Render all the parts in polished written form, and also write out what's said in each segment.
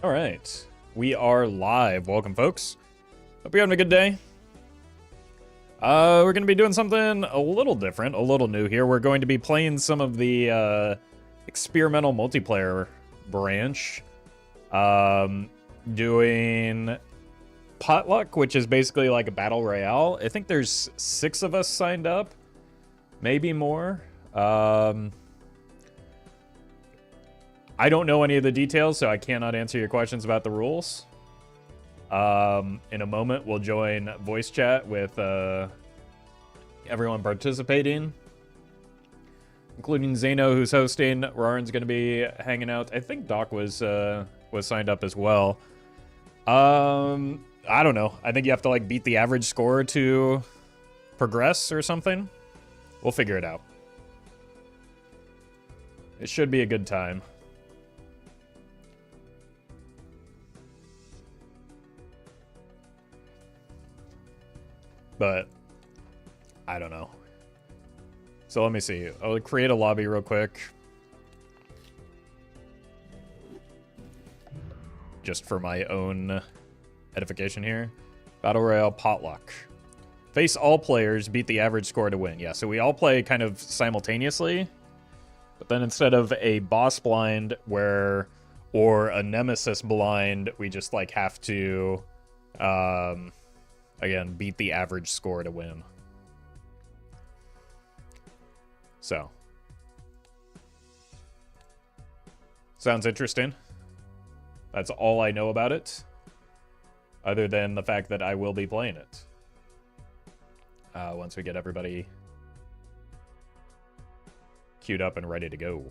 All right, we are live. Welcome, folks. Hope you're having a good day. We're going to be doing something a little different, a little new here. We're going to be playing some of the experimental multiplayer branch. Doing Potluck, which is basically like a battle royale. I think there's 6 of us signed up, maybe more. I don't know any of the details, so I cannot answer your questions about the rules. In a moment, we'll join voice chat with everyone participating, including Zeno, who's hosting. Raren's going to be hanging out. I think Doc was signed up as well. I don't know. I think you have to like beat the average score to progress or something. We'll figure it out. It should be a good time. But I don't know. So let me see. I'll create a lobby real quick. Just for my own edification here. Battle Royale Potluck. Face all players, beat the average score to win. Yeah, so we all play kind of simultaneously. But then instead of a boss blind or a nemesis blind, we just like have to again, beat the average score to win. So. Sounds interesting. That's all I know about it. Other than the fact that I will be playing it. Once we get everybody queued up and ready to go.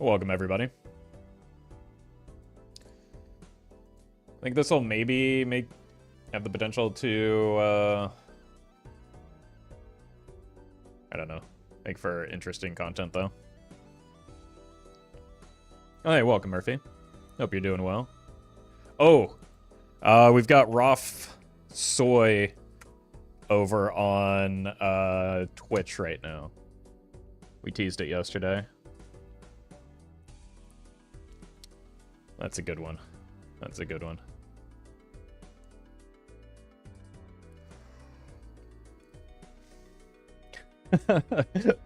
Welcome, everybody. I think this will maybe have the potential to, I don't know, make for interesting content, though. Oh, hey, welcome, Murphy. Hope you're doing well. Oh, we've got Roff Soy over on Twitch right now. We teased it yesterday. That's a good one. That's a good one.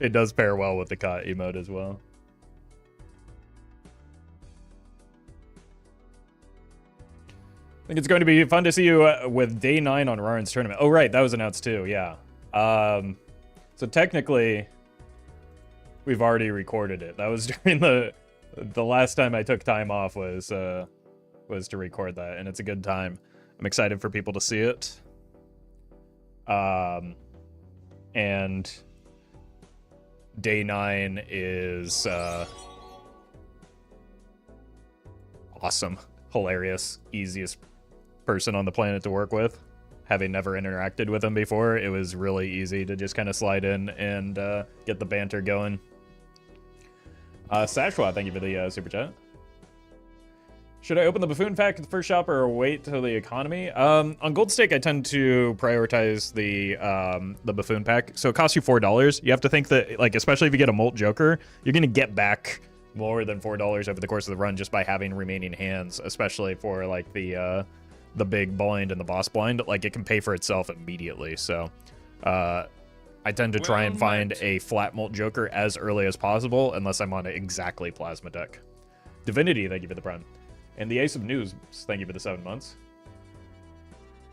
It does pair well with the cot emote as well. I think it's going to be fun to see you with day 9 on Raren's tournament. Oh, right. That was announced too. Yeah. So technically, we've already recorded it. That was during the last time I took time off was to record that, and it's a good time. I'm excited for people to see it. And day 9 is awesome, hilarious, easiest person on the planet to work with. Having never interacted with him before, it was really easy to just kind of slide in and get the banter going. Sashwa, thank you for the super chat. Should I open the buffoon pack at the first shop or wait till the economy? On Gold Stake, I tend to prioritize the buffoon pack. So it costs you $4. You have to think that, like, especially if you get a Molt Joker, you're going to get back more than $4 over the course of the run just by having remaining hands, especially for, like, the big blind and the boss blind. Like, it can pay for itself immediately. So I tend to try and find a flat Molt Joker as early as possible, unless I'm on an exactly plasma deck. Divinity, thank you for the prime. And the Ace of News, thank you for the 7 months.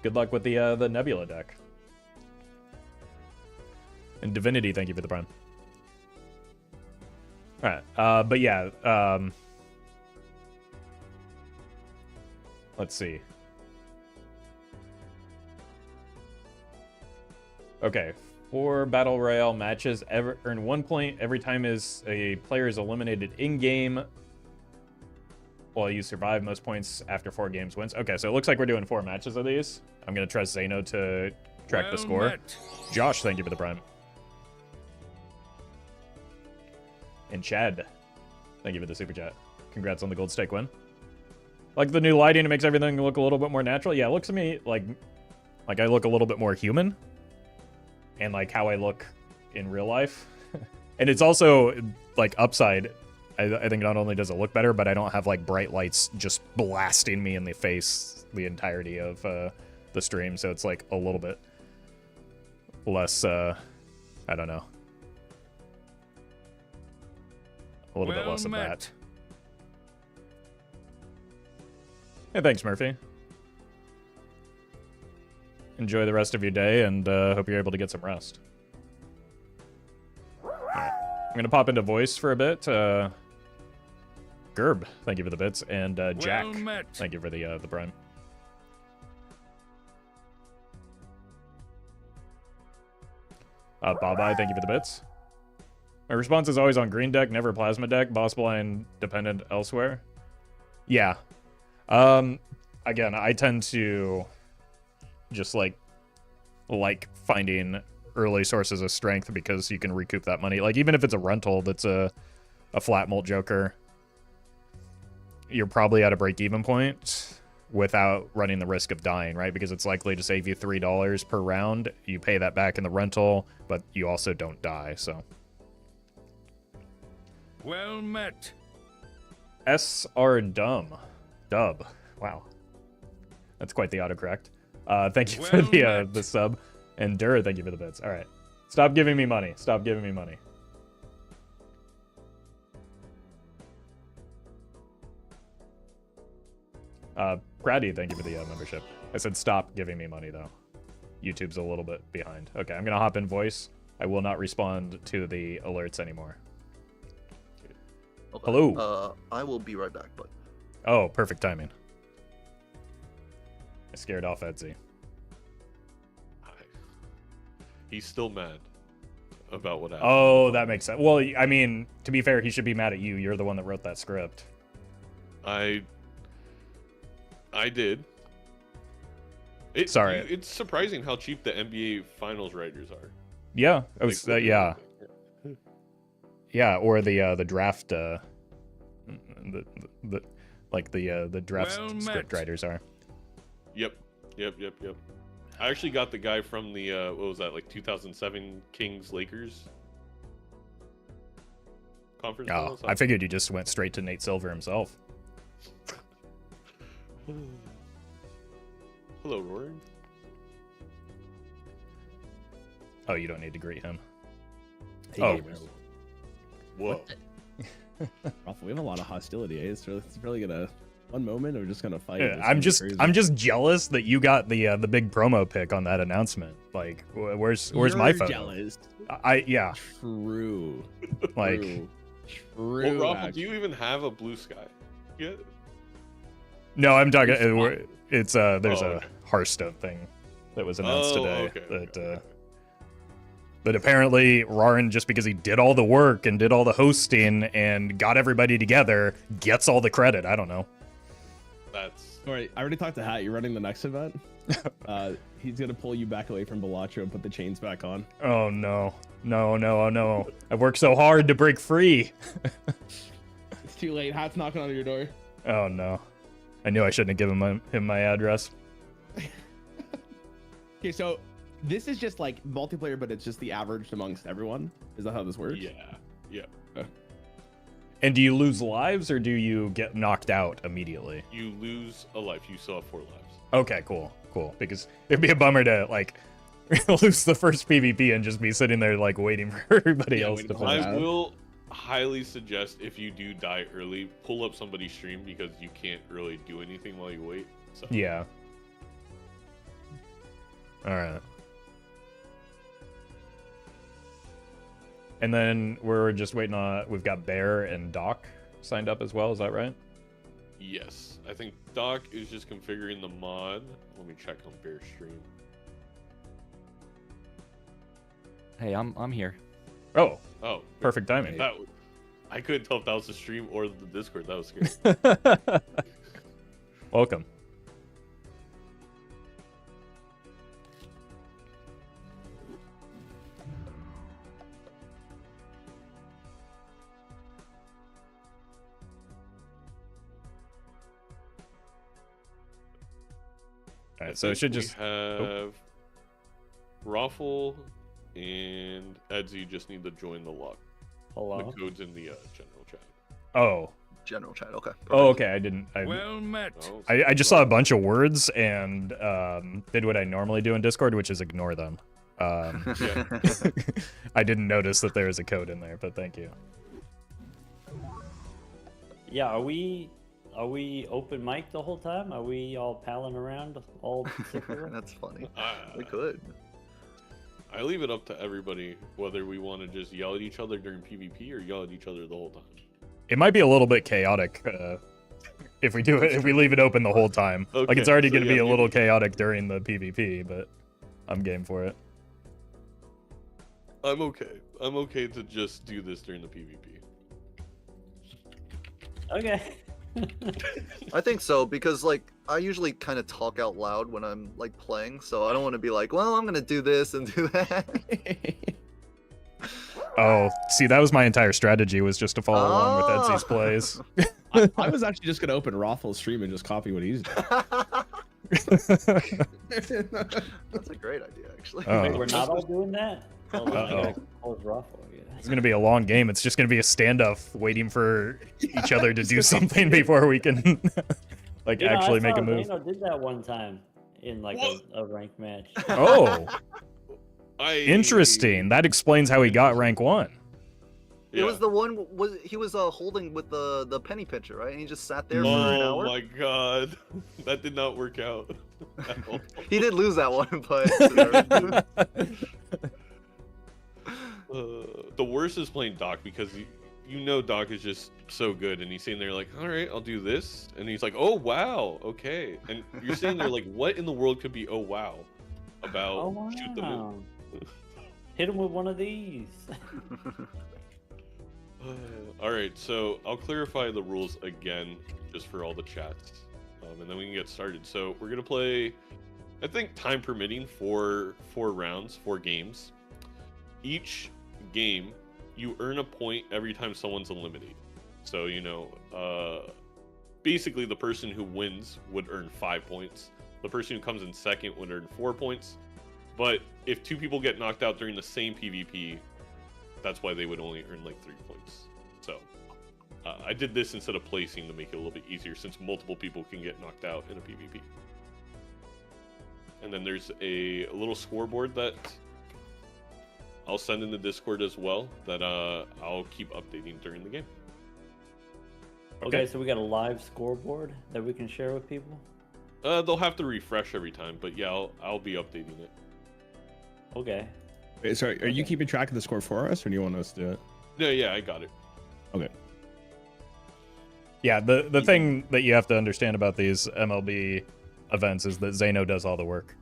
Good luck with the Nebula deck. And Divinity, thank you for the prime. Alright, but yeah, let's see. Okay, 4 Battle Royale matches, earn 1 point every time a player is eliminated in-game. Well, you survive most points after 4 games wins. Okay, so it looks like we're doing 4 matches of these. I'm going to trust Zeno to track the score. Met. Josh, thank you for the prime. And Chad, thank you for the super chat. Congrats on the gold stake win. Like the new lighting, it makes everything look a little bit more natural. Yeah, it looks to me like I look a little bit more human. And like how I look in real life. And it's also like upside I think not only does it look better, but I don't have like bright lights just blasting me in the face the entirety of the stream, so it's like a little bit less, I don't know. A little bit less of that. Hey, thanks, Murphy. Enjoy the rest of your day, and hope you're able to get some rest. Right. I'm gonna pop into voice for a bit. Gerb, thank you for the bits, and Jack, thank you for the prime. Bye-bye, thank you for the bits. My response is always on green deck, never plasma deck. Boss blind dependent elsewhere. Yeah. Again, I tend to just like finding early sources of strength because you can recoup that money. Like even if it's a rental that's a flat mult joker, you're probably at a break-even point without running the risk of dying, right? Because it's likely to save you $3 per round. You pay that back in the rental, but you also don't die, so. Well met. SR Dub. Wow. That's quite the autocorrect. Thank you for the sub. And Dur, thank you for the bits. All right. Stop giving me money. Stop giving me money. Praddy, thank you for the membership. I said stop giving me money, though. YouTube's a little bit behind. Okay, I'm going to hop in voice. I will not respond to the alerts anymore. Okay. Hello. I will be right back, but. Oh, perfect timing. I scared off Etsy. He's still mad about what happened. Oh, that makes sense. Well, I mean, to be fair, he should be mad at you. You're the one that wrote that script. I did. Sorry. It's surprising how cheap the NBA Finals writers are. Yeah, I was. Yeah. Yeah, or the draft. The draft script writers are. Yep. I actually got the guy from the what was that, like 2007 Kings Lakers conference. Oh, I figured you just went straight to Nate Silver himself. Hello, Rory. Oh, you don't need to greet him. Hey, oh. Whoa. Roffle, we have a lot of hostility. Eh? It's really gonna one moment or just gonna fight. Yeah, I'm just jealous that you got the big promo pic on that announcement. Like, where's my photo? Jealous. Yeah. True. Like, True. Well, Roffle, do you even have a blue sky yet? No, I'm talking. It's there's a Hearthstone thing that was announced today that apparently Rarin, just because he did all the work and did all the hosting and got everybody together, gets all the credit. I don't know. That's all right. I already talked to Hat. You're running the next event. He's gonna pull you back away from Balatro and put the chains back on. Oh no. I've worked so hard to break free. It's too late. Hat's knocking on your door. Oh no. I knew I shouldn't have given him my address. Okay, so this is just like multiplayer, but it's just the average amongst everyone. Is that how this works? Yeah. And do you lose lives or do you get knocked out immediately? You lose a life. You still have 4 lives. Okay, cool. Because it'd be a bummer to like lose the first PvP and just be sitting there like waiting for everybody else to finish. I will highly suggest, if you do die early, pull up somebody's stream because you can't really do anything while you wait. So. Yeah. All right. And then we're just waiting on. We've got Bear and Doc signed up as well. Is that right? Yes, I think Doc is just configuring the mod. Let me check on Bear's stream. Hey, I'm here. Oh, perfect timing. I couldn't tell if that was the stream or the Discord. That was scary. Welcome. All right, so it should just we have Roffle and Edsy just need to join the log. Hello. The code's in the general chat. Oh. General chat. Okay. Oh, perfect. okay. I didn't. Well met. Oh, I just saw a bunch of words and did what I normally do in Discord, which is ignore them. Yeah. I didn't notice that there is a code in there, but thank you. Yeah, are we open mic the whole time? Are we all palling around all six of us? That's funny. Uh, We could. I leave it up to everybody whether we want to just yell at each other during PvP or yell at each other the whole time. It might be a little bit chaotic if we do it. If we leave it open the whole time, like it's Okay, already so going to be yeah, a little maybe- chaotic during the PvP, but I'm game for it. I'm okay. I'm okay to just do this during the PvP. Okay. I think so because like I usually kind of talk out loud when I'm like playing, so I don't want to be like, well, I'm gonna do this and do that. Oh, see, that was my entire strategy, was just to follow along with Edsy's plays. I was actually just gonna open Roffle's stream and just copy what he's doing. That's a great idea, actually. Oh. Wait, we're not all doing that? Hold on, I Uh-oh. gotta close Roffle. It's going to be a long game. It's just going to be a standoff waiting for each other to do something before we can like You know, actually I make saw a move. Zeno did that one time in like a ranked match. Oh, I interesting. That explains how he got rank 1. It was the one he was holding with the penny pincher, right? And he just sat there for an Oh hour. my god, that did not work out. at all. He did lose that one, but The worst is playing Doc because you know Doc is just so good, and he's sitting there like, all right, I'll do this, and he's like, oh wow, okay, and you're sitting there like, what in the world could be oh wow about Oh wow. shoot the moon? Hit him with one of these. All right, so I'll clarify the rules again just for all the chats, and then we can get started. So we're gonna play, I think time permitting, four rounds, 4 games. Each game, you earn a point every time someone's eliminated. So, you know, basically the person who wins would earn 5 points. The person who comes in second would earn 4 points. But if 2 people get knocked out during the same PvP, that's why they would only earn like 3 points. So, I did this instead of placing to make it a little bit easier since multiple people can get knocked out in a PvP. And then there's a little scoreboard that I'll send in the Discord as well that I'll keep updating during the game. Okay, so we got a live scoreboard that we can share with people. They'll have to refresh every time, but yeah, I'll be updating it. Okay. Wait, sorry, are you keeping track of the score for us, or do you want us to do it? No, yeah, I got it. Okay. Yeah, the thing that you have to understand about these MLB events is that Zeno does all the work.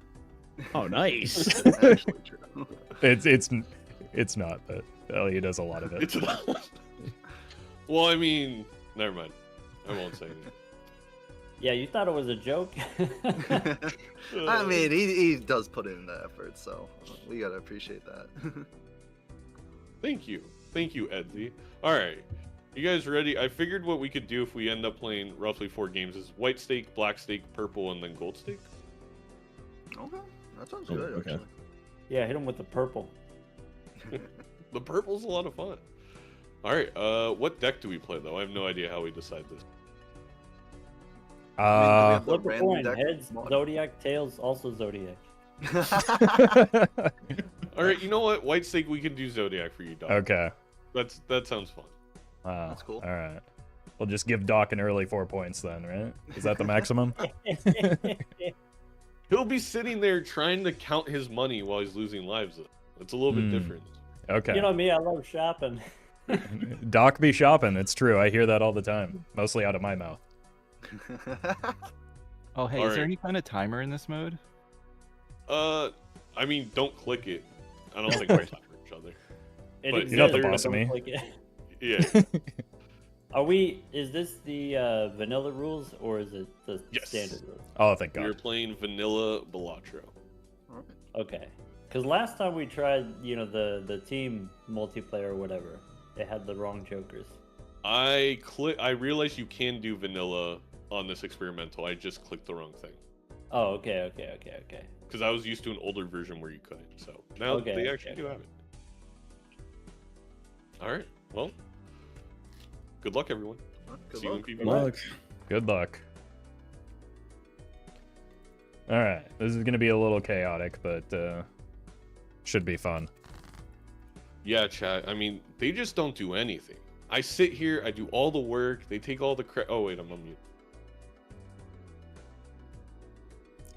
Oh, nice. that's actually true. It's not, but he does a lot of it. It's well, I mean, never mind. I won't say anything. Yeah, you thought it was a joke? I mean, he does put in the effort, so we gotta appreciate that. Thank you, Edsy. All right, you guys ready? I figured what we could do if we end up playing roughly 4 games is white stake, black stake, purple, and then gold stake. Okay, that sounds Oh, good. okay. Actually. Yeah, hit him with the purple. The purple's a lot of fun. All right, what deck do we play though? I have no idea how we decide this. I mean, do we have the Flip a random coin. deck Heads, mod? Zodiac. Tails, also Zodiac. All right, you know what? White stake, we can do Zodiac for you, Doc. Okay. That sounds fun. Wow. That's cool. All right. We'll just give Doc an early 4 points then, right? Is that the maximum? He'll be sitting there trying to count his money while he's losing lives. It's a little bit different. Okay. You know me, I love shopping. Doc be shopping. It's true. I hear that all the time, mostly out of my mouth. Oh, hey, All is there right. any kind of timer in this mode? I mean, don't click it. I don't think we're talking for each other. It But exists, you're not the but boss of don't me. click it. Yeah. Is this the vanilla rules or is it the Yes. standard rules? Oh, thank We're God. playing vanilla Balatro. Okay. Because last time we tried, you know, the team multiplayer or whatever, it had the wrong jokers. I realized you can do vanilla on this experimental. I just clicked the wrong thing Oh, okay. because I was used to an older version where you couldn't. So now Okay, they okay, actually do have it. All right. Well, good luck, everyone. Good See you in luck. PvP. Look, Good luck. All right, this is gonna be a little chaotic, but should be fun. Yeah, chat. I mean, they just don't do anything. I sit here, I do all the work, they take all the credit. Oh wait, I'm on mute.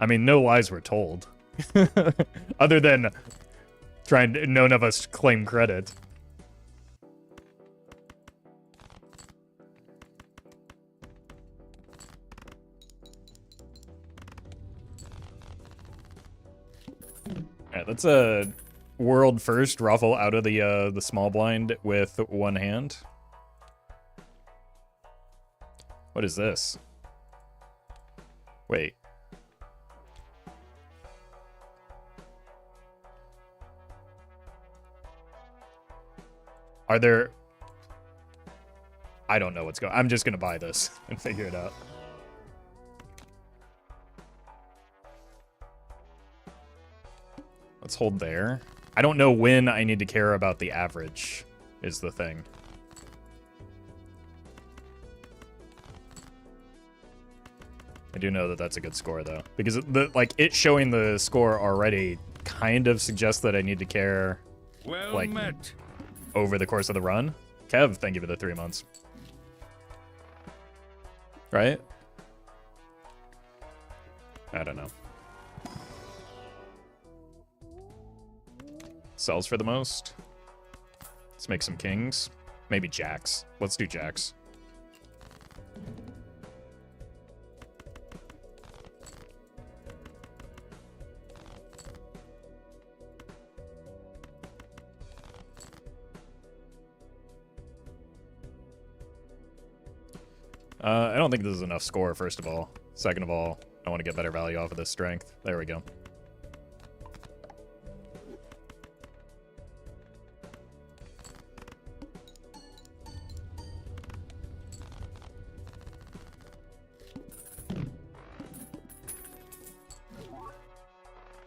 I mean, no lies were told, other than none of us claim credit. Alright, that's a world first Roffle out of the small blind with one hand. What is this? Wait. Are there... I don't know what's going on. I'm just gonna buy this and figure it out. Let's hold there. I don't know when I need to care about the average, is the thing. I do know that that's a good score, though. Because, it showing the score already kind of suggests that I need to care, Well met. over the course of the run. Kev, thank you for the 3 months. Right? I don't know. Sells for the most. Let's make some kings. Maybe jacks. Let's do jacks. I don't think this is enough score, first of all. Second of all, I want to get better value off of this strength. There we go.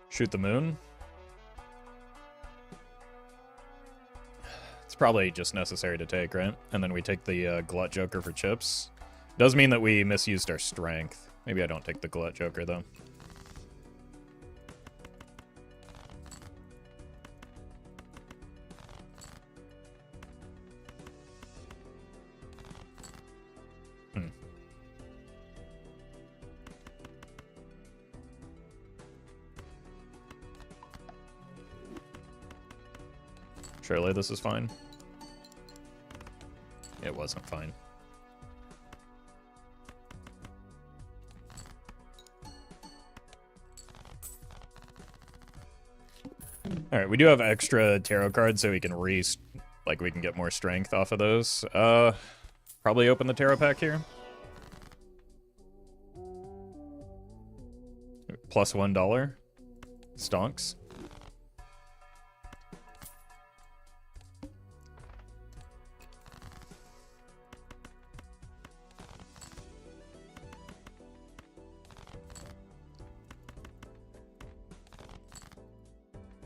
Shoot the moon. It's probably just necessary to take, right? And then we take the Glut Joker for chips. Does mean that we misused our strength. Maybe I don't take the Glut Joker, though. Surely this is fine. It wasn't fine. All right, we do have extra tarot cards, so we can we can get more strength off of those. Probably open the tarot pack here. Plus $1. Stonks.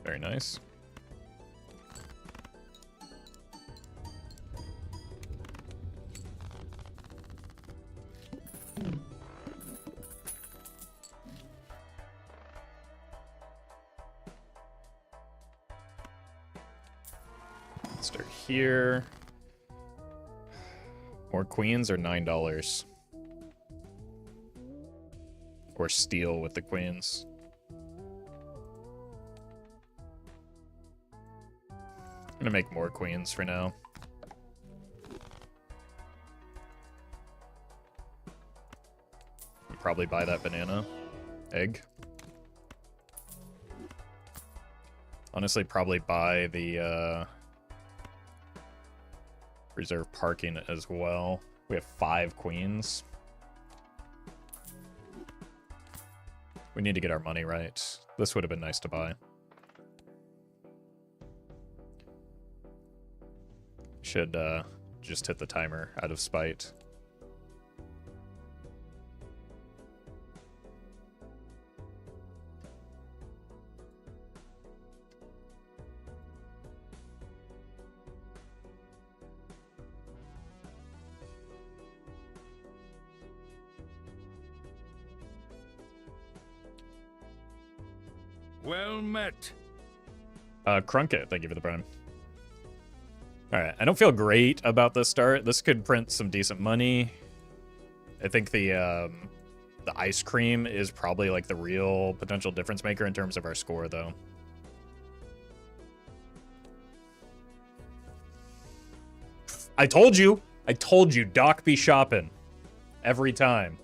Very nice. Start here. More queens or $9. Or steal with the queens. I'm gonna make more queens for now. Probably buy that banana egg. Honestly, probably buy the reserve parking as well. We have 5 queens. We need to get our money right. This would have been nice to buy. Should just hit the timer out of spite. Well met. Crunkit, thank you for the prime. All right, I don't feel great about this start. This could print some decent money. I think the ice cream is probably like the real potential difference maker in terms of our score, though. I told you, Doc be shopping every time.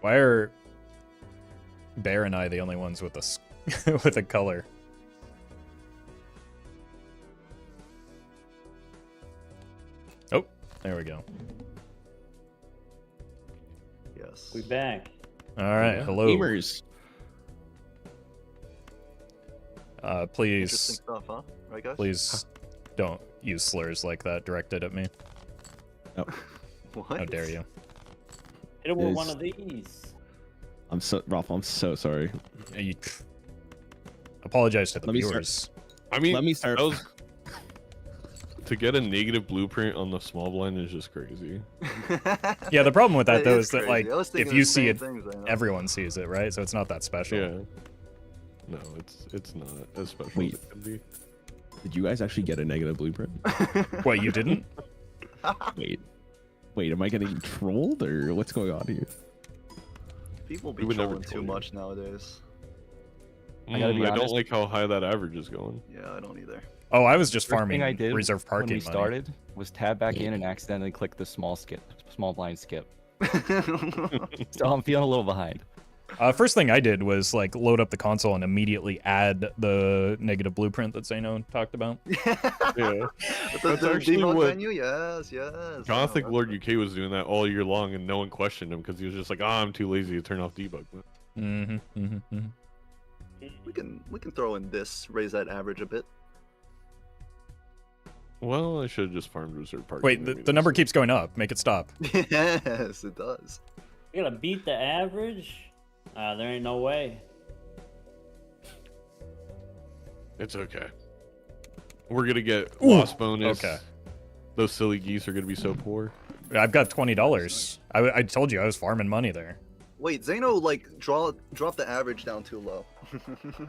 Why are Bear and I the only ones with a with a color? Oh, there we go. Yes. We back. All right, hello. Gamers. Interesting Please, stuff, huh? Right, guys? please don't use slurs like that directed at me. What? How dare you? Hit it with Is- one of these. I'm so Roffle, I'm so sorry. You apologize to the Let me start. viewers. I mean, Let me start. that was- to get a negative blueprint on the small blind is just crazy. Yeah, the problem with that It though is is that crazy. like I was if thinking you the see same it, things right now. everyone sees it, right? So it's not that special. Yeah. No, it's not as special Wait. as it could be. Did you guys actually get a negative blueprint? What, you didn't? Wait, am I getting trolled or what's going on here? People We be would never trolling too troll you. much nowadays. I gotta be I don't honest. like how high that average is going. Yeah, I don't either. Oh, I was just First farming thing I did reserve when parking we money. started was tab back in and accidentally click the small blind skip. So I'm feeling a little behind. First thing I did was like load up the console and immediately add the negative blueprint that Zeno talked about. Yeah. The That's actually debug what menu? Yes, yes. Gothic Oh, Lord that's- UK was doing that all year long, and no one questioned him because he was just like, I'm too lazy to turn off debug. We can throw in this, raise that average a bit. Well, I should have just farmed reserve parking. Wait, maybe the number that's- keeps going up. Make it stop. Yes, it does. You gotta beat the average? There ain't no way. It's okay. We're gonna get Ooh, loss bonus. okay. Those silly geese are gonna be so poor. I've got $20. I told you I was farming money there. Wait, Zeno like drop the average down too low.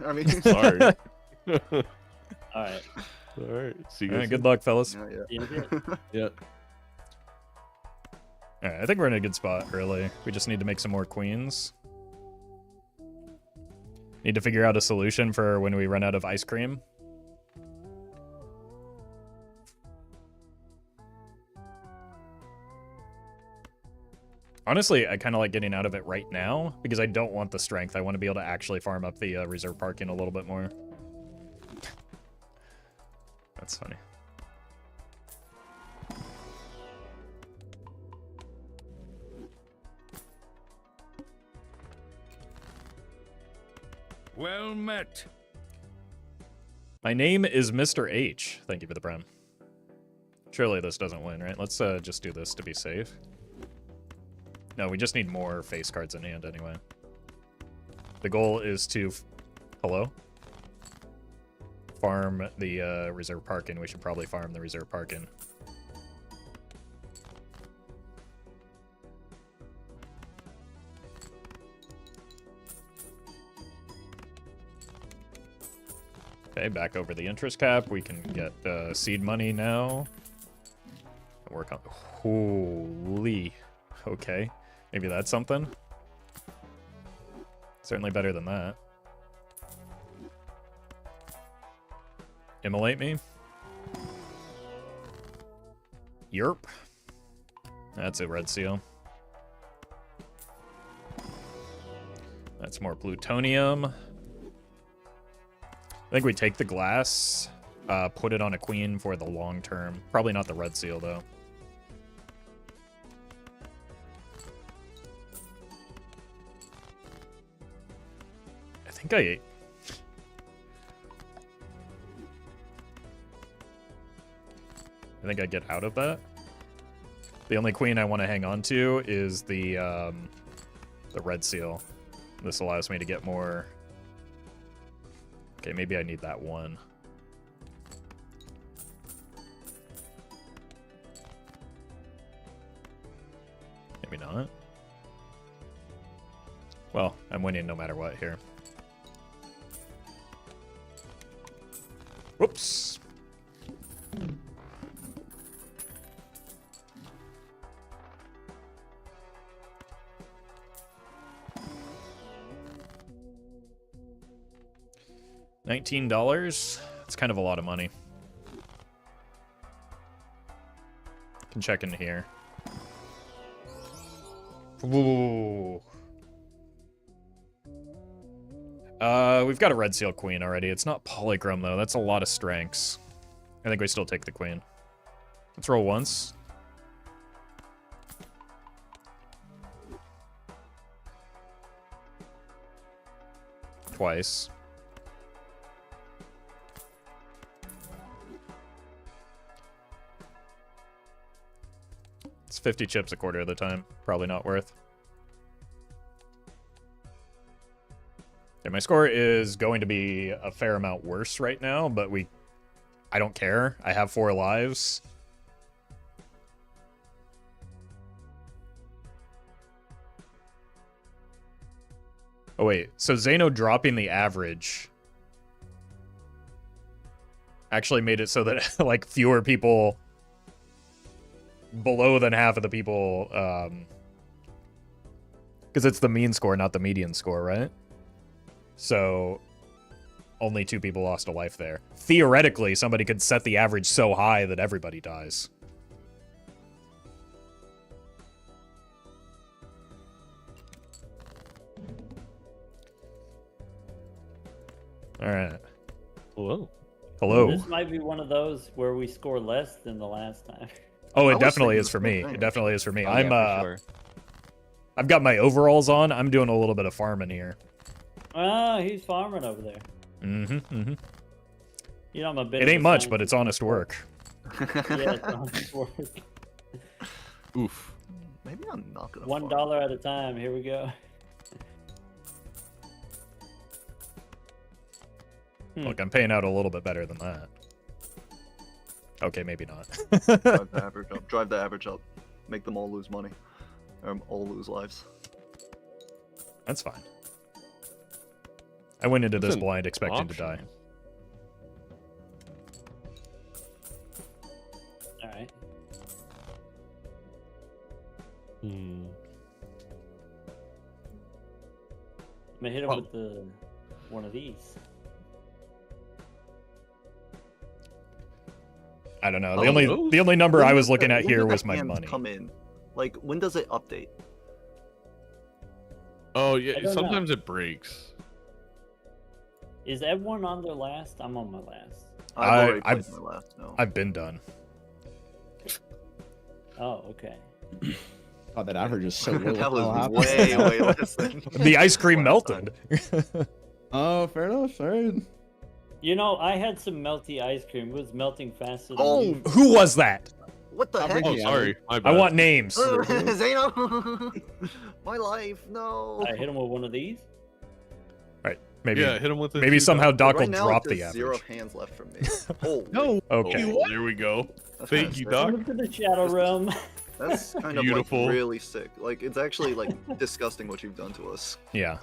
I mean, Sorry. All right. All right. See you All guys. right, good luck, fellas. yeah. Yeah, yeah. Yeah. All right, I think we're in a good spot early. We just need to make some more queens. Need to figure out a solution for when we run out of ice cream. Honestly, I kind of like getting out of it right now because I don't want the strength. I want to be able to actually farm up the reserve parking a little bit more. That's funny. Well met. My name is Mr. H. Thank you for the prem. Surely this doesn't win, right? Let's just do this to be safe. No, we just need more face cards in hand anyway. The goal is to... Hello? Farm the reserve parking. We should probably farm the reserve parking. Okay, back over the interest cap. We can get seed money now. Work on... Holy... Okay. Maybe that's something. Certainly better than that. Immolate me. Yerp. That's a red seal. That's more plutonium. I think we take the glass, put it on a queen for the long term. Probably not the red seal, though. I think I get out of that. The only queen I want to hang on to is the red seal. This allows me to get more. Okay, maybe I need that one. Maybe not. Well, I'm winning no matter what here. Whoops. $19. It's kind of a lot of money. Can check in here. Ooh. We've got a red seal queen already. It's not polychrome though. That's a lot of strengths. I think we still take the queen. Let's roll once. Twice. It's 50 chips a quarter of the time. Probably not worth. Okay, my score is going to be a fair amount worse right now, but I don't care. I have 4 lives. Oh wait, so Zeno dropping the average actually made it so that like fewer people below than half of the people, because it's the mean score, not the median score, right? So only 2 people lost a life there. Theoretically, somebody could set the average so high that everybody dies. All right. Hello. Hello. This might be one of those where we score less than the last time. Oh, I it was definitely thinking is the for same me. thing. It definitely is for me. Oh, I'm yeah, for sure. I've got my overalls on. I'm doing a little bit of farming here. Ah, he's farming over there. Mm-hmm. Mm-hmm. You know, I'm a bit. It of ain't a much, but it's honest work. Yeah, it's honest work. Oof. Maybe I'm not gonna. $1 farm. at a time. Here we go. Look, I'm paying out a little bit better than that. Okay, maybe not. Drive the average up. Drive the average up. Make them all lose money. Or all lose lives. That's fine. I went into That's this an blind expecting to option. die. All right. Hmm. I'm gonna hit him Well- with the one of these. I don't know. Oh, The only number I When was does looking the- at when here do the was my hands money. Come in. Like, when does it update? Oh I yeah. don't know. Sometimes it breaks. Is everyone on their last? I'm on my last. I've already I've- played my last. No. I've been done. Oh, okay. Oh, that average is so low. that What the hell was happened? way less than. The ice cream last melted. Oh, fair enough. All right. You know, I had some melty ice cream. It was melting faster than Oh, usual. Who was that? What the I'll heck? bring Oh, Yeah, sorry. My I bad. want names. Zeno! My life, no. I hit him with one of these. Right. Maybe Yeah, hit him with the maybe two somehow dots. Doc will Right now, drop there's the zero average. hands left from me. Holy, No. Okay. Oh, there we go. that's Thank kinda you, sick. Doc. Look to the shadow realm. That's kind of Beautiful. like really sick. Like, it's actually like disgusting what you've done to us. Yeah.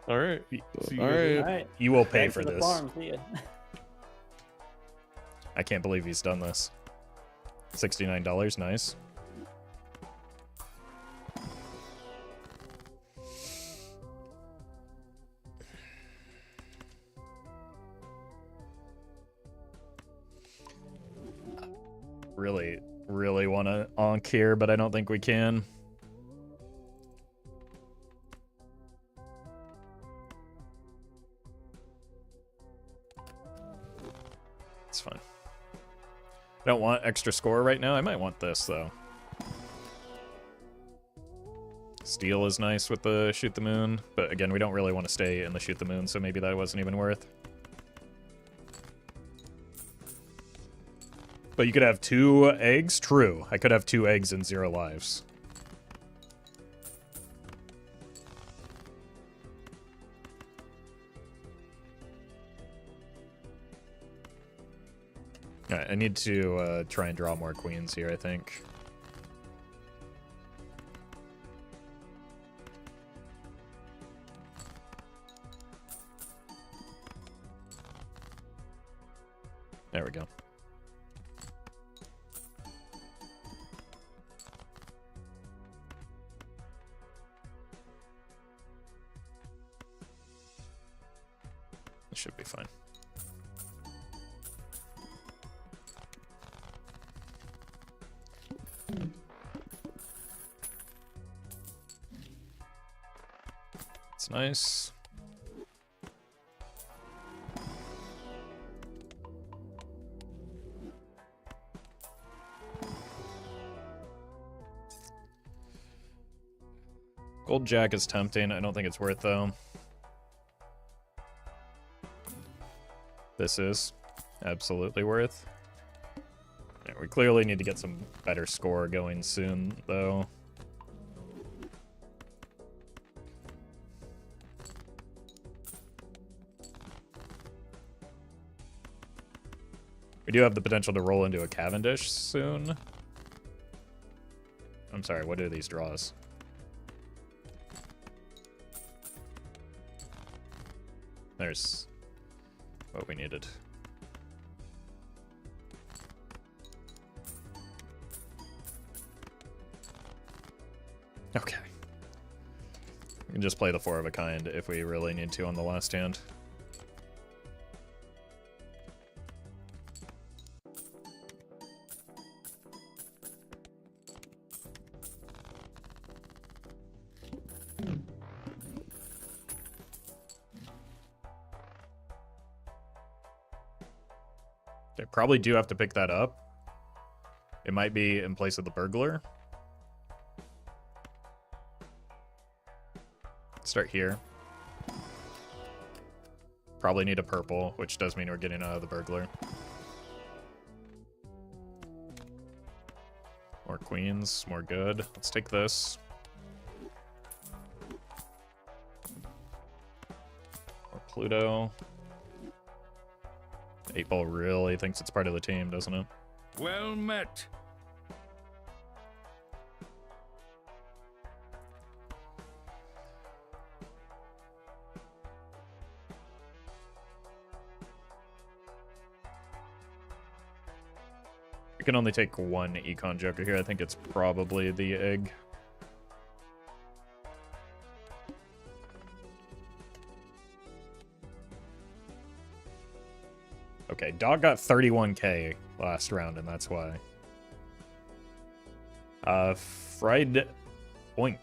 All right. See you All guys right. later. All right. You will pay Back for to the this. farm. See ya. I can't believe he's done this. $69. Nice. Really want to onk here, but I don't think we can. It's fine. I don't want extra score right now. I might want this, though. Steel is nice with the shoot the moon, but again, we don't really want to stay in the shoot the moon, so maybe that wasn't even worth. But you could have 2 eggs? True. I could have 2 eggs and 0 lives. Alright, I need to try and draw more queens here, I think. There we go. This should be fine. It's nice. Gold jack is tempting. I don't think it's worth though. This is absolutely worth. Yeah, we clearly need to get some better score going soon though. We do have the potential to roll into a Cavendish soon. I'm sorry, what are these draws? There's what we needed. Okay. We can just play the 4 of a kind if we really need to on the last hand. Okay, probably do have to pick that up. It might be in place of the burglar. Start here. Probably need a purple, which does mean we're getting out of the burglar. More queens, more good. Let's take this. More Pluto. 8-ball really thinks it's part of the team, doesn't it? Well met. We can only take 1 econ joker here. I think it's probably the egg. Okay, dog got 31k last round, and that's why. Fried Oink.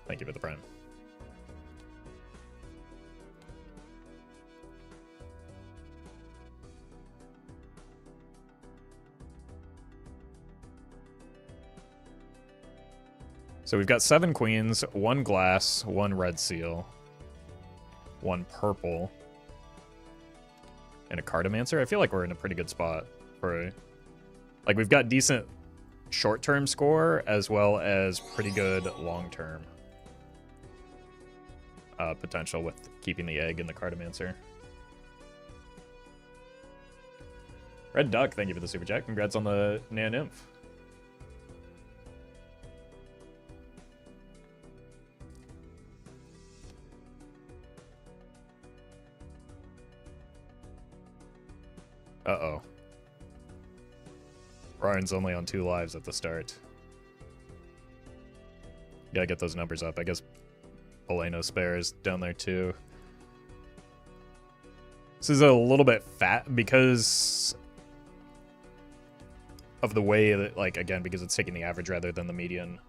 Thank you for the prime. So we've got 7 queens, 1 glass, 1 red seal, 1 purple, and a cartomancer. I feel like we're in a pretty good spot for, like, we've got decent short-term score as well as pretty good long-term potential with keeping the egg and the cartomancer. Red Duck, thank you for the super chat. Congrats on the Nan Nymph. Uh-oh. Ryan's only on 2 lives at the start. Gotta get those numbers up. I guess Boleno Spare is down there too. This is a little bit fat because of the way that, like, again, because it's taking the average rather than the median.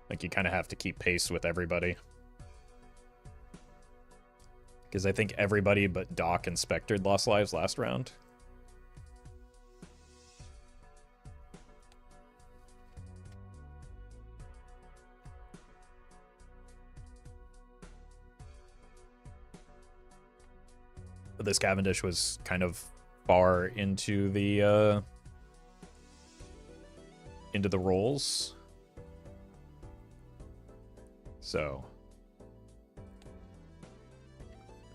Like, you kind of have to keep pace with everybody. Because I think everybody but Doc and Spectre lost lives last round. But this Cavendish was kind of far into the rolls. So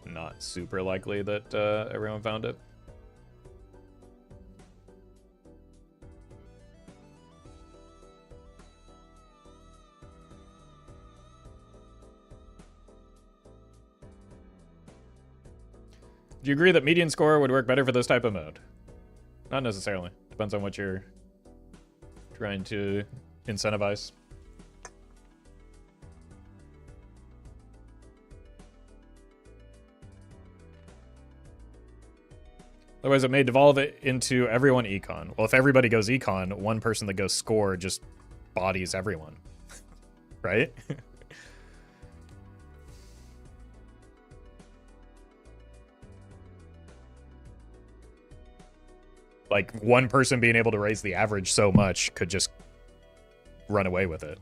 not super likely that everyone found it. Do you agree that median score would work better for this type of mode? Not necessarily. Depends on what you're trying to incentivize. Otherwise, it may devolve it into everyone econ. Well, if everybody goes econ, one person that goes score just bodies everyone. Right? Like, one person being able to raise the average so much could just run away with it.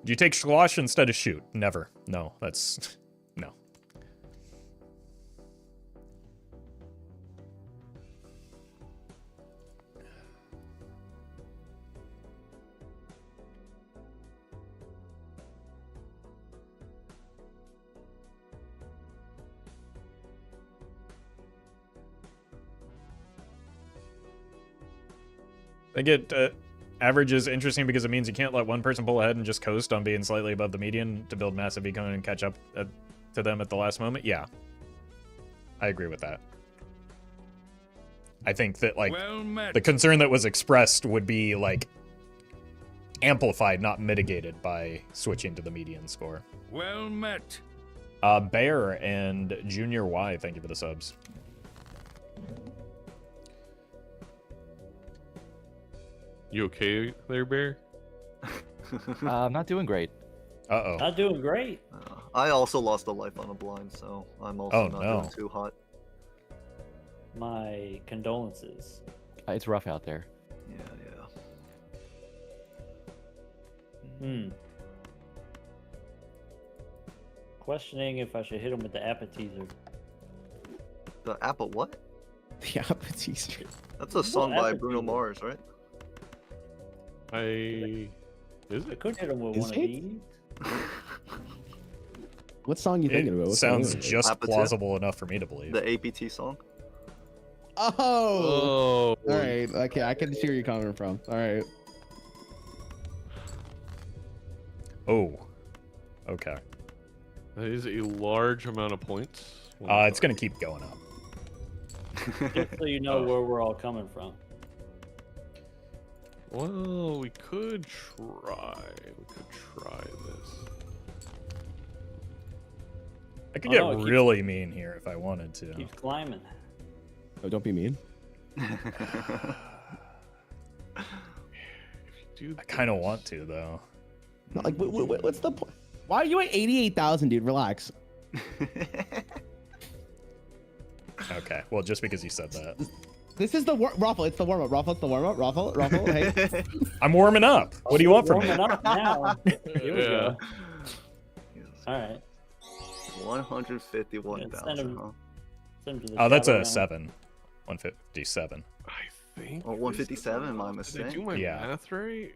Do you take Schlosh instead of shoot? Never. No, that's... no. I get average is interesting because it means you can't let one person pull ahead and just coast on being slightly above the median to build massive econ and catch up to them at the last moment. Yeah, I agree with that. I think that, like, Well met. the concern that was expressed would be, like, amplified, not mitigated by switching to the median score. Well met. Bear and Junior Y, thank you for the subs. You okay there, Bear? I'm not doing great. Uh-oh. Not doing great. I also lost a life on a blind, so I'm also not no. doing too hot. My condolences. It's rough out there. Yeah. Hmm. Questioning if I should hit him with the appetizer. The apple what? The appetizer. That's a song by appetizer? Bruno Mars, right? Is I it? could hit him with Is one of it? these. What song you thinking about? It What song sounds is it? just Appetit? plausible enough for me to believe. The APT song. Oh. Oh. All right. Okay, I can see where you're coming from. All right. Oh. Okay. That is a large amount of points. It's gonna keep going up. Just so you know where we're all coming from. Well, we could try. We could try this. I could Oh, get no, it keeps- really mean here if I wanted to. Keeps climbing. Oh, don't be mean. If you do I kind of this- want to, though. No, like, what's the point? Why are you at 88,000, dude? Relax. Okay, well, just because you said that. This is the Roffle. It's the warm up. Roffle. It's the warm up. Roffle. Hey. I'm warming up. What do you want from me? Warming up now. Here we go. All right. 151,000, huh? Send him to the Oh, that's shadow a realm. 7. 157. I think. Oh, 157, my Did I mistake. do my Yeah. math right?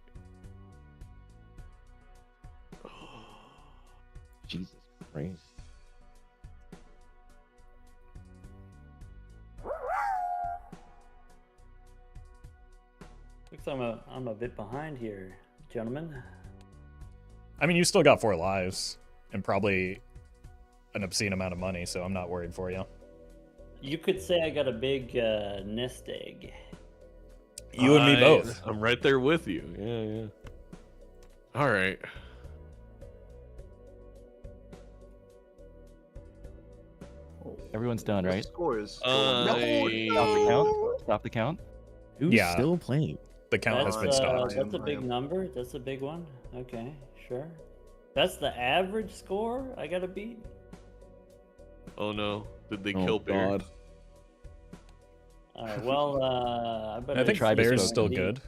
Jesus Christ. Looks like I'm a bit behind here, gentlemen. I mean, you still got 4 lives and probably an obscene amount of money, so I'm not worried for you. You could say I got a big nest egg. You and me both. I'm right there with you. Yeah. All right. Everyone's done, What's right? the scores? Stop the count. Stop the count. Who's Yeah. still playing? The count has been That's stopped. that's a I big am. number. That's a big one. Okay, sure. That's the average score I gotta beat. Oh no! Did they Oh, kill Bear? God. All right. Well, I better I think try Bear's bespoke still indeed. good.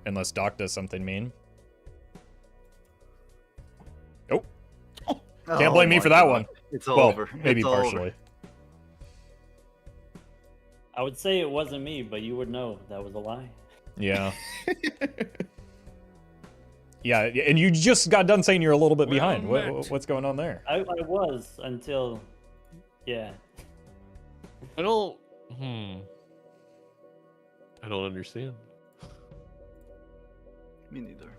Unless Doc does something mean. Nope. Can't blame me my for that God. one. It's Well, over. maybe It's over. partially. I would say it wasn't me, but you would know that was a lie. Yeah. Yeah, and you just got done saying you're a little bit Well behind. met. What's going on there? I was until, yeah. I don't. I don't understand. Me neither.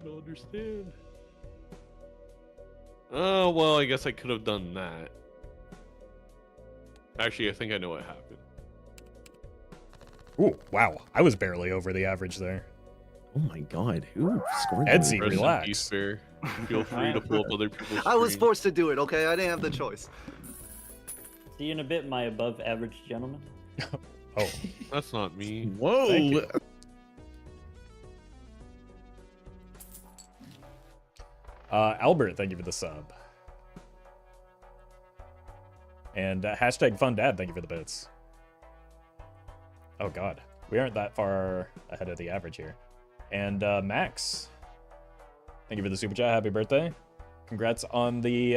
I don't understand. Oh, well, I guess I could have done that. Actually, I think I know what happened. Ooh, wow. I was barely over the average there. Oh my god, who scored Edsy, that? Rest in relax. peace, Bear. Feel free to pull up other people's I was screens. forced to do it, okay? I didn't have the choice. See you in a bit, my above average gentleman. Oh, That's not me. Whoa! Thank you. Albert, thank you for the sub. And hashtag fun dad, thank you for the bits. Oh god, we aren't that far ahead of the average here. And Max, thank you for the super chat. Happy birthday! Congrats on the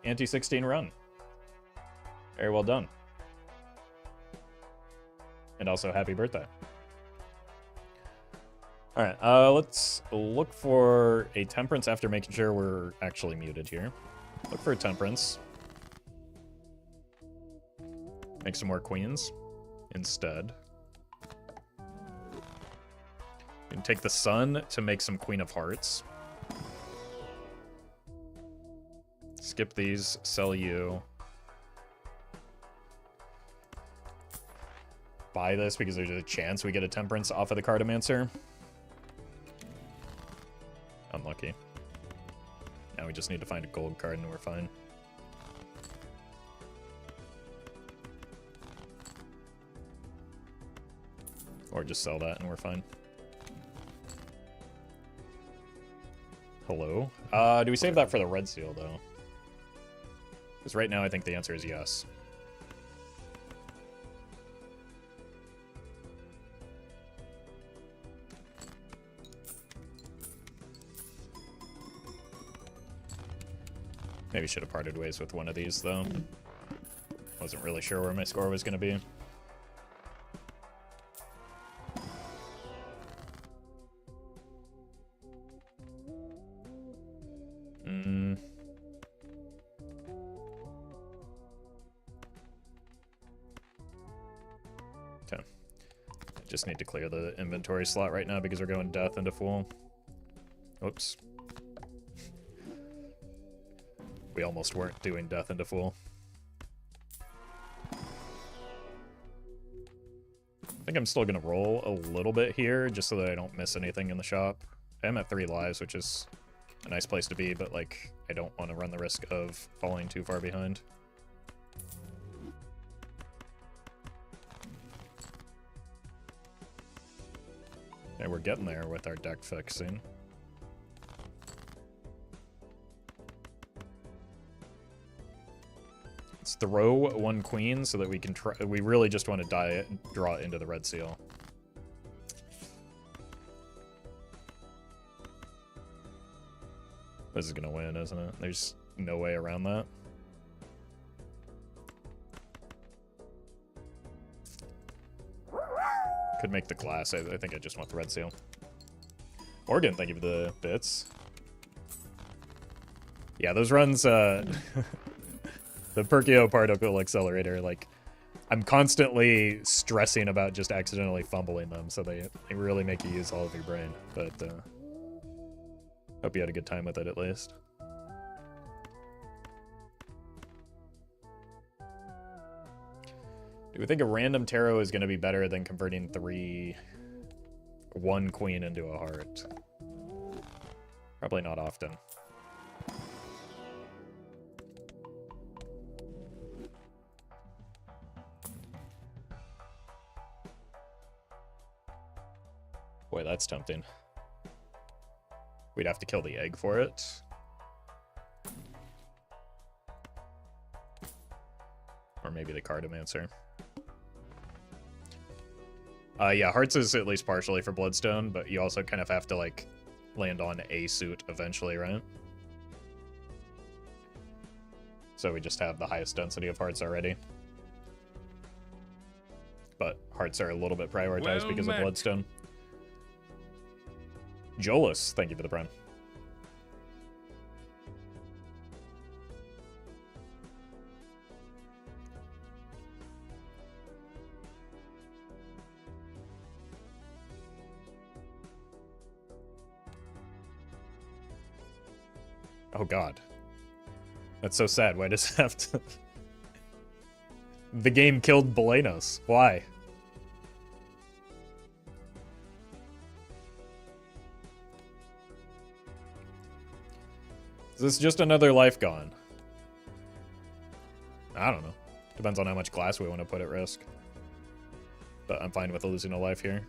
anti-16 run. Very well done. And also happy birthday. All right, let's look for a temperance after making sure we're actually muted here. Look for a temperance. Make some more queens instead. And take the sun to make some queen of hearts. Skip these, sell you. Buy this because there's a chance we get a temperance off of the cartomancer. Unlucky. Now we just need to find a gold card and we're fine. Or just sell that and we're fine. Hello? Do we save that for the red seal, though? Because right now I think the answer is yes. Maybe should have parted ways with one of these, though. Wasn't really sure where my score was going to be. Okay. Just need to clear the inventory slot right now because we're going death into full. Oops. We almost weren't doing death into full. I think I'm still going to roll a little bit here just so that I don't miss anything in the shop. I'm at 3 lives, which is a nice place to be, but like I don't want to run the risk of falling too far behind. And we're getting there with our deck fixing. Let's throw 1 queen so that we can try. We really just want to draw it into the red seal. This is gonna win, isn't it? There's no way around that. Could make the glass. I think I just want the red seal. Morgan, thank you for the bits. Yeah, those runs, the Perkio particle accelerator, like, I'm constantly stressing about just accidentally fumbling them, so they really make you use all of your brain. But, hope you had a good time with it, at least. Do we think a random tarot is going to be better than converting 1 queen into a heart? Probably not often. Boy, that's tempting. We'd have to kill the egg for it. Or maybe the cartomancer. Yeah, hearts is at least partially for bloodstone, but you also kind of have to, like, land on a suit eventually, right? So we just have the highest density of hearts already. but hearts are a little bit prioritized Well because of met. Bloodstone. Jolus, thank you for the prime. Oh god. That's so sad. Why does it have to... The game killed Belenos. Why? Is this just another life gone? I don't know. Depends on how much glass we want to put at risk. But I'm fine with losing a life here.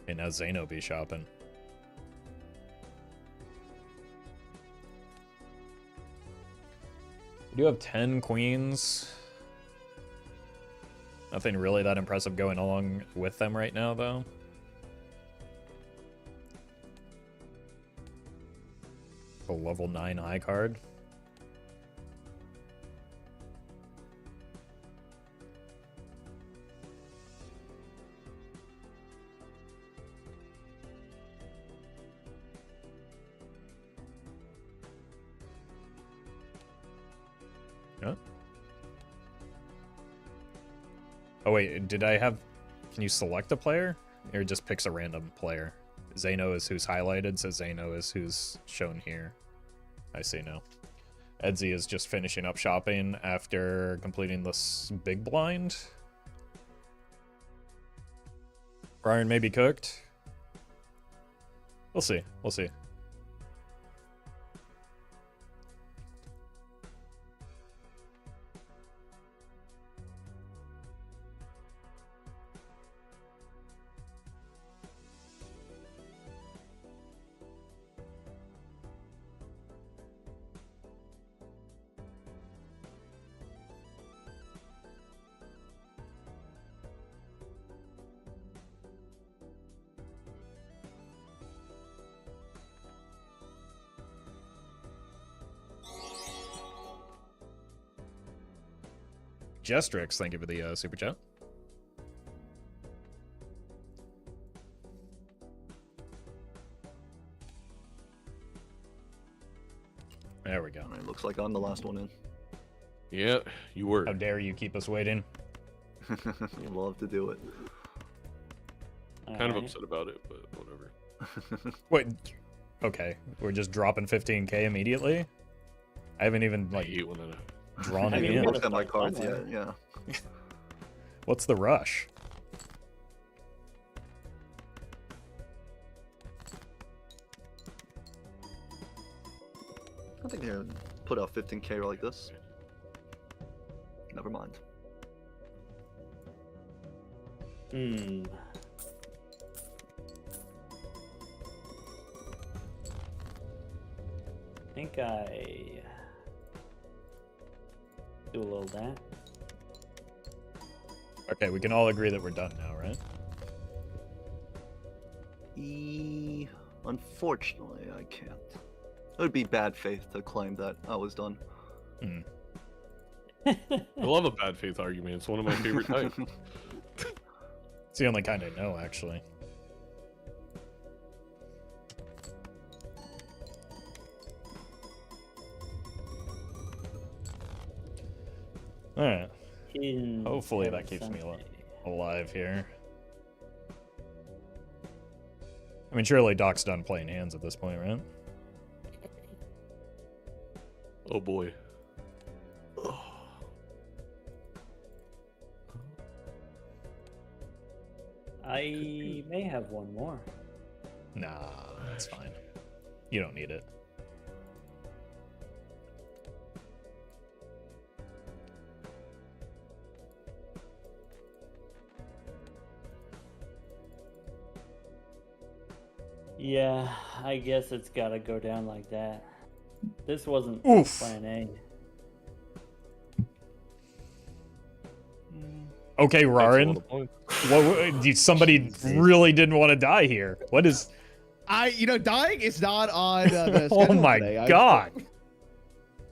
And now Zeno be shopping. We do have 10 queens. Nothing really that impressive going along with them right now, though. A level 9 high card. Huh? Oh wait, did I have... Can you select a player? Or it just picks a random player? Zeno is who's highlighted, so Zeno is who's shown here. I see now. Edsy is just finishing up shopping after completing this big blind. Brian may be cooked. We'll see. We'll see. Jestrix, thank you for the super chat. There we go. All right, looks like I'm the last one in. Yeah, you were. How dare you keep us waiting? You love to do it. Kind of Alright. upset about it, but whatever. Wait, okay. We're just dropping 15k immediately? I haven't even, I like, hate when that drawn I it mean, in. what Looked at my cards somewhere. yet, yeah. What's the rush? I think they put out 15k like this. Never mind. Hmm. I think I do a little that. Okay, we can all agree that we're done now, right? Unfortunately, I can't. It would be bad faith to claim that I was done. Hmm. I love a bad faith argument. It's one of my favorite types. It's the only kind I know, actually. Alright. Hopefully that keeps me alive here. I mean, surely Doc's done playing hands at this point, right? Oh boy. I may have one more. Nah, that's fine. You don't need it. Yeah, I guess it's gotta go down like that. This wasn't Oof. plan A. Okay, That's a Rarin. lot of points. Somebody really didn't want to die here. What is? Dying is not on the Oh schedule my today. god!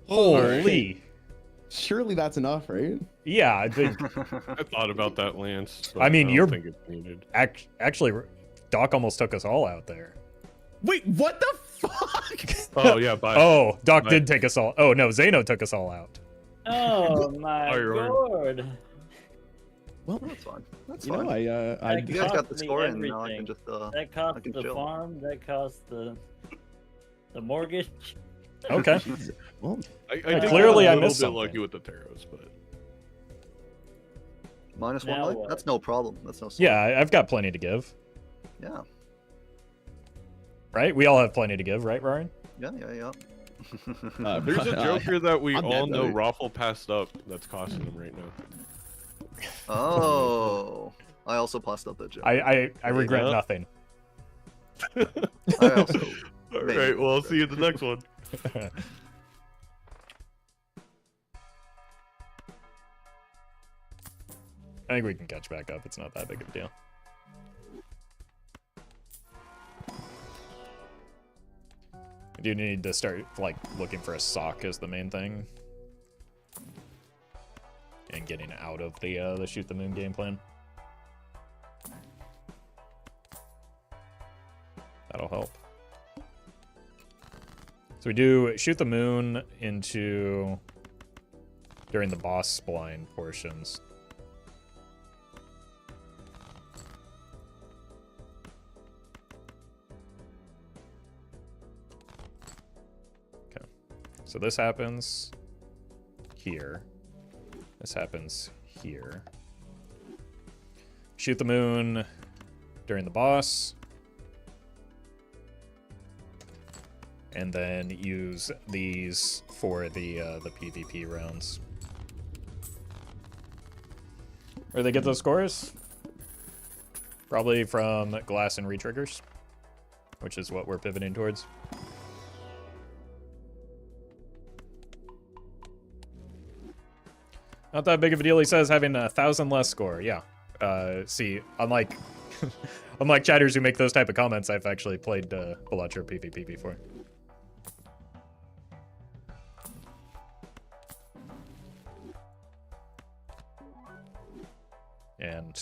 Alright. Holy! Surely that's enough, right? Yeah, I think. I thought about that, Lance. But I mean, don't you're- think it's needed. Actually, Doc almost took us all out there. Wait, what the fuck? Oh yeah, bye. Oh, Doc Bye. did take us all. Oh no, Zeno took us all out. Oh my Oh, you're god. Well, That's fine. That's you fine. know, I That You guys got the cost me score, and now I everything. can just That cost can the chill. farm, that cost the mortgage. Okay. well, I clearly think I I was a little missed bit something. lucky with the taros, but -1 Now life. what? That's no problem. That's no. Sweat. Yeah, I've got plenty to give. Yeah. Right? We all have plenty to give, right, Ryan? Yeah. Yeah. there's a joker that we I'm all dead, know buddy. Roffle passed up that's costing him right now. Oh. I also passed up that joke. I regret Yeah. nothing. I also. All Maybe. right, well, I'll see you in the next one. I think we can catch back up. It's not that big of a deal. I do need to start like looking for a sock as the main thing, and getting out of the shoot the moon game plan. That'll help. So we do shoot the moon into during the boss spline portions. So this happens here. This happens here. Shoot the moon during the boss. And then use these for the PvP rounds. Where they get those scores? Probably from glass and retriggers, which is what we're pivoting towards. Not that big of a deal, he says, having 1,000 less score. Yeah. See, unlike unlike chatters who make those type of comments, I've actually played Balatro PvP before. And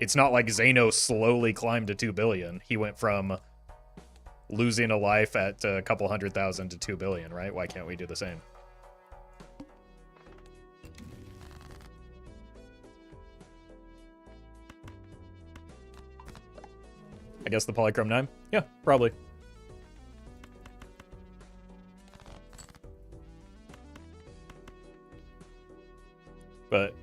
it's not like Zeno slowly climbed to 2 billion. He went from losing a life at a couple 100,000 to 2 billion, right? Why can't we do the same? I guess the Polychrome 9? Yeah, probably. But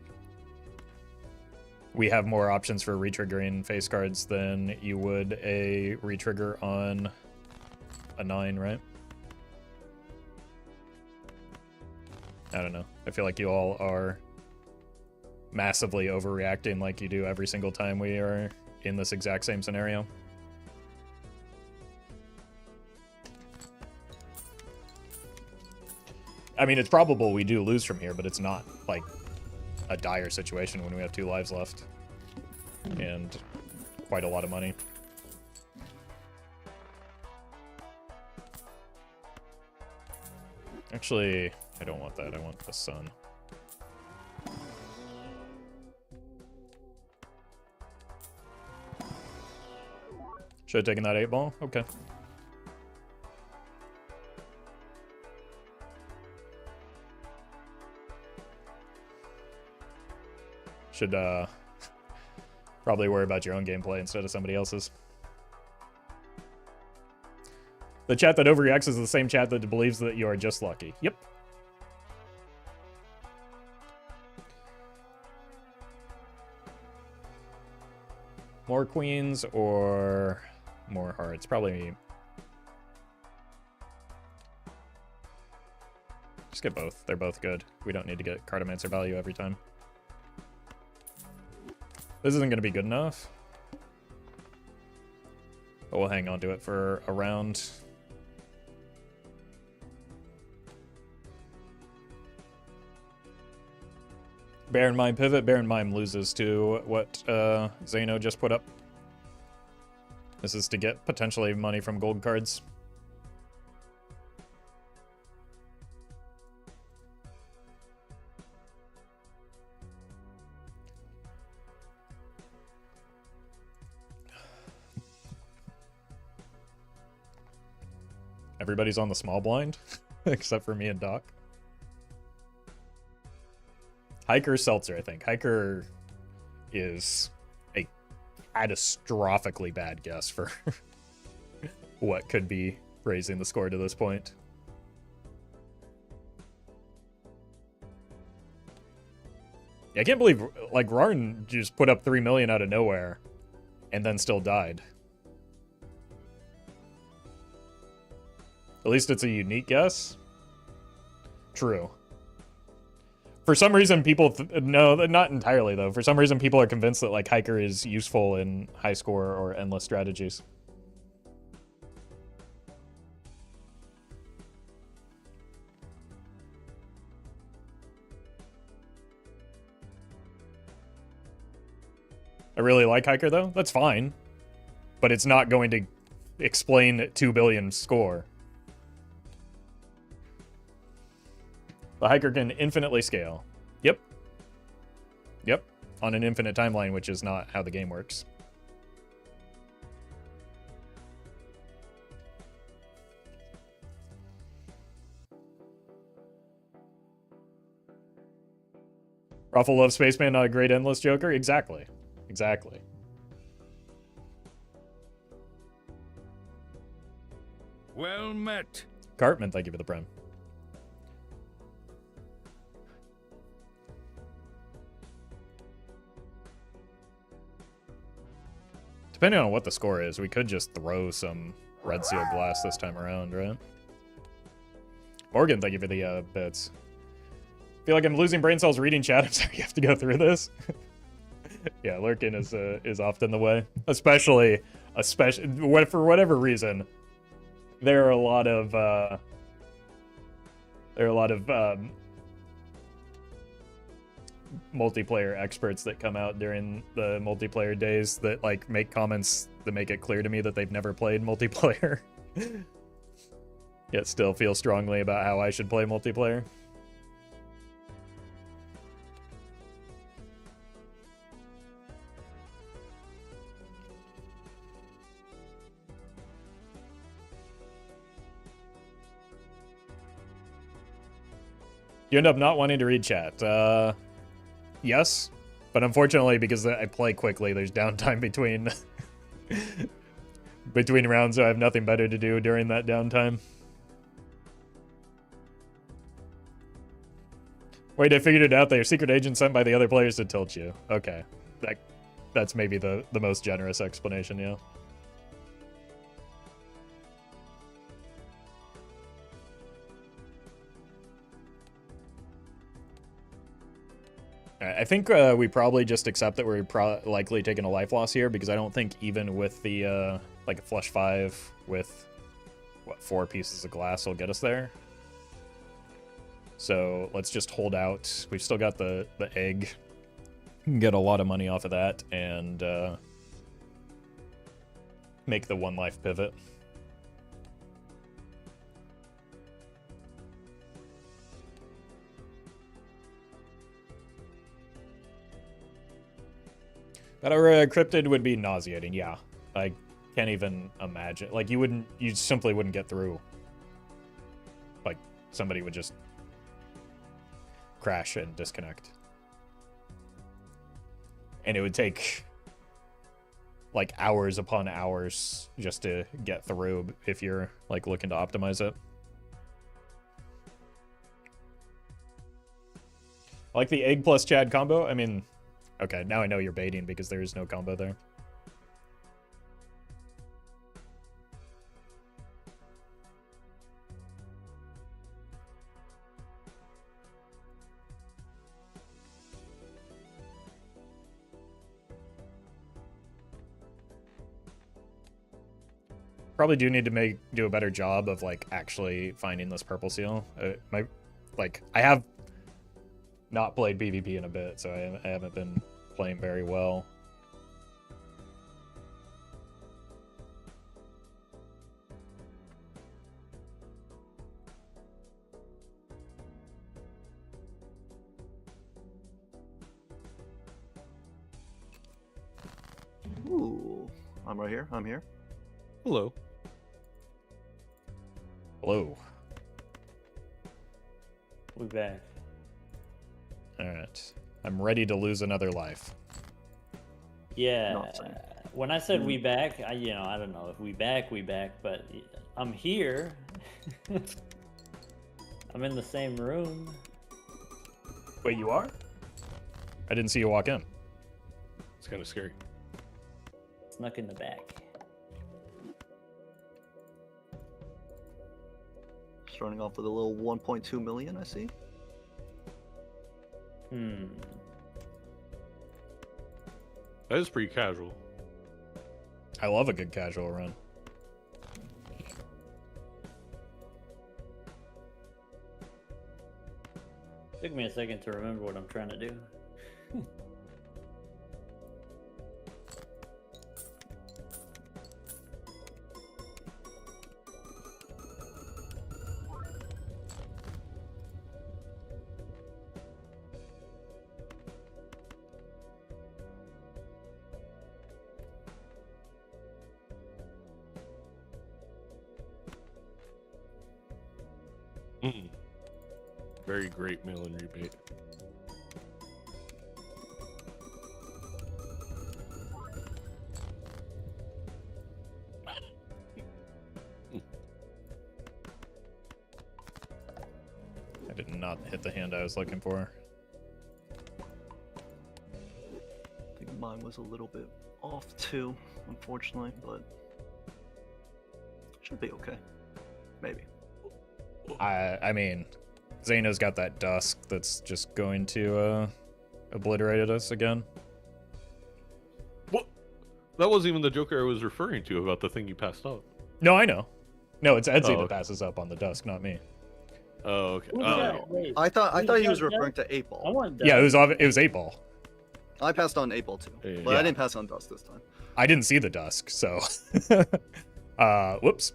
we have more options for retriggering face cards than you would a retrigger on a 9, right? I don't know. I feel like you all are massively overreacting like you do every single time we are in this exact same scenario. I mean, it's probable we do lose from here, but it's not like a dire situation when we have 2 lives left and quite a lot of money. Actually, I don't want that. I want the sun. Should have taken that 8-ball? Okay. Should probably worry about your own gameplay instead of somebody else's. The chat that overreacts is the same chat that believes that you are just lucky. Yep. More queens or more hearts? Probably. Just get both. They're both good. We don't need to get Cartomancer value every time. This isn't going to be good enough. But we'll hang on to it for a round. Bear in mind pivot. Bear in mind loses to what Zeno just put up. This is to get potentially money from gold cards. Everybody's on the small blind, except for me and Doc. Hiker Seltzer, I think. Hiker is a catastrophically bad guess for what could be raising the score to this point. Yeah, I can't believe, like, Rarn just put up 3 million out of nowhere and then still died. At least it's a unique guess. True. For some reason, people... no, not entirely, though. For some reason, people are convinced that, like, Hiker is useful in high score or endless strategies. I really like Hiker, though. That's fine. But it's not going to explain 2 billion score. The Hiker can infinitely scale. Yep. Yep. On an infinite timeline, which is not how the game works. Roffle loves Spaceman, not a great endless joker? Exactly. Exactly. Well met. Cartman, thank you for the prime. Depending on what the score is, we could just throw some red seal glass this time around, right? Morgan, thank you for the bits. Feel like I'm losing brain cells reading chat. I'm sorry you have to go through this. Yeah, lurking is often the way, especially for whatever reason. There are a lot of multiplayer experts that come out during the multiplayer days that like make comments that make it clear to me that they've never played multiplayer, yet still feel strongly about how I should play multiplayer. You end up not wanting to read chat. Yes, but unfortunately, because I play quickly, there's downtime between between rounds, so I have nothing better to do during that downtime. Wait, I figured it out. They are secret agents sent by the other players to tilt you. Okay, that's maybe the most generous explanation, yeah. I think we probably just accept that we're likely taking a life loss here, because I don't think even with the like a flush 5 with what 4 pieces of glass will get us there. So let's just hold out. We've still got the egg. We can get a lot of money off of that and make the 1 life pivot. But our cryptid would be nauseating, yeah. I can't even imagine. Like, you simply wouldn't get through. Like, somebody would just crash and disconnect. And it would take, like, hours upon hours just to get through if you're, like, looking to optimize it. I like the egg plus Chad combo. I mean... Okay, now I know you're baiting because there is no combo there. Probably do need to do a better job of like actually finding this purple seal. I have not played PvP in a bit, so I haven't been playing very well. Ooh, I'm right here. I'm here. Hello. Hello. We back. Alright. I'm ready to lose another life. Yeah. Not saying. When I said we back, I don't know if we back, but I'm here. I'm in the same room. Wait, you are? I didn't see you walk in. It's kind of scary. Snuck in the back. Starting off with a little 1.2 million, I see. That is pretty casual. I love a good casual run. Took me a second to remember what I'm trying to do. Very great mail-in rebate. I did not hit the hand I was looking for. I think mine was a little bit off too, unfortunately, but should be okay. Maybe. I mean, Zeno's got that dusk that's just going to obliterate us again. What? That wasn't even the Joker I was referring to about the thing you passed up. No, I know. No, it's Edzy that okay. passes up on the dusk, not me. Oh, okay. Who's Oh, got- wait, I thought who's he was got referring Dust? to 8 I Ball. want Yeah, Dust. it was 8 Ball. I passed on 8 Ball too, Yeah. but I didn't pass on Dust this time. I didn't see the dusk, so whoops.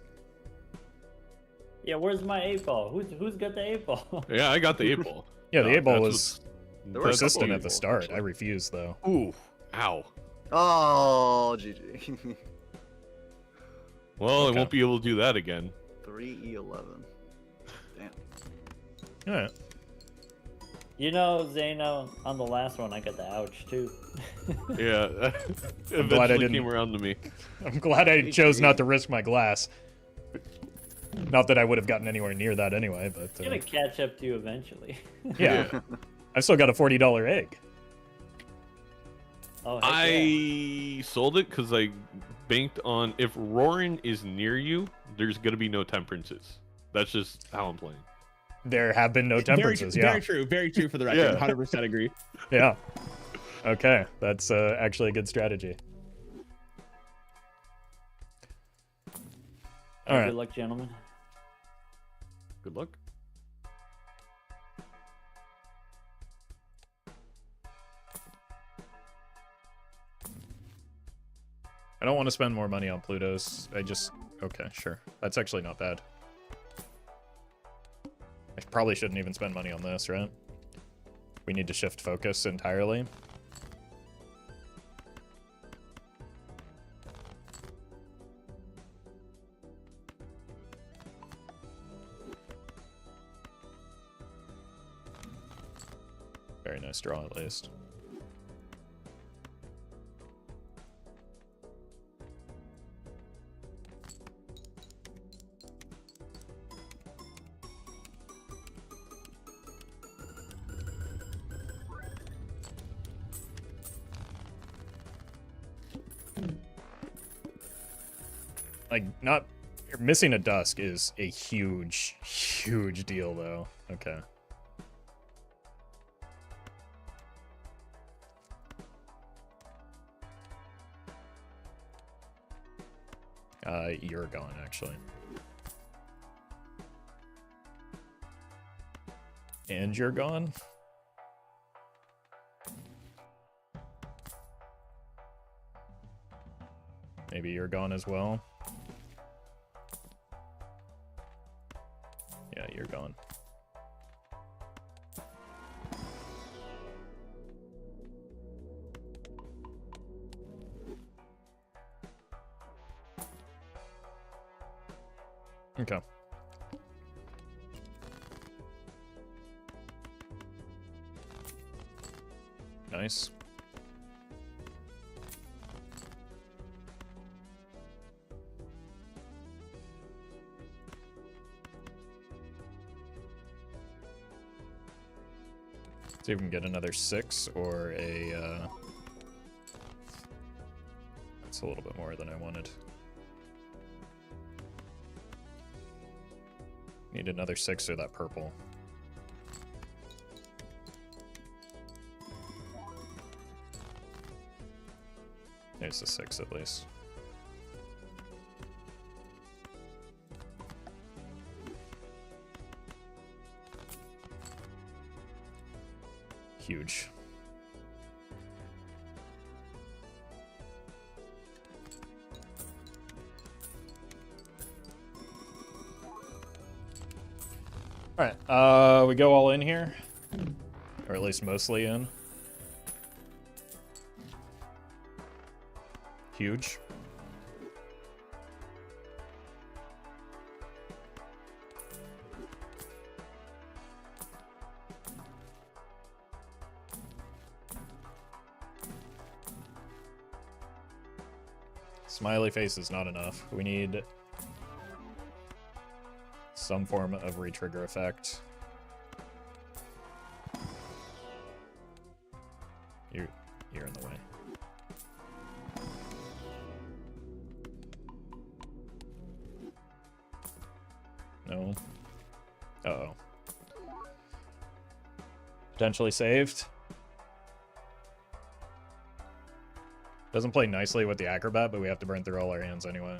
Yeah, where's my 8-ball? Who's got the 8-ball? yeah, I got the 8 ball. Yeah, the 8 Ball that's was There were a couple persistent of at the 8 balls, start. actually. I refused though. Ooh, ow. Oh, GG. Well, Okay. I won't be able to do that again. 3E11. Damn. Alright. You know, Zeno, on the last one, I got the ouch too. Yeah, I'm glad I eventually didn't. came around to me. I'm glad I chose not to risk my glass. Not that I would have gotten anywhere near that anyway, but It's gonna catch up to you eventually. yeah. I've still got a $40 egg. Oh, heck yeah. I sold it because I banked on if Roarin is near you, there's gonna be no temperances. That's just how I'm playing. There have been no temperances, Very yeah. true. Very true for the record. Yeah. 100% agree. Yeah. Okay, that's actually a good strategy. All right. Good luck, gentlemen. Good luck. I don't want to spend more money on Plutos. Okay, sure. That's actually not bad. I probably shouldn't even spend money on this, right? We need to shift focus entirely. Very nice draw, at least. Like, missing a dusk is a huge, huge deal, though. Okay. You're gone, actually. And you're gone? Maybe you're gone as well. Yeah, you're gone. Okay. Nice. See if we can get another 6 or a, that's a little bit more than I wanted. Need another 6 or that purple. There's a 6 at least. Huge. All right, we go all in here, or at least mostly in. Huge. Smiley face is not enough. We need some form of retrigger effect. You're in the way. No. Uh-oh. Potentially saved. Doesn't play nicely with the acrobat, but we have to burn through all our hands anyway.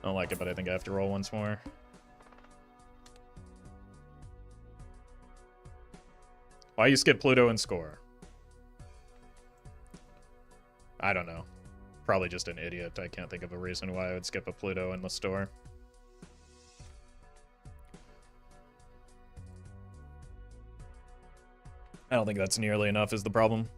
I don't like it, but I think I have to roll once more. Why you skip Pluto and score? I don't know. Probably just an idiot. I can't think of a reason why I would skip a Pluto in the store. I don't think that's nearly enough is the problem.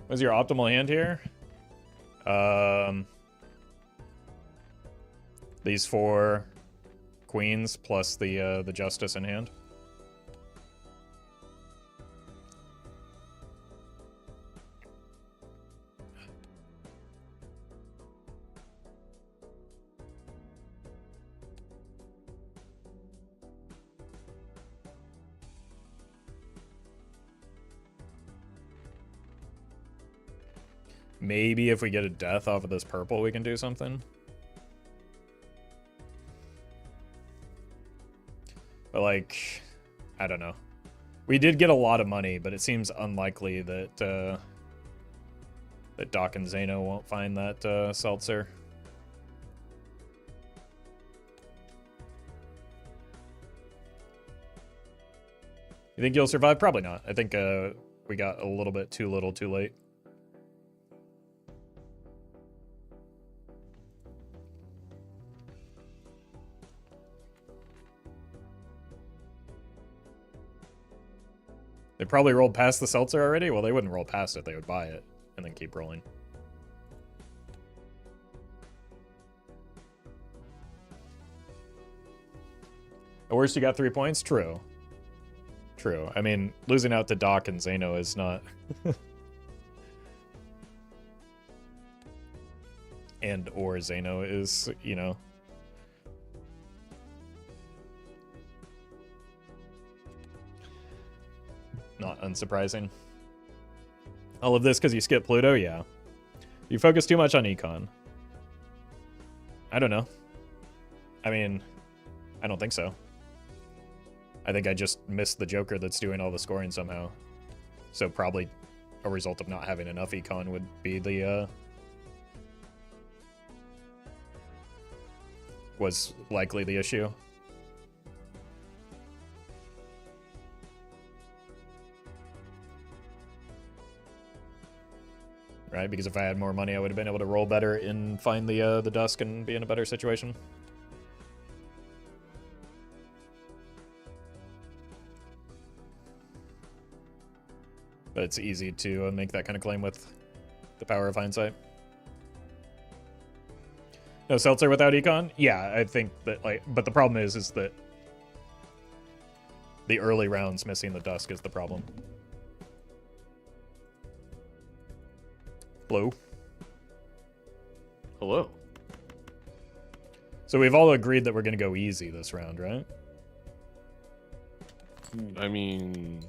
What's your optimal hand here? These 4 queens plus the justice in hand. Maybe if we get a death off of this purple, we can do something. But, like, I don't know. We did get a lot of money, but it seems unlikely that that Doc and Zeno won't find that seltzer. You think you'll survive? Probably not. I think we got a little bit too little too late. They probably rolled past the seltzer already? Well, they wouldn't roll past it. They would buy it and then keep rolling. At worst, you got 3 points? True. True. I mean, losing out to Doc and Zeno is not... and or Zeno is, you know... not unsurprising. All of this because you skip Pluto? Yeah. You focus too much on econ. I don't know. I mean, I don't think so. I think I just missed the Joker that's doing all the scoring somehow. So probably a result of not having enough econ would be the was likely the issue. Right, because if I had more money, I would have been able to roll better and find the dusk and be in a better situation. But it's easy to make that kind of claim with the power of hindsight. No Seltzer without econ? Yeah, I think that, like, but the problem is that the early rounds missing the dusk is the problem. Hello? Hello. So we've all agreed that we're going to go easy this round, right? I mean,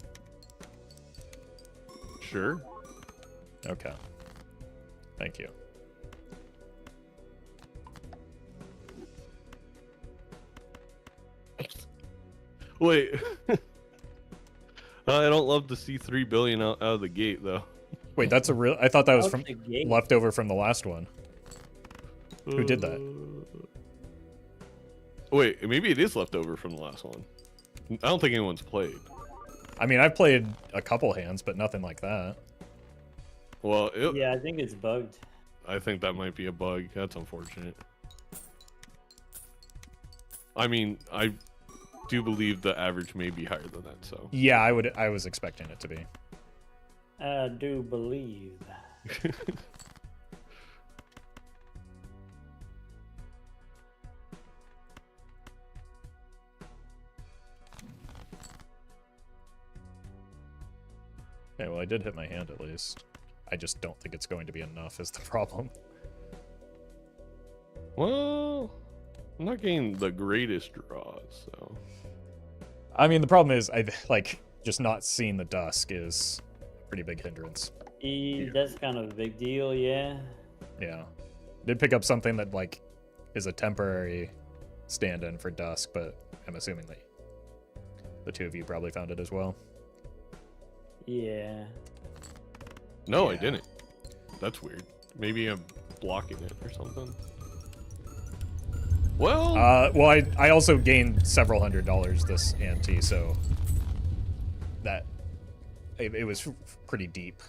sure. Okay. Thank you. Wait. I don't love to see 3 billion out of the gate, though. Wait, that's a real... I thought that was Out from the gate. leftover from the last one. Who did that? Wait, maybe it is left over from the last one. I don't think anyone's played. I mean, I've played a couple hands, but nothing like that. Well, Yeah, I think it's bugged. I think that might be a bug. That's unfortunate. I mean, I do believe the average may be higher than that, so. Yeah, I was expecting it to be. I do believe. Okay, well, I did hit my hand at least. I just don't think it's going to be enough is the problem. Well, I'm not getting the greatest draws, so. I mean, the problem is, just not seeing the dusk is a pretty big hindrance. That's kind of a big deal, yeah. Yeah. Did pick up something that, like, is a temporary stand-in for dusk, but I'm assuming that the two of you probably found it as well. Yeah. No, I Yeah. didn't. That's weird. Maybe I'm blocking it or something. Well, Well, I also gained several $100s this ante, so that it was pretty deep.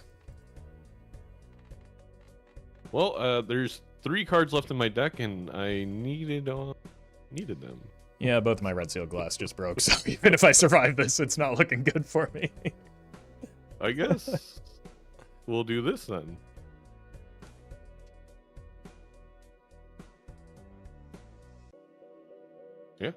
well, there's 3 cards left in my deck, and I needed them. Yeah, both of my red seal glass just broke, so even if I survive this, it's not looking good for me. I guess we'll do this then. Yeah.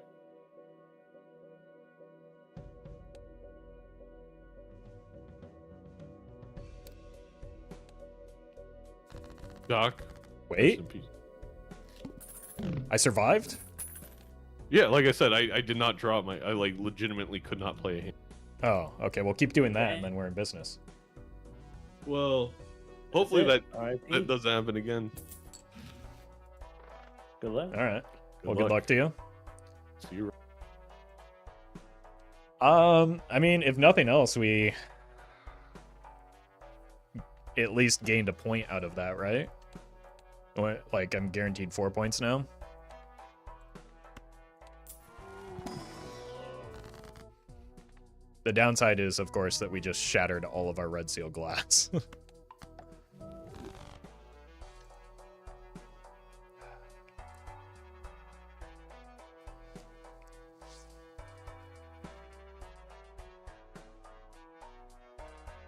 Doc. rest Wait, in peace. I survived? Yeah, like I said, I did not drop my. I like legitimately could not play a hand. Oh, okay, well, keep doing that, and then we're in business. Well, hopefully that RIP. doesn't happen again. Good luck. All right. Well, good luck to you. See you. I mean, if nothing else, we at least gained a point out of that, right? Like, I'm guaranteed 4 points now. The downside is, of course, that we just shattered all of our red seal glass.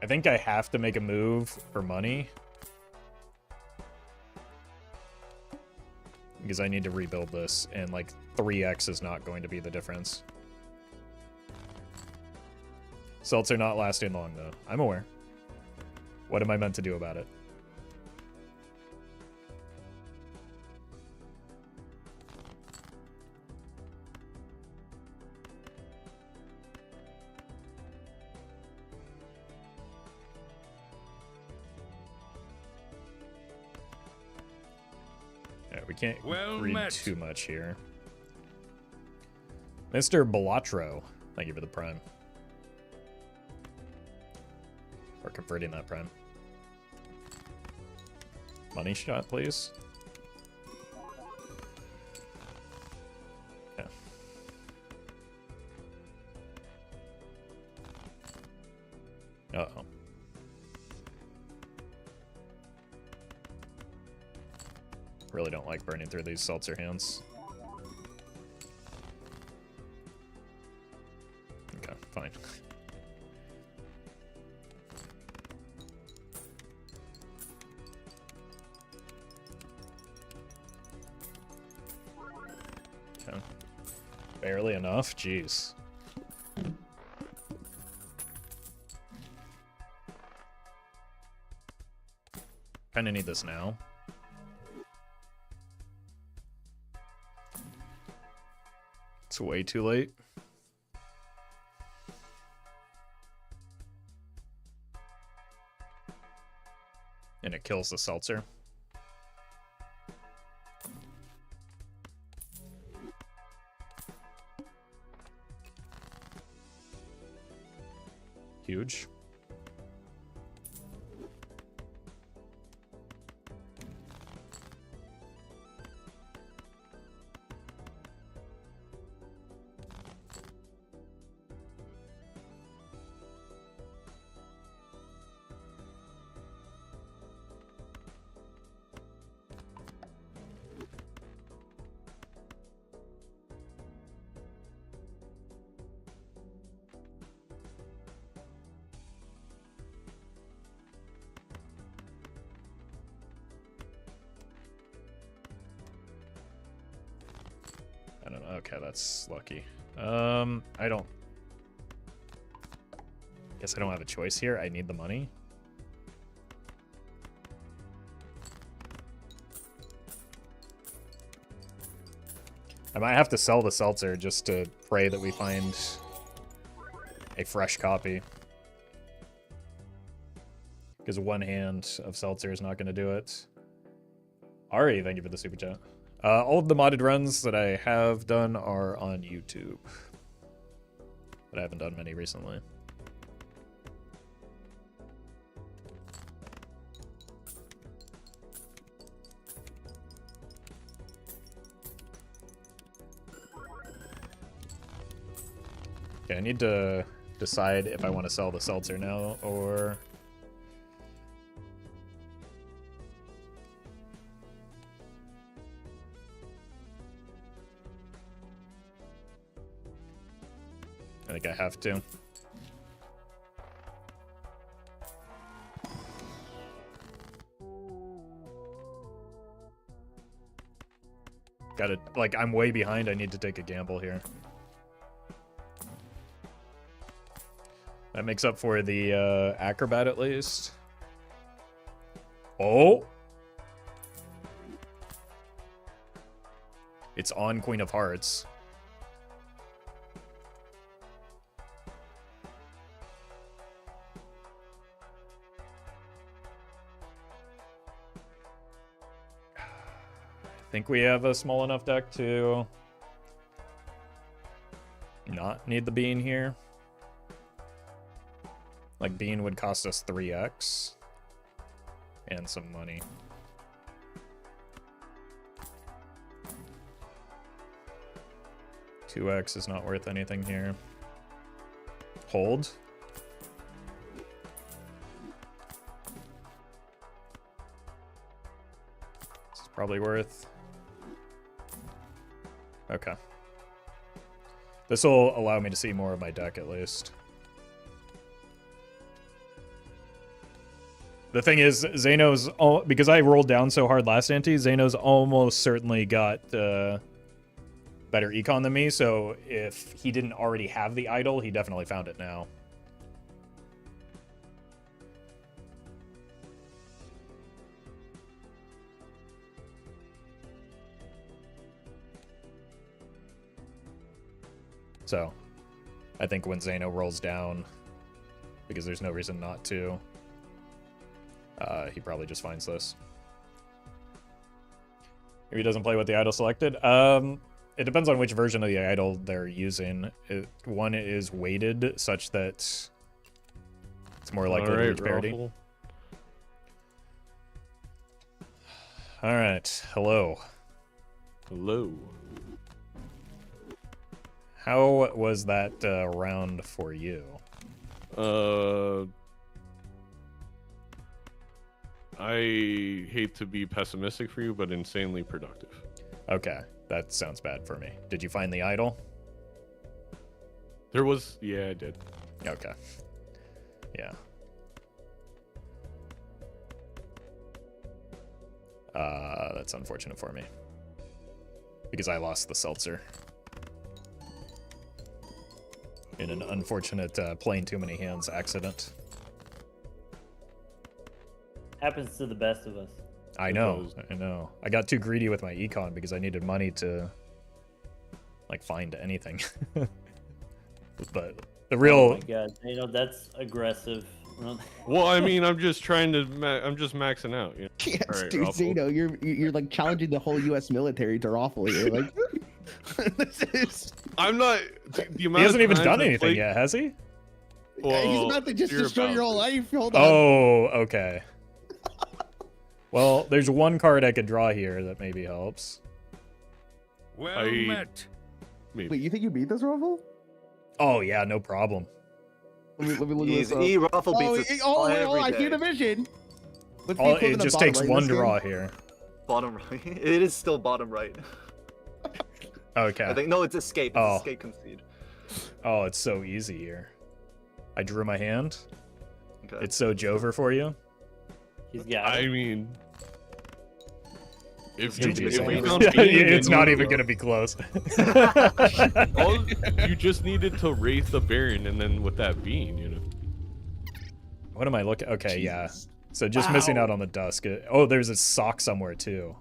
I think I have to make a move for money. Because I need to rebuild this, and like 3x is not going to be the difference. Seltzer not lasting long, though. I'm aware. What am I meant to do about it? Yeah, we can't Well read met. too much here. Mr. Balatro. Thank you for the prime. Or converting that prime. Money shot, please. Yeah. Uh-oh. Really don't like burning through these seltzer hands. Okay, fine. Okay. Barely enough? Jeez. Kinda need this now. It's way too late. And it kills the seltzer. Huge. I don't know. Okay, that's lucky. I don't... Guess I don't have a choice here. I need the money. I might have to sell the seltzer just to pray that we find a fresh copy. Because one hand of seltzer is not going to do it. Ari, thank you for the super chat. All of the modded runs that I have done are on YouTube. But I haven't done many recently. Okay, I need to decide if I want to sell the seltzer now or... I think I have to. Got it. Like, I'm way behind. I need to take a gamble here. That makes up for the acrobat at least. Oh! It's on Queen of Hearts. I think we have a small enough deck to not need the bean here. Like, bean would cost us 3x and some money. $2x is not worth anything here. Hold. This is probably worth... Okay. This will allow me to see more of my deck at least. The thing is, Zeno's... because I rolled down so hard last ante, Zeno's almost certainly got better econ than me, so if he didn't already have the idol, he definitely found it now. So, I think when Zeno rolls down, because there's no reason not to, he probably just finds this. If he doesn't play with the idol selected, it depends on which version of the idol they're using. One is weighted such that it's more likely to reach parity. Roffle. All right, hello. Hello. How was that round for you? I hate to be pessimistic for you, but insanely productive. Okay, that sounds bad for me. Did you find the idol? There was, yeah, I did. Okay. Yeah. That's unfortunate for me. Because I lost the seltzer. In an unfortunate playing too many hands accident. Happens to the best of us. I know, I know. I got too greedy with my econ because I needed money to, like, find anything. But the real... Oh my god, that's aggressive. Well, I mean, I'm just trying to, I'm just maxing out. You know? Yes, All right, dude, Roffle. you're like challenging the whole U.S. military to Roffle here. Like, this is. I'm not. The amount He hasn't of even times done I anything played- yet, has he? Well, He's about to just you're destroy your about whole to. life. Hold on. Oh, okay. Well, there's one card I could draw here that maybe helps. Well I- met. Maybe. Wait, you think you beat this Roffle? Oh, yeah, no problem. Let me look at this. Easy. Raffle beats us wait, every I see day. the vision. Let's be All, equivalent it to just bottom takes right in one this game. draw here. Bottom right. It is still bottom right. Okay. I think no, it's escape. It's Oh. escape concede. Oh, it's so easy here. I drew my hand. Okay. It's so Jover for you. He's got I it. mean, if GG, you, if Sam. we found Yeah, Bean, it's then not you- even gonna be close. you just needed to wraith the Baron, and then with that Bean, you know. What am I looking? Okay, yeah. Jesus. So just missing out on the dusk. Oh, there's a sock somewhere too.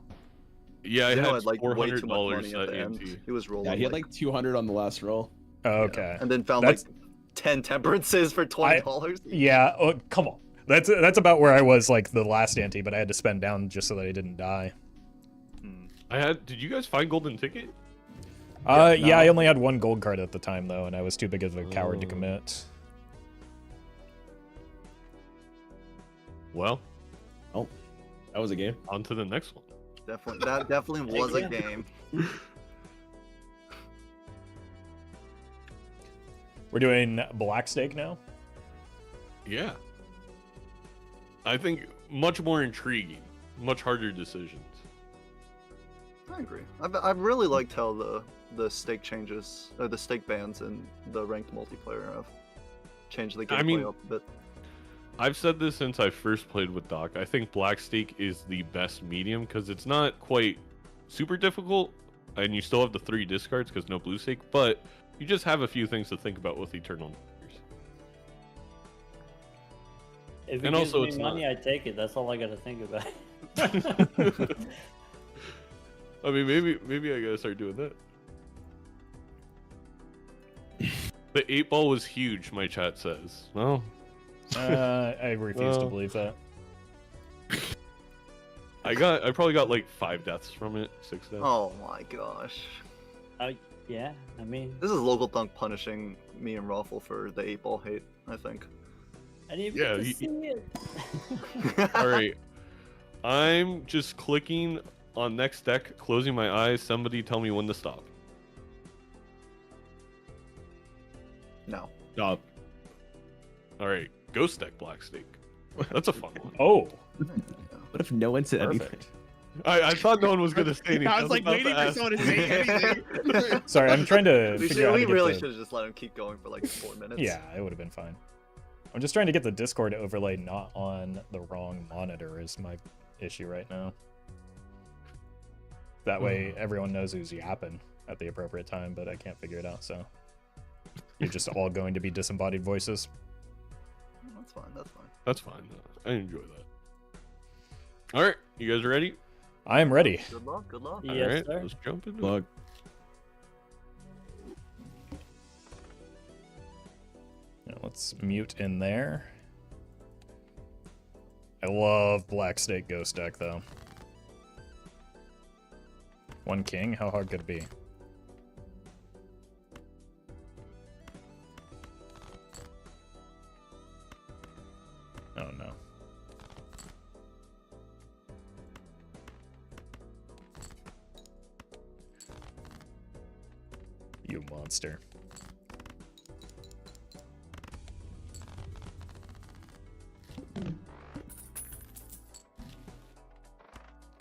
Yeah, I Zeno had had like way $400 too much money at at the end. ENT. He was rolling. Yeah, he had like 200 on the last roll. Oh, okay. and then found That's- like 10 temperances for $20. Yeah. Oh, come on. That's about where I was like the last ante, but I had to spend down just so that I didn't die. Did you guys find Golden Ticket? Yeah, I only had one gold card at the time though, and I was too big of a coward to Oh. commit. Well, That was a game. on to the next one. Definitely, that definitely was a game. We're doing black stake now. Yeah. I think much more intriguing, much harder decisions. I agree. I've really liked how the stake changes, or the stake bans in the ranked multiplayer have changed the gameplay mean, up a bit. I've said this since I first played with Doc. I think Black Stake is the best medium because it's not quite super difficult, and you still have the 3 discards because no blue stake, but you just have a few things to think about with Eternal Nightmares. If it And gives also me it's money, I take it. That's all I gotta think about. I mean, maybe I gotta start doing that. The 8 ball was huge, my chat says. Well, I refuse to Well. believe that. I probably got like 5 deaths from it, 6 deaths. Oh my gosh. Yeah, I mean, This is local dunk punishing me and Roffle for the 8-ball hate, I think. I didn't Yeah, even get to you- see it. All right, I'm just clicking on next deck, closing my eyes. Somebody tell me when to stop. No. Stop. All right, Ghost deck Black Stake. That's a fun one. Oh, What if no one said anything? perfect. I thought no one was gonna say anything. I was like about to waiting for ask. someone to say anything. Sorry, I'm trying to We, figure out how we to get really the- should have just let him keep going for like 4 minutes. Yeah, it would have been fine. I'm just trying to get the Discord overlay not on the wrong monitor is my issue right now. That way everyone knows who's yapping at the appropriate time, but I can't figure it out, so. You're just all going to be disembodied voices. That's fine, that's fine. That's fine. I enjoy that. All right, you guys ready? I am ready. Good luck, good luck. Yeah. All Yes, right, sir. let's jump into it. Look, Yeah, let's mute in there. I love Black Stake Ghost deck, though. 1 king? How hard could it be? You monster.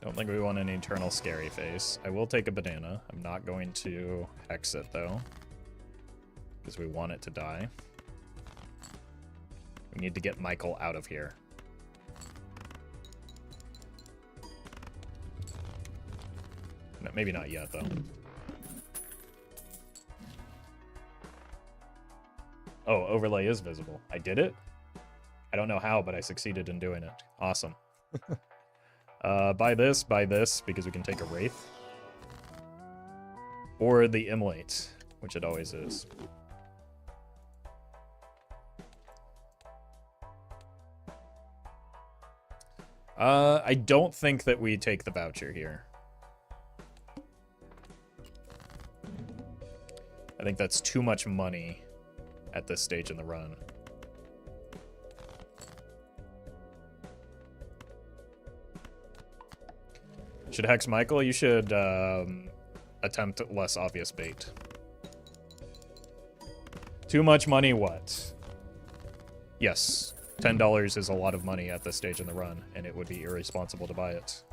Don't think we want an eternal scary face. I will take a banana. I'm not going to hex it though, because we want it to die. We need to get Michael out of here. No, maybe not yet though. Oh, overlay is visible. I did it? I don't know how, but I succeeded in doing it. Awesome. Buy this, because we can take a Wraith. Or the Immolate, which it always is. I don't think that we take the voucher here. I think that's too much money at this stage in the run. Should hex Michael? You should attempt less obvious bait. Too much money, what? Yes, $10 is a lot of money at this stage in the run, and it would be irresponsible to buy it.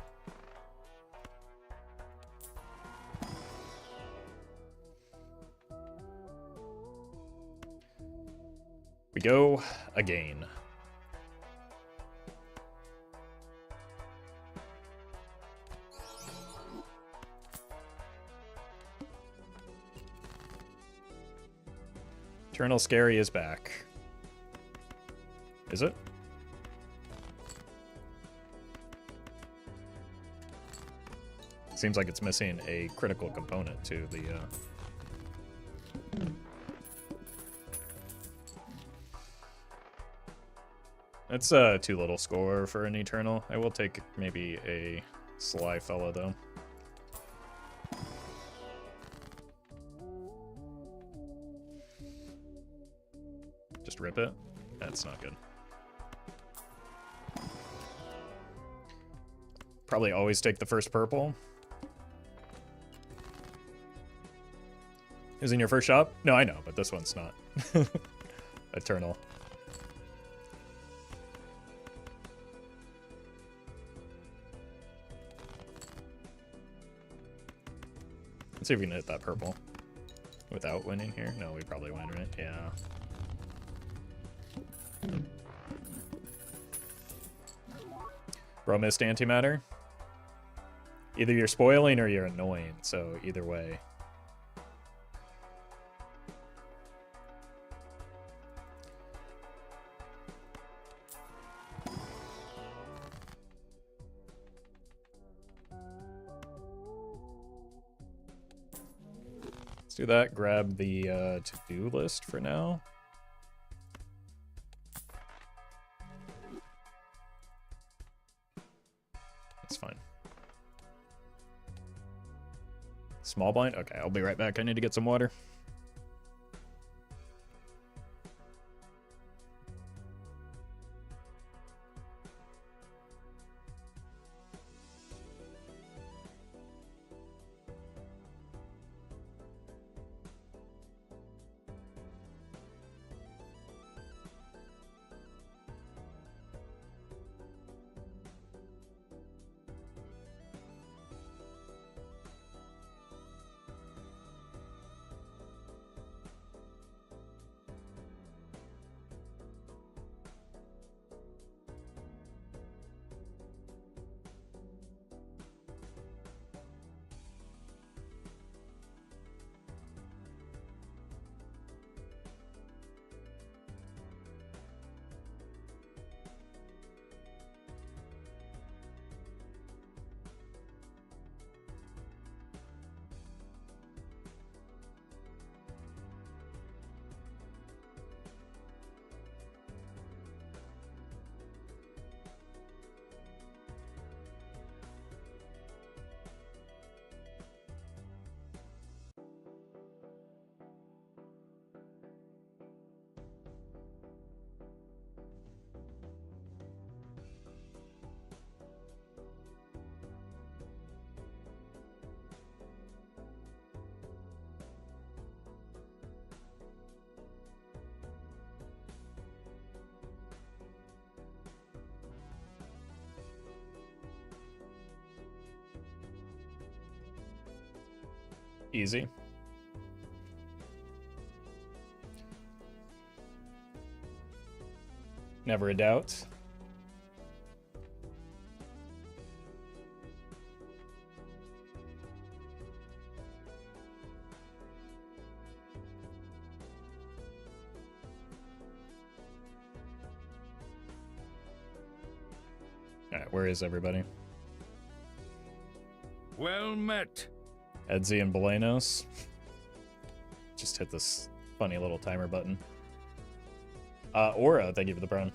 We go again. Eternal Scary is back. Is it? Seems like it's missing a critical component to the... That's too little score for an Eternal. I will take maybe a Sly fella, though. Just rip it? That's not good. Probably always take the first purple. Is in your first shop? No, I know, but this one's not. Eternal. Let's see if we can hit that purple without winning here. No, we probably win, right? Yeah. Bro missed antimatter. Either you're spoiling or you're annoying, so either way. Let's do that. Grab the to-do list for now. That's fine. Small blind? Okay, I'll be right back. I need to get some water. Easy. Never a doubt. Alright, where is everybody? Well met. Edsy and Belenos. Just hit this funny little timer button. Aura, thank you for the prone.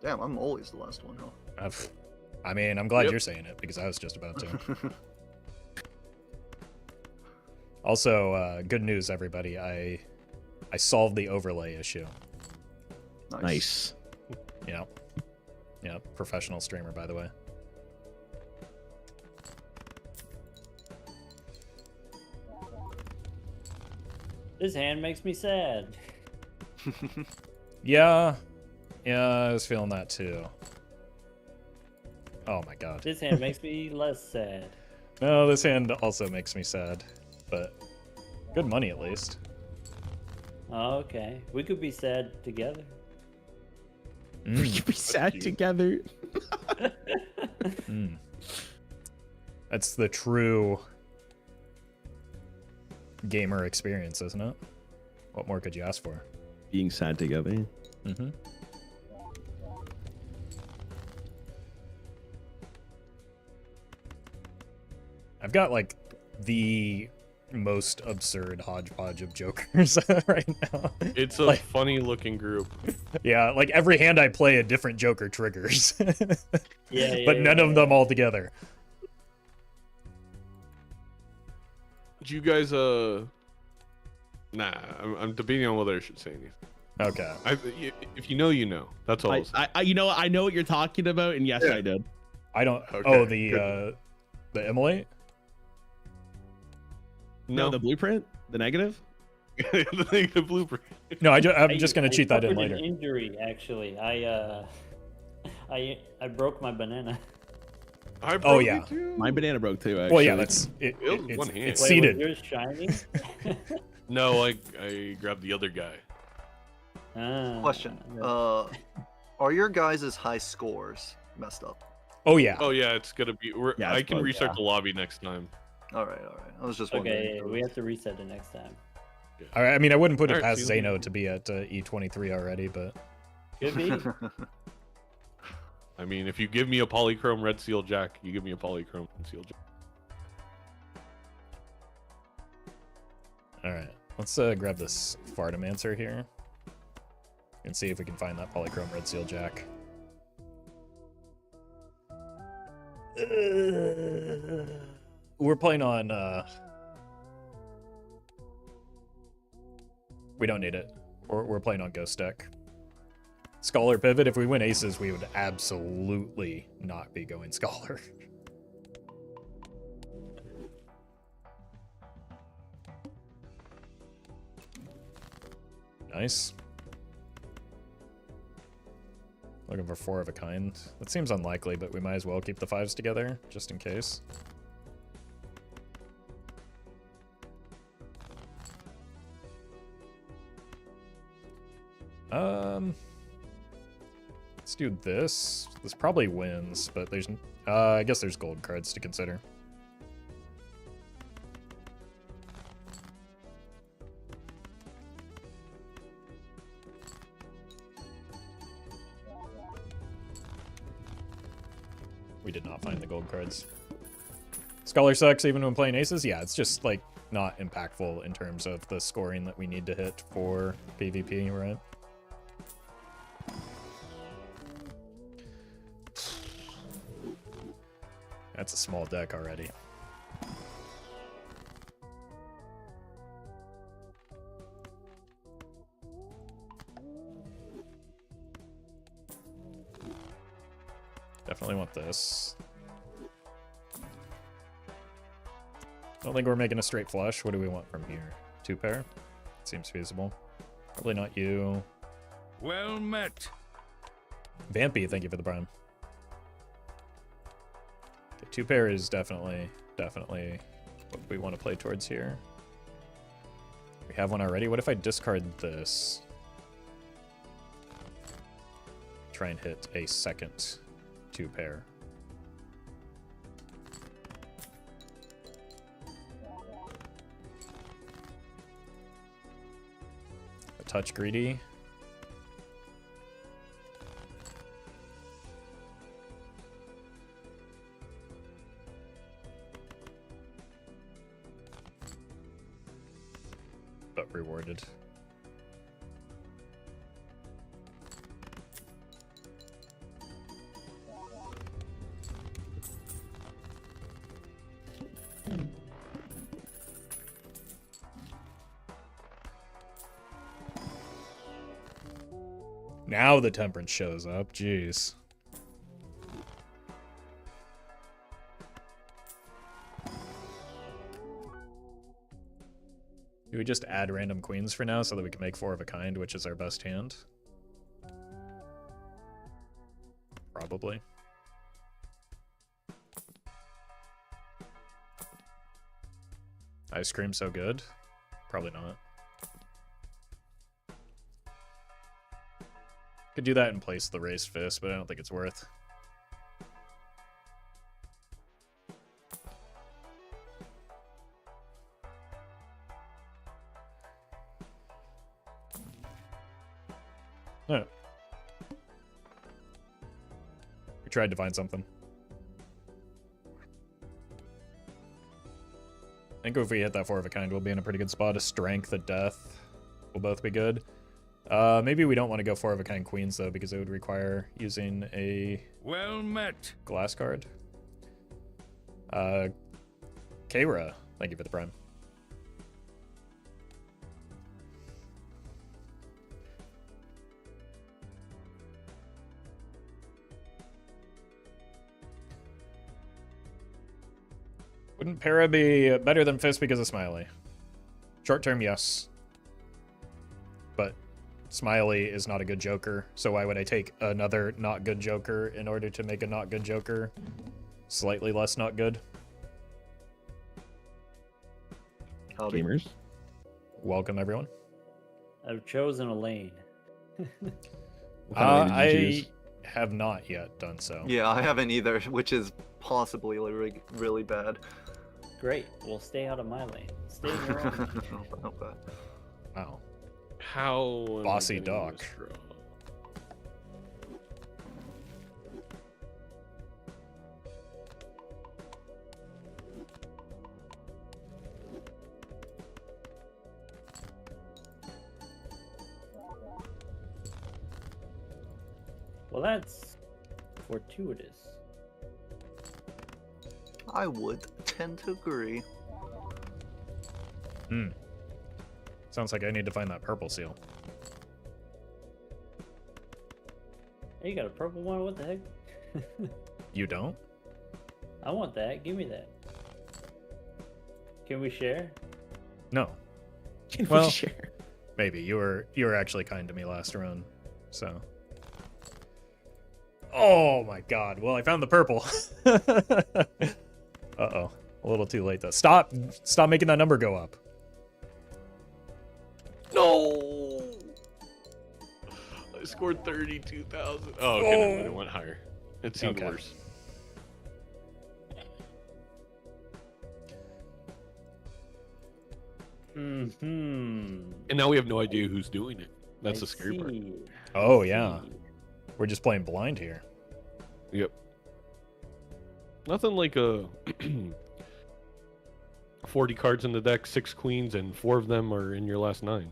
Damn, I'm always the last one, huh? I mean, I'm glad Yep. you're saying it because I was just about to. Also, good news, everybody. I solved the overlay issue. Nice. Yeah. Yeah, professional streamer, by the way. This hand makes me sad. Yeah. Yeah, I was feeling that too. Oh my god. This hand makes me less sad. No, this hand also makes me sad. But good money at least. Oh, okay. We could be sad together. We could be sad together. Mm. That's the true gamer experience, isn't it? What more could you ask for? Being sad together. Mm-hmm. I've got like the most absurd hodgepodge of jokers right now. It's a Like- funny looking group. Yeah, like every hand I play, a different joker triggers. Yeah, But none of them all together. Do you guys Nah, I'm debating on whether I should say anything. Okay. If you know, you know. That's all. I'll say. You know, I know what you're talking about, and yes, Yeah. I did. I don't. Okay, Oh, good. the immolate. No, the blueprint, the negative. the blueprint. No, I'm just gonna cheat that in suffered later. An injury, actually. I broke my banana. I Oh, broke yeah. it too. My banana broke too. Actually. Well, yeah, that's it. It was It's, one hand. it's Wait, seated. was yours shiny? No, I grabbed the other guy. Question. Are your guys' high scores messed up? Oh yeah. Oh yeah, it's gonna be. Yeah, I it's can bugged, restart the lobby next time. All right. I was just wondering. Okay, we have to reset it next time. I mean, I wouldn't put it Alright, past see you Zeno to be at E23 already, but Could be. I mean, if you give me a polychrome red seal jack, you give me a polychrome red seal jack. all right. Let's grab this Fardamancer here and see if we can find that polychrome red seal jack. We're playing on. We don't need it. We're playing on Ghost deck. Scholar pivot. If we win aces, we would absolutely not be going Scholar. Nice. Looking for 4 of a kind. That seems unlikely, but we might as well keep the 5s together, just in case. Let's do this. This probably wins, but there's... I guess there's gold cards to consider. We did not find the gold cards. Scholar sucks even when playing aces? Yeah, it's just, like, not impactful in terms of the scoring that we need to hit for PvP, right? That's a small deck already. Definitely want this. I don't think we're making a straight flush. What do we want from here? 2 pair? Seems feasible. Probably not you. Well met. Vampy, thank you for the prime. Okay, 2 pair is definitely what we want to play towards here. We have one already. What if I discard this? Try and hit a second 2 pair. A touch greedy. But rewarded. Now the temperance shows up. Jeez. Do we just add random queens for now so that we can make 4 of a kind, which is our best hand? Probably. Ice cream so good? Probably not. Could do that in place of the raised fist, but I don't think it's worth. No. We tried to find something. I think if we hit that 4 of a kind, we'll be in a pretty good spot. A strength, a death will both be good. Maybe we don't want to go 4 of a kind queens though, because it would require using a Well met. glass card. Kara, thank you for the prime. Wouldn't Para be better than Fist because of Smiley? Short term, yes. But Smiley is not a good Joker, so why would I take another not good Joker in order to make a not good Joker slightly less not good? Howdy. Gamers. Welcome, everyone. I've chosen a lane. What kind of lane did you I choose? have not yet done so. Yeah, I haven't either, which is possibly really, really bad. Great. Well, stay out of my lane. Stay in your own lane. Not bad. Wow. How am I Bossy getting dog. this draw? Well, that's fortuitous. I would tend to agree. Sounds like I need to find that purple seal. Hey, you got a purple one? What the heck? You don't? I want that. Give me that. Can we share? No. Can we Well- share? Maybe. You were actually kind to me last run, so. Oh my god. Well, I found the purple. Uh-oh. A little too late though. Stop making that number go up. No! I scored 32,000. Oh, okay, never mind, it went higher. It seemed Okay. worse. Mm-hmm. And now we have no idea who's doing it. That's the scary part. Oh yeah. We're just playing blind here. Yep. Nothing like a 40 cards in the deck, 6 queens, and 4 of them are in your last 9.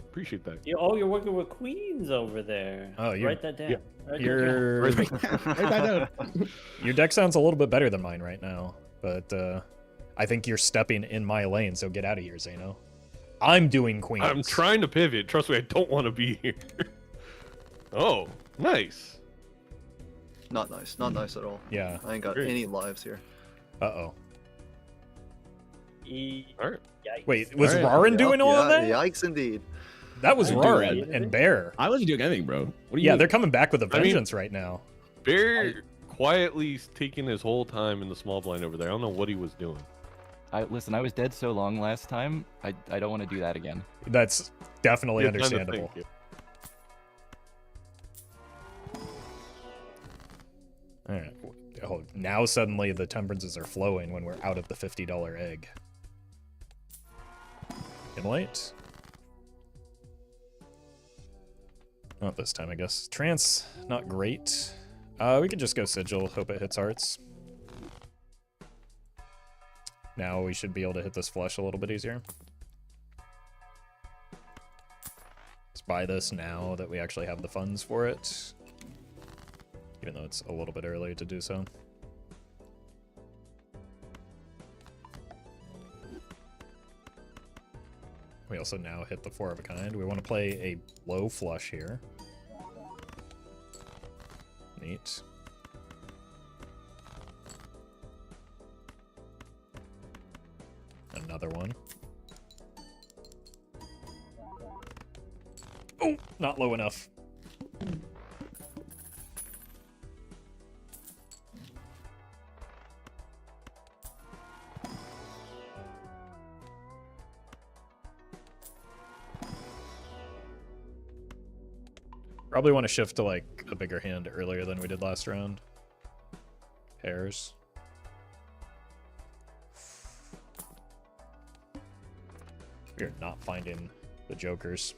Appreciate that. You're working with queens over there. Oh, you're- write that down. yeah. Write that down. Your Write that down. your deck sounds a little bit better than mine right now, but I think you're stepping in my lane, so get out of here, Zeno. I'm doing queens. I'm trying to pivot. Trust me, I don't want to be here. Oh, nice. Not nice. Not nice at all. Yeah. I ain't got Great. any lives here. Uh-oh. All right. Yikes. Wait, was Alright. Rarin doing all of that? Yikes, indeed. That was I didn't do Rarin anything. and Bear. I wasn't doing anything, bro. What do you Yeah, mean? they're coming back with a I mean- vengeance right now. Bear quietly taking his whole time in the small blind over there. I don't know what he was doing. Listen, I was dead so long last time. I don't want to do that again. That's definitely You have time to understandable. think. All right. Oh, now suddenly the temperances are flowing when we're out of the $50 egg. Immolate? Not this time, I guess. Trance, not great. We could just go Sigil, hope it hits hearts. Now we should be able to hit this flush a little bit easier. Let's buy this now that we actually have the funds for it. Even though it's a little bit early to do so. We also now hit the 4 of a kind. We want to play a low flush here. Neat. Another one. Oh, not low enough. Probably want to shift to like a bigger hand earlier than we did last round. Pairs. We are not finding the jokers.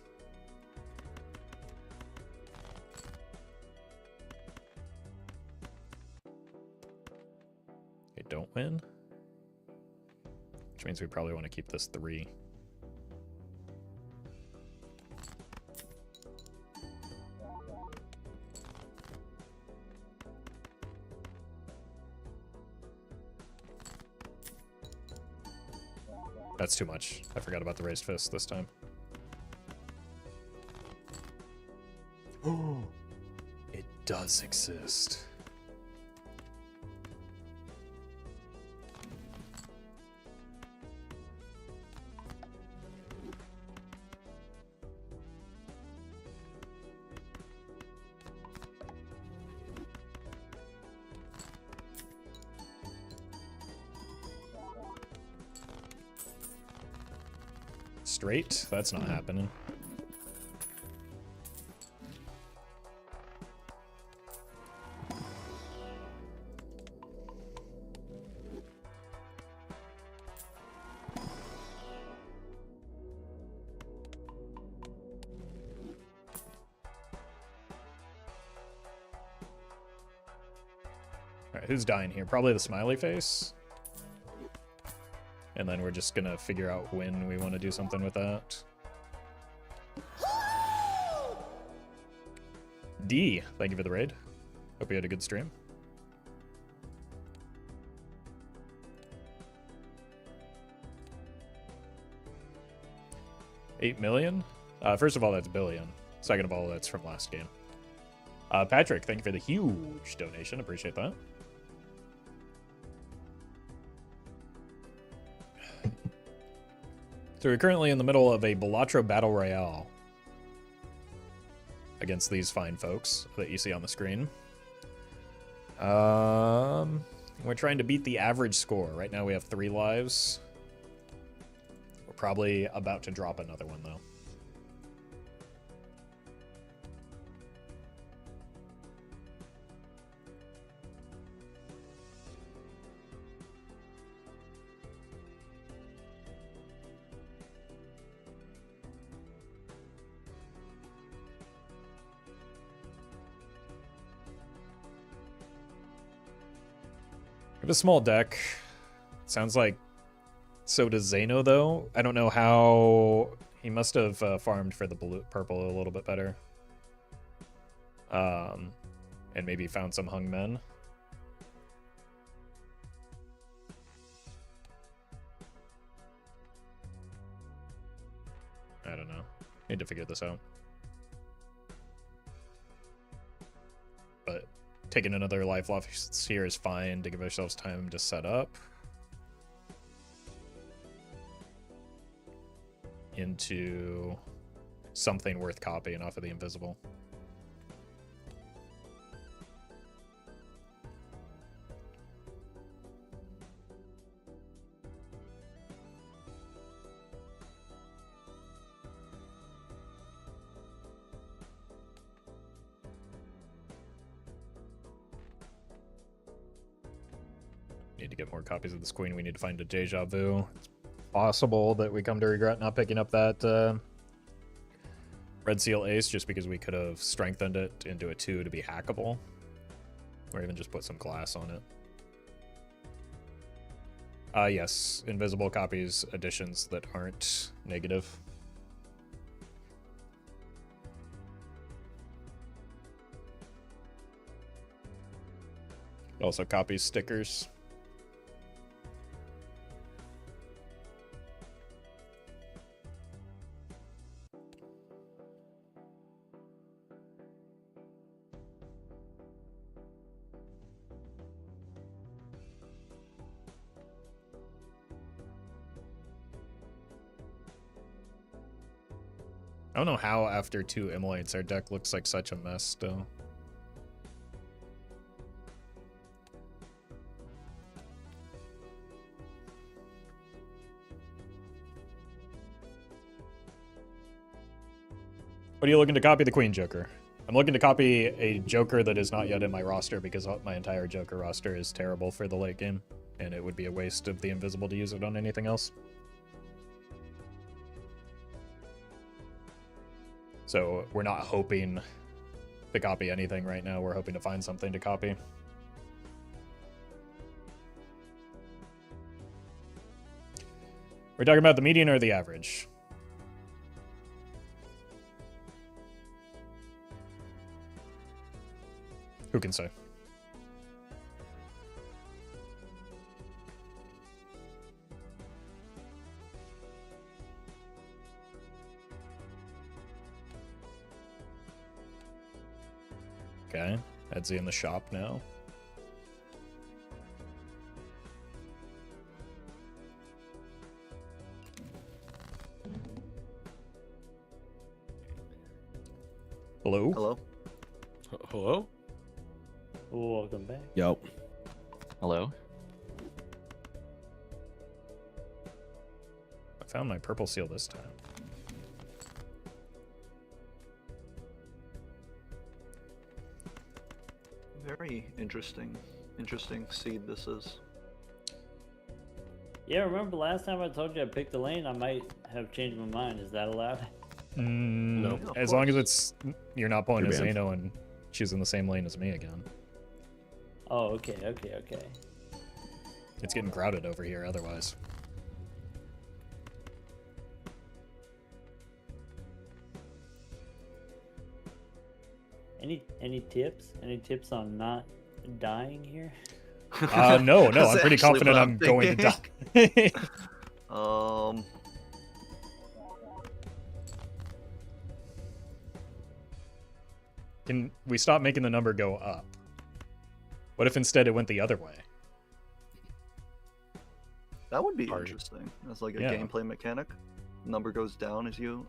Okay, don't win. Which means we probably want to keep this 3. That's too much. I forgot about the raised fist this time. Oh, it does exist. Straight? That's not happening. Alright, who's dying here? Probably the smiley face. And then we're just gonna figure out when we want to do something with that. D, thank you for the raid. Hope you had a good stream. $8 million? First of all, that's billion. Second of all, that's from last game. Patrick, thank you for the huge donation. Appreciate that. So we're currently in the middle of a Balatro Battle Royale against these fine folks that you see on the screen. We're trying to beat the average score. Right now we have 3 lives. We're probably about to drop another one, though. We have a small deck. Sounds like so does Zeno, though. I don't know how... He must have farmed for the blue, purple a little bit better. And maybe found some hung men. I don't know. Need to figure this out. But taking another life loss here is fine to give ourselves time to set up. into something worth copying off of the invisible. Need to get more copies of this queen. We need to find a deja vu. It's possible that we come to regret not picking up that red seal ace just because we could have strengthened it into a 2 to be hackable, or even just put some glass on it. Yes, invisible copies additions that aren't negative. It also copies stickers. I don't know how after 2 immolates our deck looks like such a mess still. What are you looking to copy? The Queen Joker. I'm looking to copy a Joker that is not yet in my roster because my entire Joker roster is terrible for the late game, and it would be a waste of the invisible to use it on anything else. So we're not hoping to copy anything right now. We're hoping to find something to copy. We're talking about the median or the average? Who can say? Okay, Edsy in the shop now. Hello? Hello? Hello? Welcome back. Yo. Hello. I found my purple seal this time. Very interesting seed this is. Yeah, remember last time I told you I picked a lane? I might have changed my mind. Is that allowed? No. Yeah, of As long as course. it's you're not pulling a You're banned. Zeno and she's in the same lane as me again. Oh, okay. It's getting crowded over here otherwise. Any tips? Any tips on not dying here? No, That's I'm pretty actually confident what I'm going to thinking. die. Can we stop making the number go up? What if instead it went the other way? That would be Hard. interesting. As like a Yeah. gameplay mechanic. Number goes down as you,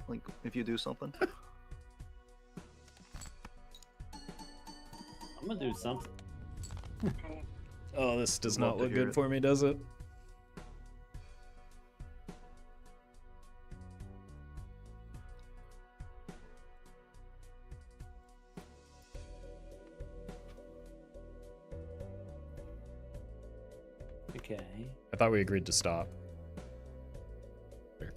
like, if you do something. I'm gonna do something. Oh, this does Love not to look hear good it. for me, does it? Okay. I thought we agreed to stop. Okay,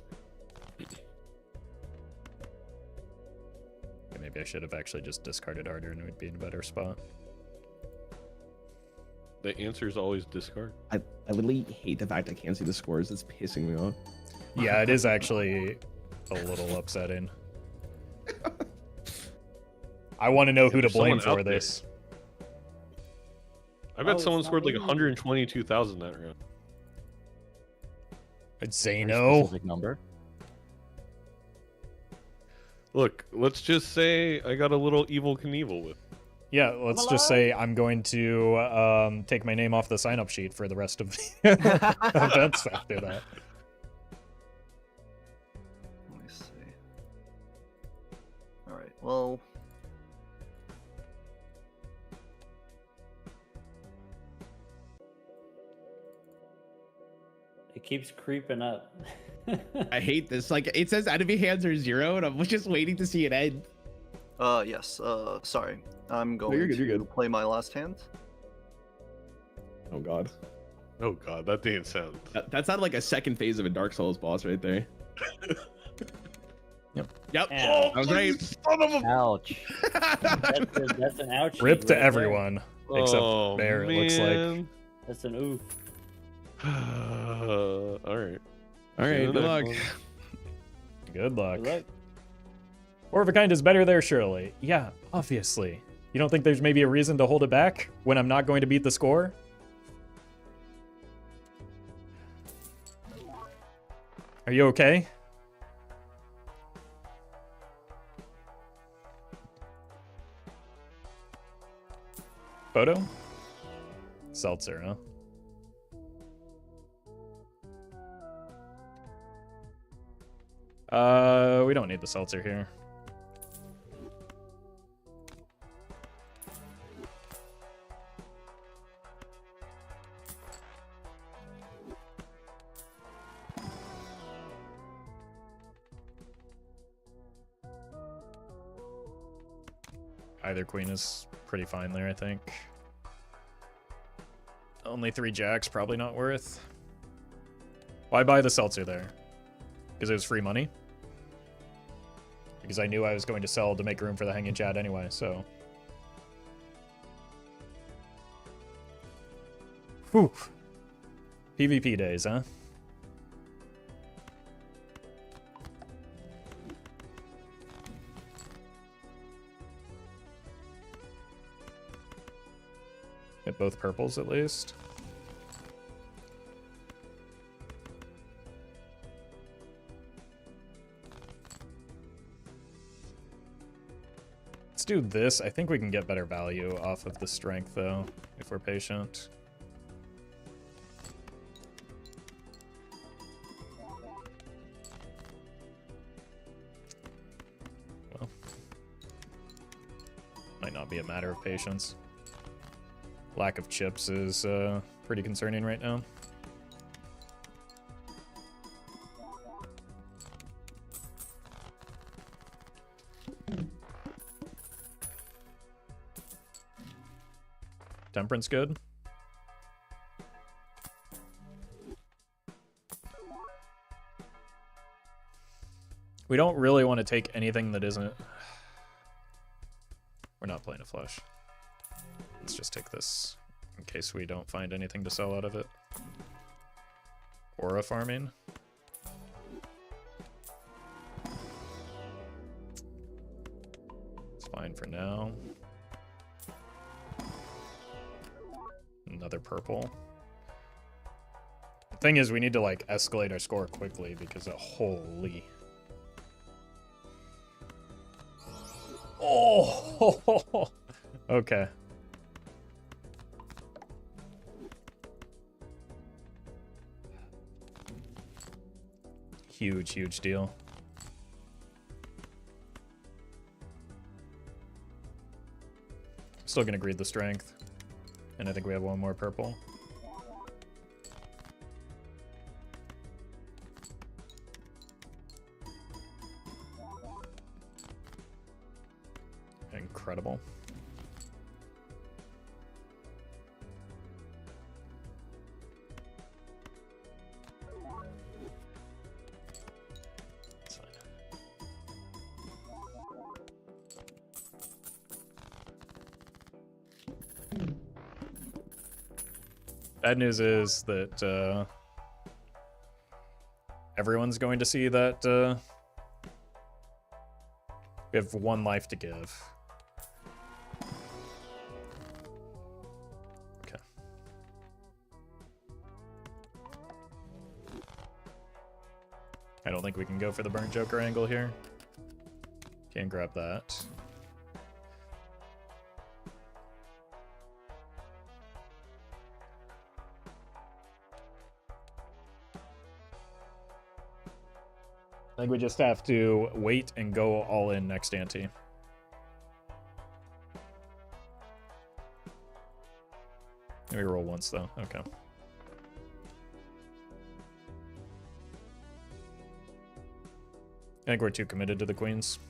maybe I should have actually just discarded harder and we'd be in a better spot. The answer is always discard. I literally hate the fact I can't see the scores. It's pissing me off. Yeah, it is actually a little upsetting. I want to know who to There's blame someone for out there. this. I bet Oh, someone it's scored not like me. 122,000 that round. It's Very Zeno. specific number. Look, let's just say I got a little evil Knievel with. Yeah, let's just alive. say I'm going to take my name off the sign-up sheet for the rest of the events after that. Well, It keeps creeping up. I hate this. Like, it says enemy hands are 0, and I'm just waiting to see it end. yes. Sorry. I'm going you're good, you're to good. play my last hand. Oh god. Oh god, that didn't sound. That sounded like a second phase of a Dark Souls boss right there. Yep. Yep. Ow. That was great. Son of a. Ouch. That's an ouchie. Rip to right there. everyone except Oh, Bear. It looks like. That's an oof. All right. All right. Good luck. Good luck. Good luck. Four of a kind is better there, surely. Yeah, obviously. You don't think there's maybe a reason to hold it back when I'm not going to beat the score? Are you okay? Photo? Seltzer, huh? We don't need the seltzer here. Either queen is pretty fine there, I think. Only 3 jacks, probably not worth. Why buy the seltzer there? Because it was free money? Because I knew I was going to sell to make room for the hanging chat anyway, so. Whew. PvP days, huh? Get both purples at least. Let's do this. I think we can get better value off of the strength, though, if we're patient. Well, might not be a matter of patience. Lack of chips is pretty concerning right now. Temperance good. We don't really want to take anything that isn't... We're not playing a flush. Let's just take this in case we don't find anything to sell out of it. Aura farming. It's fine for now. Another purple. The thing is, we need to like escalate our score quickly because holy. Oh, okay. Huge deal. Still gonna greed the strength. And I think we have one more purple. Incredible. That's fine. Bad news is that everyone's going to see that we have 1 life to give. Okay. I don't think we can go for the burnt Joker angle here. Can't grab that. I think we just have to wait and go all in next ante. Maybe roll once, though. Okay. I think we're too committed to the queens.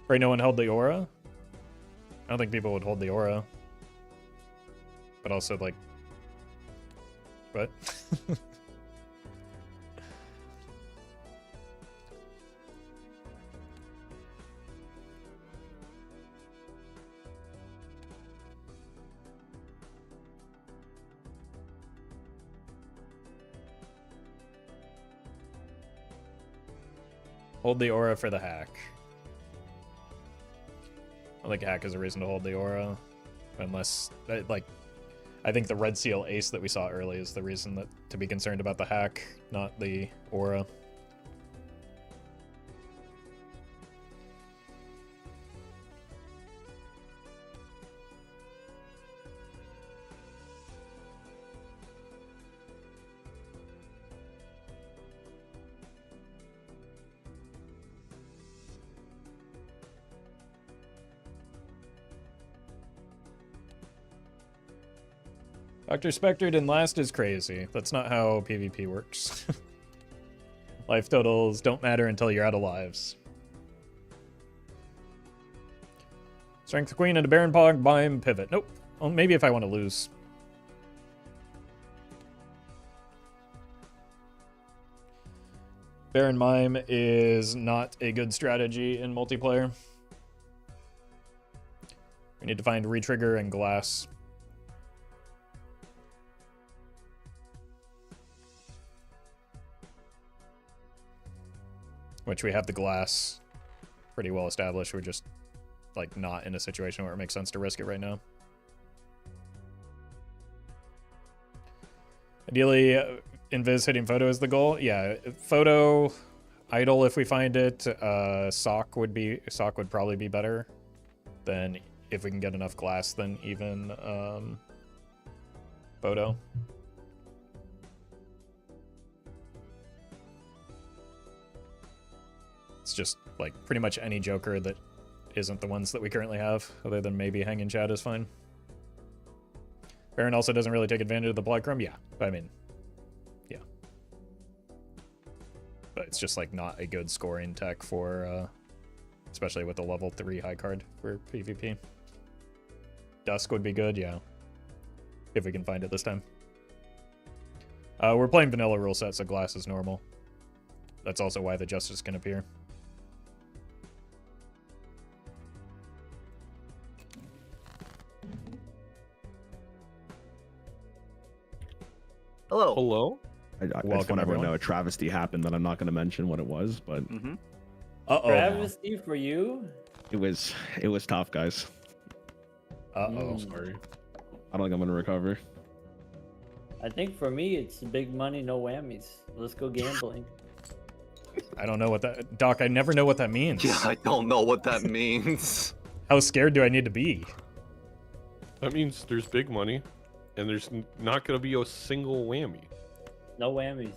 Right, no one held the aura? I don't think people would hold the aura. But also, like... What? Hold the aura for the hack. I think hack is a reason to hold the aura. Unless, like, I think the red seal ace that we saw early is the reason that to be concerned about the hack, not the aura. Dr. Spectre didn't last is crazy. That's not how PvP works. Life totals don't matter until you're out of lives. Strength Queen and a Baron Pog, Mime, Pivot. Nope. Well, maybe if I want to lose. Baron Mime is not a good strategy in multiplayer. We need to find Retrigger and Glass. Which we have the Glass pretty well established. We're just, like, not in a situation where it makes sense to risk it right now. Ideally, Invis hitting Photo is the goal. Yeah, Photo, Idol if we find it. Sock would probably be better than if we can get enough Glass than even Photo. It's just, like, pretty much any Joker that isn't the ones that we currently have, other than maybe Hanging Chad is fine. Baron also doesn't really take advantage of the Blood Crumb, yeah. But I mean, yeah. But it's just, like, not a good scoring tech for, especially with the level 3 high card for PvP. Dusk would be good, yeah. If we can find it this time. We're playing vanilla rule set, so Glass is normal. That's also why the Justice can appear. Hello. Hello? I just Welcome, want everyone everyone. to know a travesty happened that I'm not going to mention what it was, but Uh-oh. Travesty for you? it was tough, guys. Uh-oh. Sorry. I don't think I'm going to recover. I think for me, it's big money, no whammies. Let's go gambling. I don't know what that... Doc, I never know what that means. Yeah, I don't know what that means. How scared do I need to be? That means there's big money, and there's not going to be a single whammy. No whammies.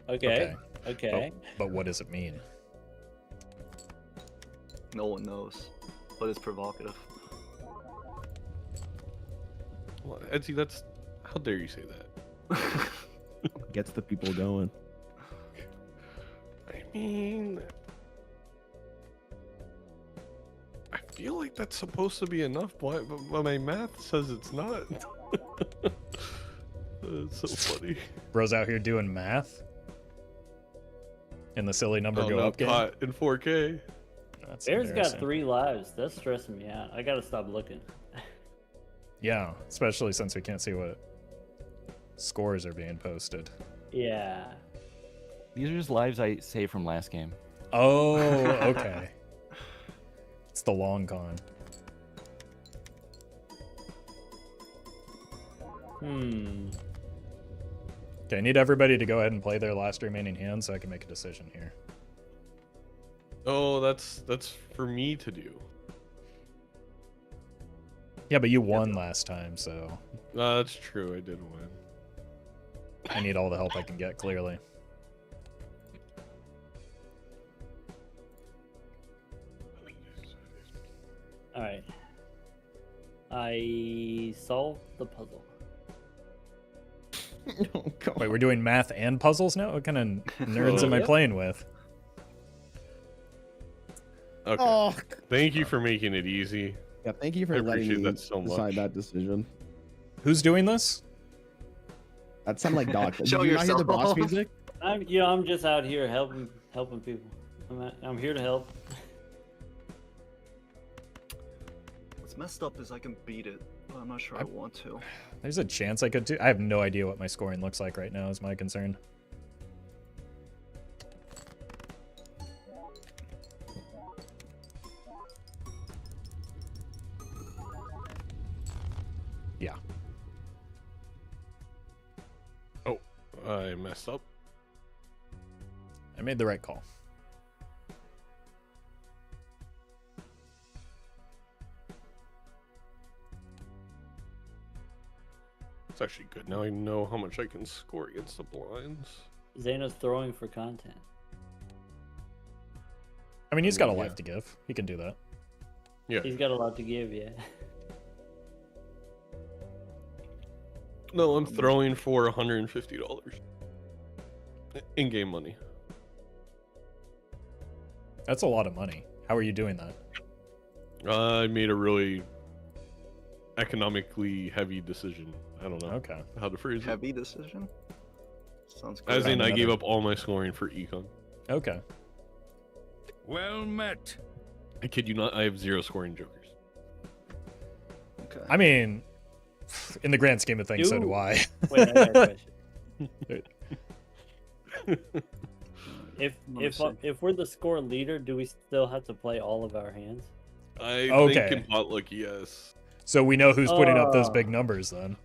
Okay. Okay. But what does it mean? No one knows, but it's provocative. Well, Etsy, that's... How dare you say that? Gets the people going. I mean... I feel like that's supposed to be enough, but my math says it's not. It's so funny. Bro's out here doing math? And the silly number Oh, go no, up game? caught in 4K. That's Bear's got embarrassing. 3 lives. That's stressing me out. I gotta stop looking. Yeah, especially since we can't see what scores are being posted. Yeah. These are just lives I saved from last game. Oh, okay. It's the long con. Okay, I need everybody to go ahead and play their last remaining hand so I can make a decision here. Oh, that's for me to do. Yeah, but you won last time, so That's true. I did win. I need all the help I can get, clearly. All right. I solved the puzzle. Oh, God. Wait, we're doing math and puzzles now? What kind of nerds am I Yep. playing with? Okay. Oh, Thank you for making it easy. yeah. Thank you for I letting appreciate me that so decide much. that decision. Who's doing this? That sounded like Doc. Did Show you not hear the boss yourself. music? I'm just out here helping people. I'm here to help. What's messed up is I can beat it, but I'm not sure I want to. There's a chance I could do. I have no idea what my scoring looks like right now. Is my concern. Yeah. Oh, I messed up. I made the right call. It's actually good. Now I know how much I can score against the blinds. Zeno's throwing for content. I mean, he's got a Yeah. life to give. He can do that. Yeah. He's got a lot to give, yeah. No, I'm throwing for $150 in-game money. That's a lot of money. How are you doing that? I made a really economically heavy decision. I don't know Okay. how to phrase it. Heavy decision? Sounds good. As in, I Another- gave up all my scoring for econ. Okay. Well met. I kid you not, I have 0 scoring jokers. Okay. I mean, in the grand scheme of things, so do You- I. Wait, I got a question. If Let me see. if we're the score leader, do we still have to play all of our hands? I Okay. think in potluck, yes. So we know who's putting up those Oh. big numbers then.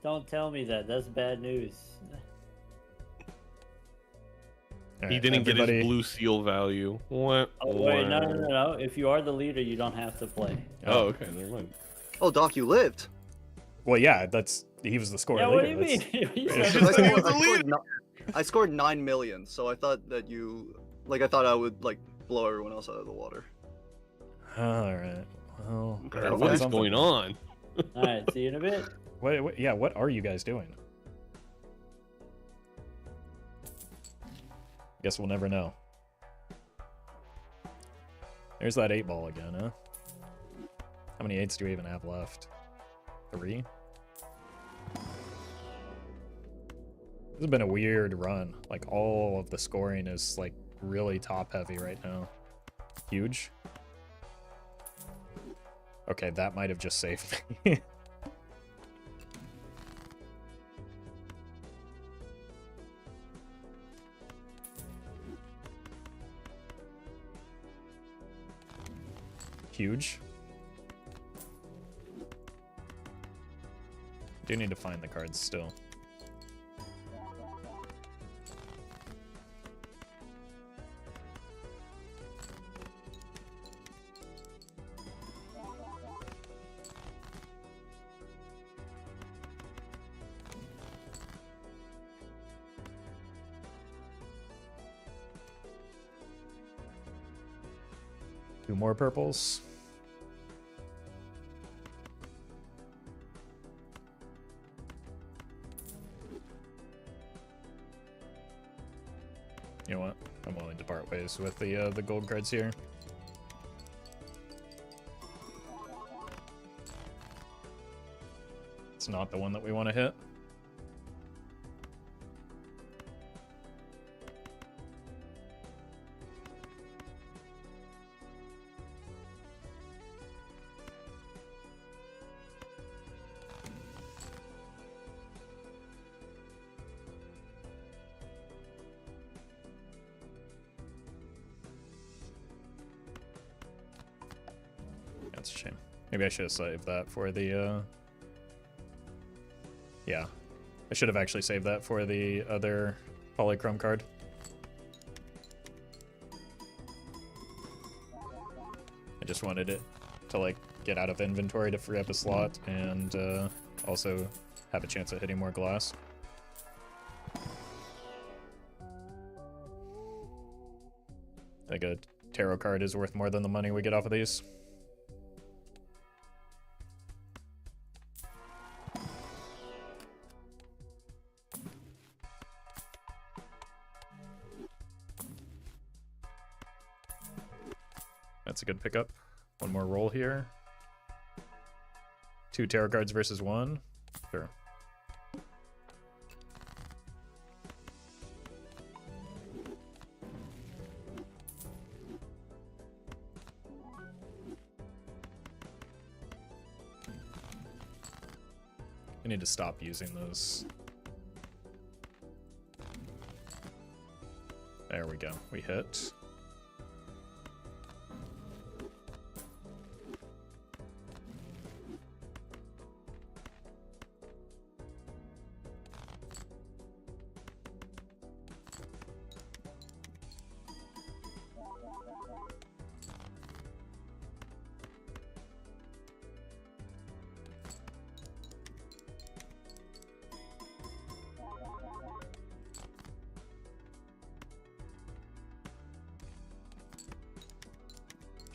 Don't tell me that. That's bad news. All He right, didn't get everybody- his blue seal value. Wah, Oh wait, no, wah. no, no, no. If you are the leader, you don't have to play. Oh, okay, never mind. Oh, Doc, you lived. Well, yeah, he was the score Yeah, leader. what do you That's- mean? You Yeah. said I it scored, was- I, scored I scored 9 million, so I thought that I thought I would like blow everyone else out of the water. All right. Well, Okay, gotta okay. find What is something. going on? All right, see you in a bit. Yeah, what are you guys doing? Guess we'll never know. There's that 8-ball again, huh? How many 8s do we even have left? 3? This has been a weird run. Like, all of the scoring is, like, really top-heavy right now. Huge. Okay, that might have just saved me. Huge. Do need to find the cards still. Two more purples. You know what? I'm willing to part ways with the gold cards here. It's not the one that we want to hit. That's a shame. Maybe I should have saved that for the, yeah. I should have actually saved that for the other polychrome card. I just wanted it to, like, get out of inventory to free up a slot and also have a chance at hitting more glass. I think a tarot card is worth more than the money we get off of these. That's a good pickup. One more roll here. 2 tarot cards versus 1. Sure. I need to stop using those. There we go. We hit.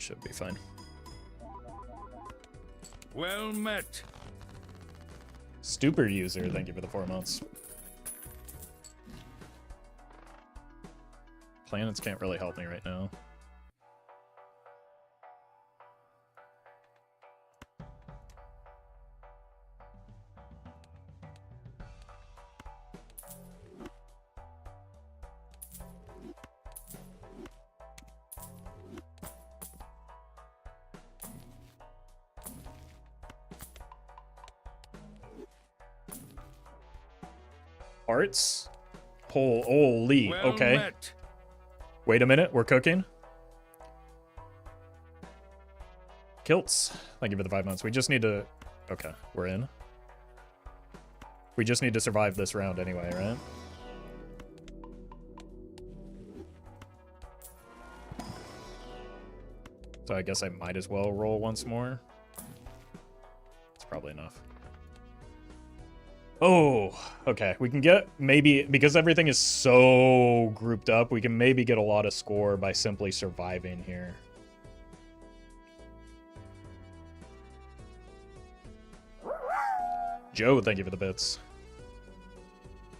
Should be fine. Well met. Stupor user, thank you for the 4 months. Planets can't really help me right now. Arts? Holy, Well okay. met. Wait a minute, we're cooking. Kilts, thank you for the 5 months. We just need to... Okay, we're in. We just need to survive this round anyway, right? So I guess I might as well roll once more. It's probably enough. Oh, okay. We can get maybe, because everything is so grouped up, we can maybe get a lot of score by simply surviving here. Joe, thank you for the bits.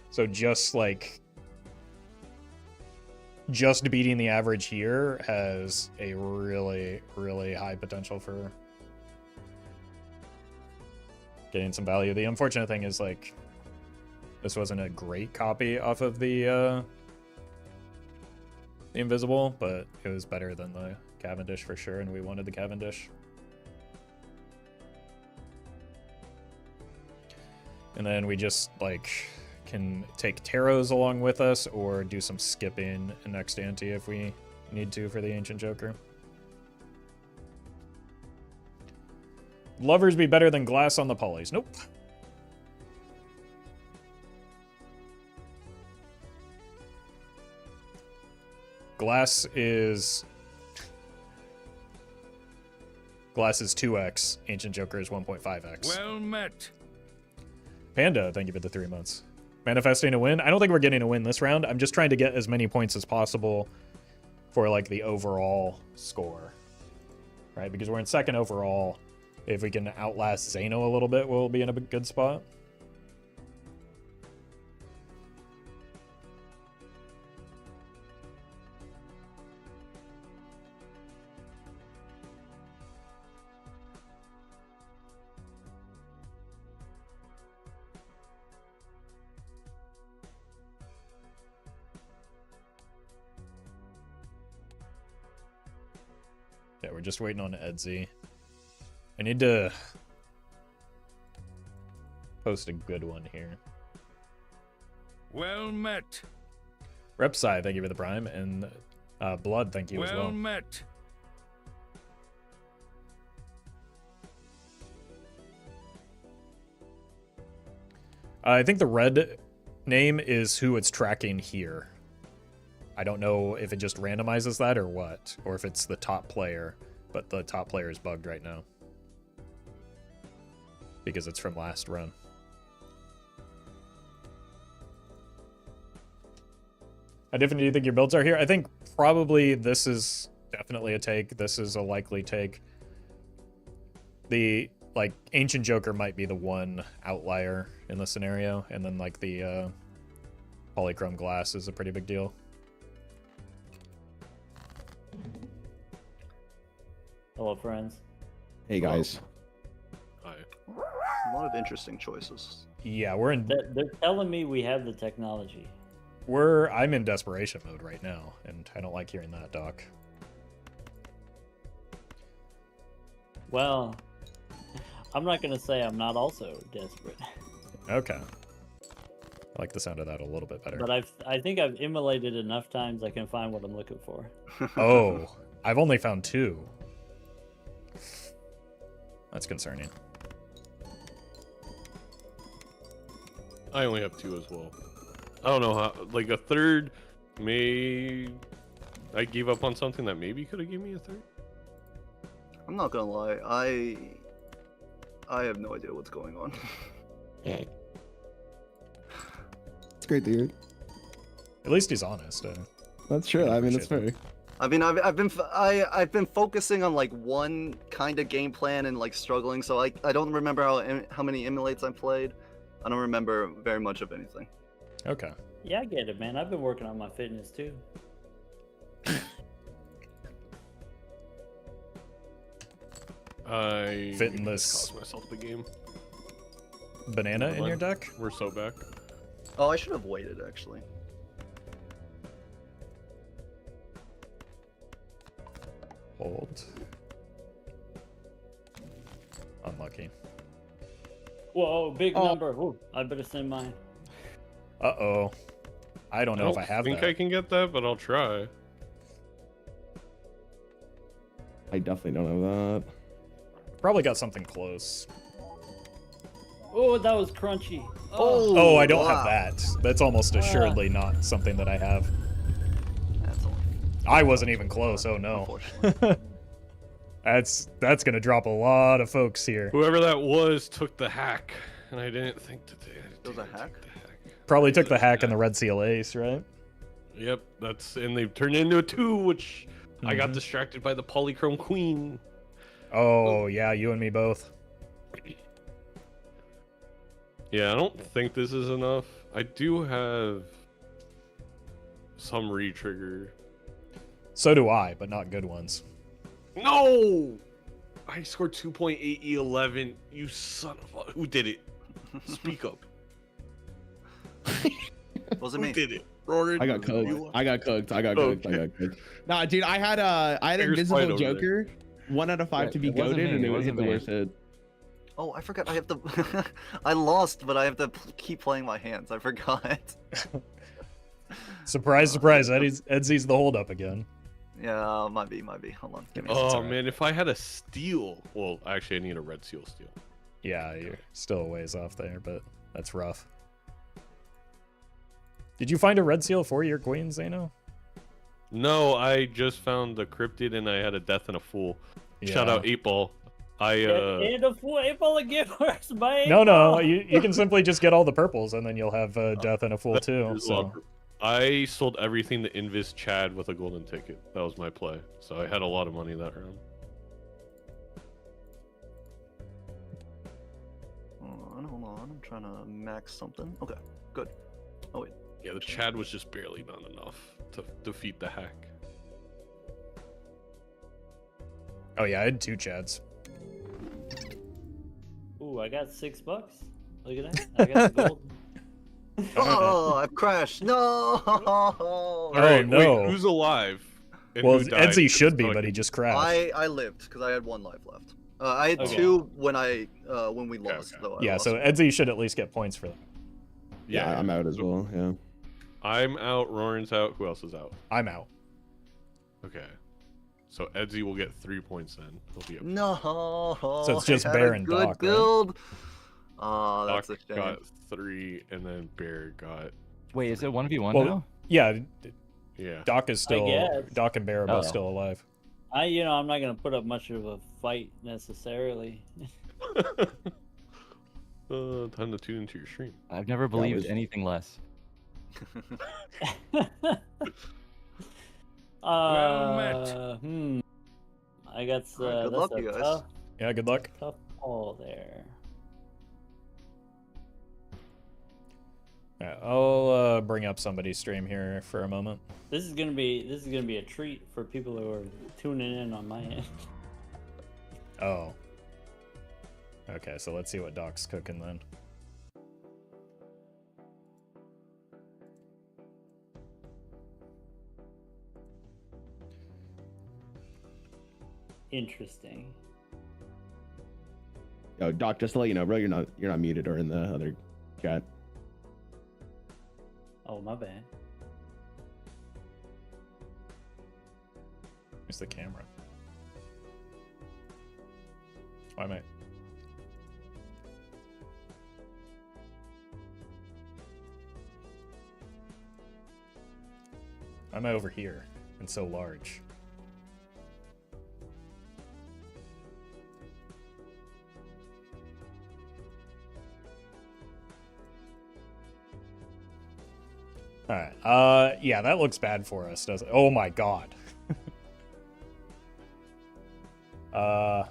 So just like, just beating the average here has a really, really high potential for getting some value. The unfortunate thing is, like, this wasn't a great copy off of the Invisible, but it was better than the Cavendish for sure, and we wanted the Cavendish. And then we just, like, can take tarots along with us or do some skipping next ante if we need to for the Ancient Joker. Lovers be better than glass on the polys. Nope. Glass is 2x. Ancient Joker is 1.5x. Well met. Panda, thank you for the 3 months. Manifesting a win? I don't think we're getting a win this round. I'm just trying to get as many points as possible for, like, the overall score. Right? Because we're in second overall. If we can outlast Zano a little bit, we'll be in a good spot. Yeah, we're just waiting on Edsy. I need to post a good one here. Well met. Repsai, thank you for the prime, and Blood, thank you as well. Well met. I think the red name is who it's tracking here. I don't know if it just randomizes that or what, or if it's the top player, but the top player is bugged right now because it's from last run. How different do you think your builds are here? I think probably this is definitely a take. This is a likely take. The, like, Ancient Joker might be the one outlier in the scenario, and then, like, the polychrome glass is a pretty big deal. Hello, friends. Hey guys. Hi. A lot of interesting choices. Yeah, we're in. They're telling me we have the technology. I'm in desperation mode right now, and I don't like hearing that, Doc. Well, I'm not gonna say I'm not also desperate, Okay. I like the sound of that a little bit better. but I think I've immolated enough times I can find what I'm looking for. Oh, I've only found 2. That's concerning. I only have 2 as well. I don't know how. Like a third, I gave up on something that maybe could have given me a third. I'm not gonna lie, I have no idea what's going on. It's great to hear. At least he's honest. That's true. I mean, it's fair. I mean, I've been focusing on like one kind of game plan and like struggling, so I don't remember how many emulates I played. I don't remember very much of anything. Okay. Yeah, I get it, man. I've been working on my fitness too. I Fitting this cost myself the game. banana in your deck? We're so back. Oh, I should have waited actually. Hold. Unlucky. Whoa, big number. Ooh, I better send mine. Uh-oh. I don't know if I have think that. I can get that, but I'll try. I definitely don't have that. Probably got something close. Oh, that was crunchy. Oh, I don't have wow. that. That's almost assuredly not something that I have. That's all. I wasn't even close. Oh no. Unfortunately. That's gonna drop a lot of folks here. Whoever that was took the hack, and I didn't think to take it. It was a hack? Probably took the hack and the Red Seal Ace, right? Yep, and they've turned into a 2, which I got Mhm. distracted by the Polychrome Queen. Oh yeah, you and me both. Yeah, I don't think this is enough. I do have some re-trigger. So do I, but not good ones. No! I scored 2.8 E11. You son of a... Who did it? Speak up. Wasn't Who me. did it? Rory? I got cooked. You- I got cooked. I got cooked. I got cooked. Nah, dude, I had Fair Invisible fight over there. Joker, 1 out of 5 Yeah, to be it wasn't goaded, me, and it it wasn't wasn't the me. worst hit. Oh, I forgot. I have to. I lost, but I have to keep playing my hands. I forgot. Surprise, surprise. Edsy's the holdup again. Yeah, might be. Hold on. Give me a Oh, alright. man, if I had a steal... Well, actually, I need a red seal steal. Yeah, you're still a ways off there, but that's rough. Did you find a Red Seal for your queen, Zeno? No, I just found the cryptid, and I had a death and a fool. Shout Yeah. out 8-Ball. And a full April again. Where's my No, April? you can simply just get all the purples, and then you'll have Death and a Fool That too. is So welcome. I sold everything to Invis Chad with a golden ticket. That was my play. So I had a lot of money that round. Hold on. I'm trying to max something. Okay, good. Oh wait. Yeah, the Chad was just barely not enough to defeat the hack. oh yeah, I had 2 Chads. Ooh, I got $6. Look at that. I got the gold. Oh, I've crashed. No. All right, no. wait, who's alive? And Well, who died? Edsy should be, So I but he can- just crashed. I lived because I had 1 life left. I had Okay. 2 when we lost. okay. Though I Yeah, lost. so Edsy should at least get points for that. Yeah, I'm out as well. Yeah. I'm out. Roran's out. Who else is out? I'm out. Okay. So Edsy will get 3 points then. He'll be up. No. So it's just I had Bear a and good Doc, right? build. Oh, Doc that's a shame. got 3, and then Bear got... Wait, is it 1v1 Well, now? Yeah, Yeah. Doc is still guess. Doc and Bear are both Oh. still alive. I'm not gonna put up much of a fight necessarily. Time to tune into your stream. I've never believed was- anything less. met. I got Alright, good that's luck, a you guys. tough Yeah, good luck. call there. Yeah, I'll bring up somebody's stream here for a moment. This is gonna be a treat for people who are tuning in on my end. Oh. Okay, so let's see what Doc's cooking then. Interesting. Yo, Doc, just to let you know, bro, you're not muted or in the other chat. Oh, my bad. Where's the camera? Why am I? Why am I over here and so large? Alright, yeah, that looks bad for us, doesn't it? Oh my god. Alright,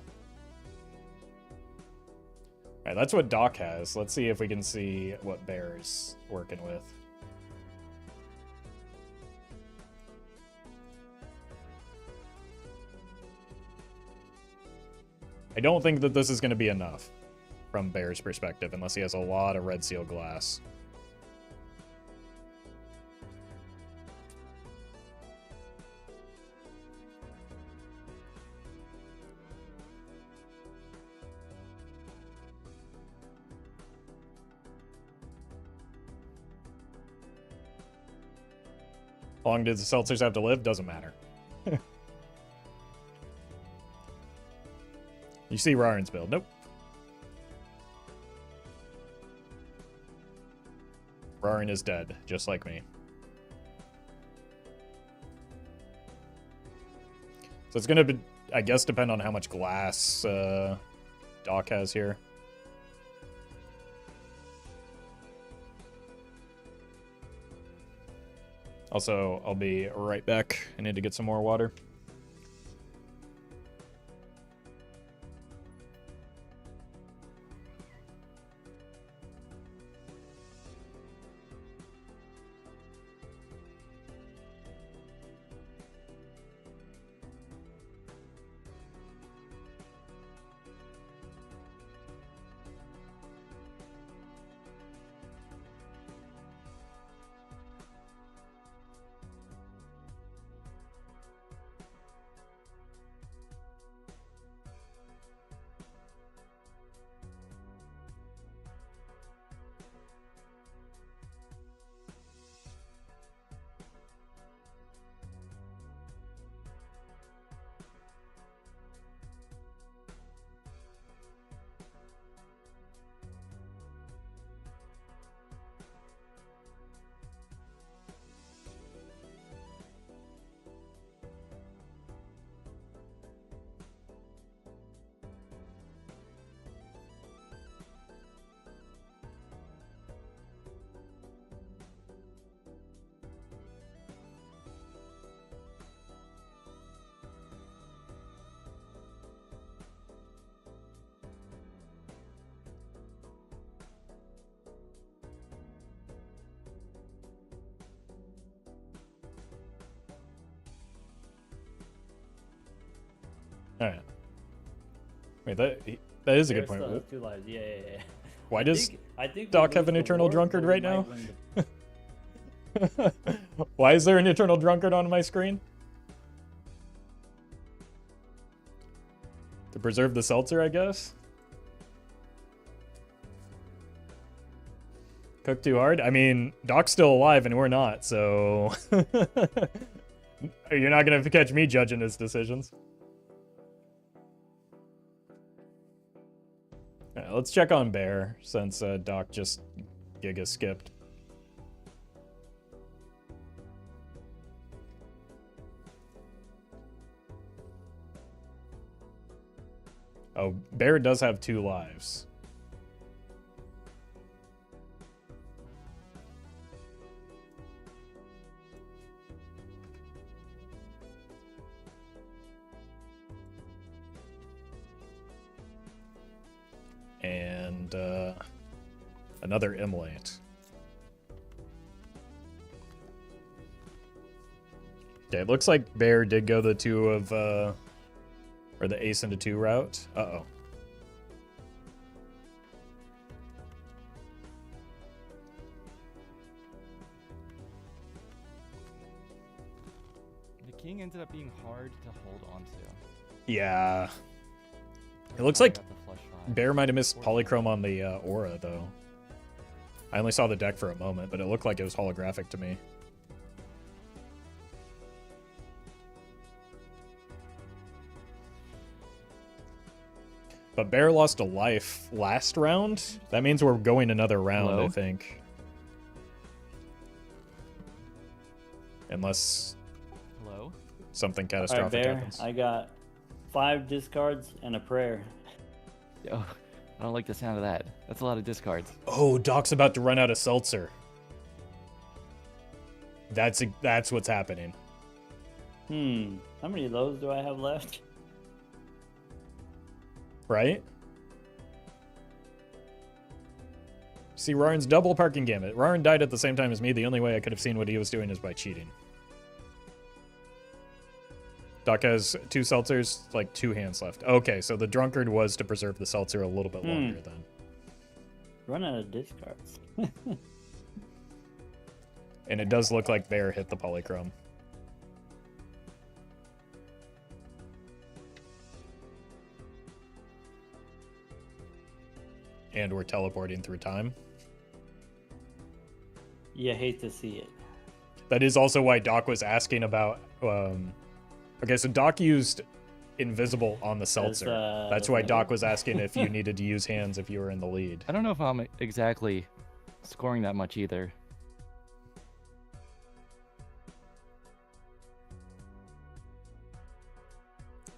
that's what Doc has. Let's see if we can see what Bear's working with. I don't think that this is going to be enough from Bear's perspective, unless he has a lot of red seal glass. How long do the seltzers have to live? Doesn't matter. You see Ryan's build. Nope. Ryan is dead, just like me. So it's going to be, I guess, depend on how much glass Doc has here. Also, I'll be right back. I need to get some more water. Alright. Wait, that is a good point. Still has 2 lives. Yeah. Why does I think Doc we have lose an the eternal war, drunkard but we right might now? win Why is there an eternal drunkard on my screen? To preserve the seltzer, I guess? Cook too hard? I mean, Doc's still alive and we're not, so... You're not gonna catch me judging his decisions. Alright, let's check on Bear, since Doc just giga skipped. Oh, Bear does have 2 lives. And another Immolate. Okay, it looks like Bear did go the 2 of Or the ace into 2 route. Uh-oh. The king ended up being hard to hold on to. Yeah. It looks like Got the flush five. Bear might have missed polychrome on the aura, though. I only saw the deck for a moment, but it looked like it was holographic to me. But Bear lost a life last round. That means we're going another round, Hello? I think. Unless Hello? something All right, catastrophic Bear. happens. I got 5 discards and a prayer. Yo, I don't like the sound of that. That's a lot of discards. Oh, Doc's about to run out of seltzer. That's what's happening. How many of those do I have left? Right? See, Rarin's double parking gamut. Rarin died at the same time as me. The only way I could have seen what he was doing is by cheating. Doc has 2 seltzers, like 2 hands left. Okay, so the drunkard was to preserve the seltzer a little bit longer then. Run out of discards. And it does look like Bear hit the polychrome. And we're teleporting through time. You hate to see it. That is also why Doc was asking about... Okay, so Doc used invisible on the seltzer. That's why Doc was asking if you needed to use hands if you were in the lead. I don't know if I'm exactly scoring that much either.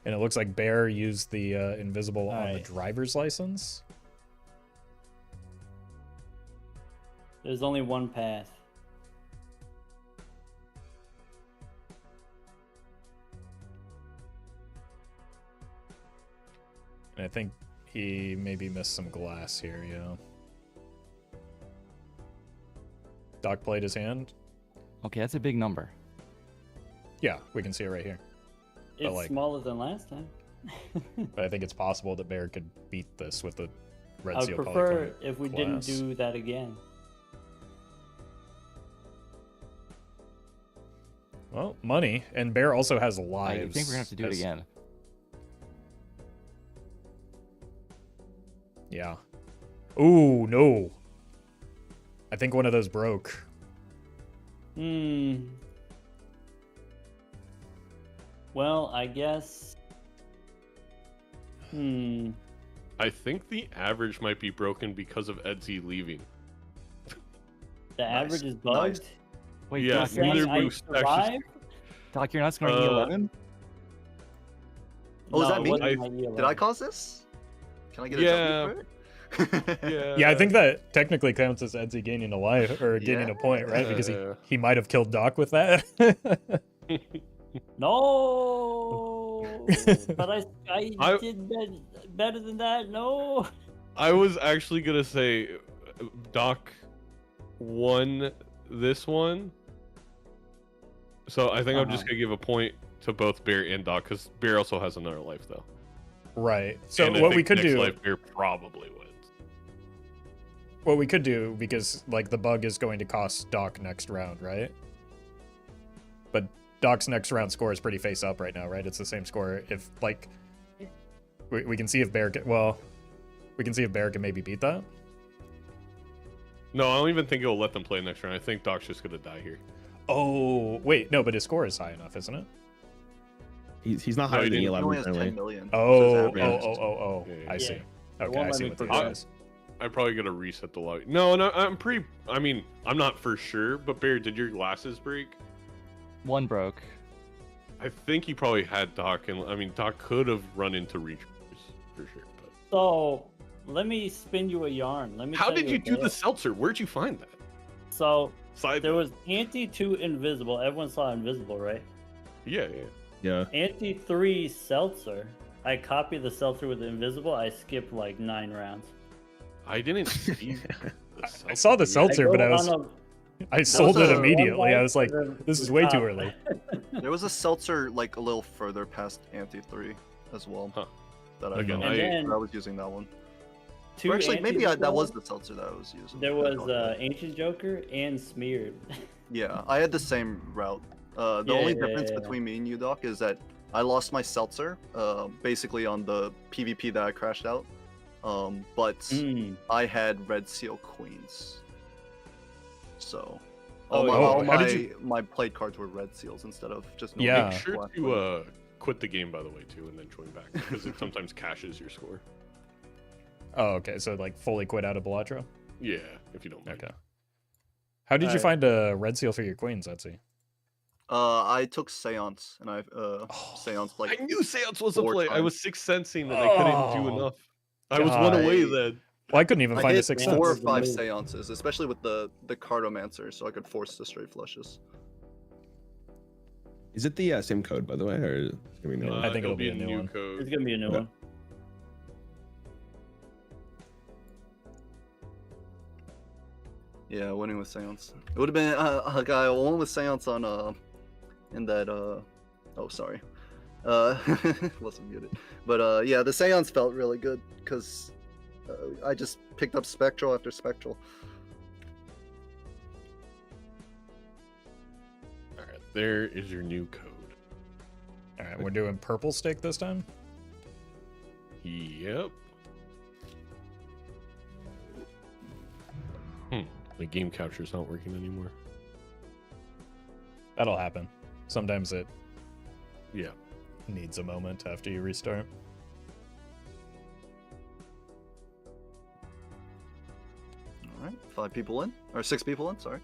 And it looks like Bear used the invisible on the Alright. driver's license. There's only one path. And I think he maybe missed some glass here, yeah. Doc played his hand. Okay, that's a big number. Yeah, we can see it right here. It's like- smaller than last time. But I think it's possible that Bear could beat this with the red I would seal prefer polychrome if we glass. didn't do that again. Well, money, and Bear also has I lives. think we're gonna have to do it as- again. Yeah. Ooh, no. I think one of those broke. Well, I guess. I think the average might be broken because of Edsy leaving. The average is Nice. bugged. Wait, Yeah, Doc, you're Saying not, I boost actually- survived? Doc, you're not scoring Uh, 11? Oh, is No, that it me? wasn't I- my Did I E11. cause this? Can I get a Yeah. W for it? Yeah, I think that technically counts as Edsy gaining a life, or gaining a point, right? Because Yeah. he might have killed Doc with that. No, but I I- did better than that. No. I was actually gonna say Doc won this one, so I think I'm just gonna give a point to both Bear and Doc because Bear also has another life though. Right. So And I what we think could next do, life Bear probably wins. what we could do, because like the bug is going to cost Doc next round, right? But Doc's next round score is pretty face up right now, right? It's the same score. If like we can see if Bear can, well, we can see if Bear can maybe beat that. No, I don't even think it'll let them play next round. I think Doc's just gonna die here. Oh wait, no, but his score is high enough, isn't it? He's not No, higher he than didn't. He 11 only has 10 currently. million. Oh, Says oh, average. oh. Yeah, I yeah. see. It Okay, won't I let see me what the put deal that. is. I'm probably gonna reset the lobby. No, I'm pretty. I mean, I'm not for sure. But Bear, did your glasses break? One broke. I think he probably had Doc, and I mean, Doc could have run into Reach for sure. But So let me spin you a yarn. Let me. how tell did you a do tale. the seltzer? Where'd you find that? So Side. there was anti 2 invisible. Everyone saw invisible, right? Yeah. Yeah. Anti 3 seltzer. I copied the seltzer with the invisible. I skipped like 9 rounds. I didn't see. I saw the seltzer, go but on I sold it a- immediately. I was like, one this is way too top. early. There was a seltzer like a little further past Anti 3. as well. Huh. That I Again, found. And then I was using that one. two Or actually, maybe antis as that was well. the seltzer that I was using. There that was chocolate. Ancient Joker and Smeared. Yeah, I had the same route. The Yeah, only yeah, difference yeah. between me and you, Doc, is that I lost my seltzer, basically on the PvP that I crashed out. But Mm. I had red seal queens. So Oh, yeah. all How did my played cards were red seals instead of just Yeah. Make sure black to queens. quit the game, by the way, too, and then join back because it sometimes caches your score. Oh, okay. So like fully quit out of Balatro. Yeah, if you don't mind. Okay. How did you Alright. find a red seal for your queens, Etsy? I took Seance and I Seance I like knew Seance was a 4 play. I times. was sixth sensing that I couldn't do Oh, enough. I was one away God. then. Well, I couldn't even I find a hit sixth sense. 4 or sense. 5 Move. seances, especially with the Cartomancer, so I could force the straight flushes. Is it the same code, by the way, or is it gonna be new? I think it'll be a new one. code. It's gonna be a new Okay. one. Yeah, winning with Seance. It would have been like I won with Seance on in that oh sorry, wasn't muted. But yeah, the Seance felt really good because I just picked up Spectral after Spectral. All right, there is your new code. All right, we're doing purple stick this time. Yep. The game capture's not working anymore. That'll happen. Sometimes it Yeah. needs a moment after you restart. All right, 5 people in or 6 people in. Sorry.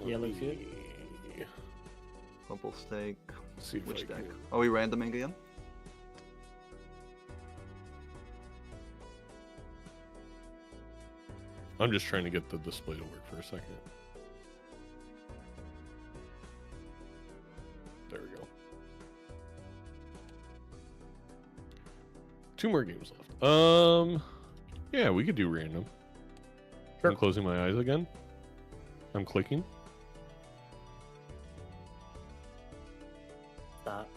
Yeah, looks good. Purple Stake. See if Which I deck? can- Are we randoming again? I'm just trying to get the display to work for a second. There we go. 2 more games left. Yeah, we could do random. Sure. I'm closing my eyes again. I'm clicking. Stop.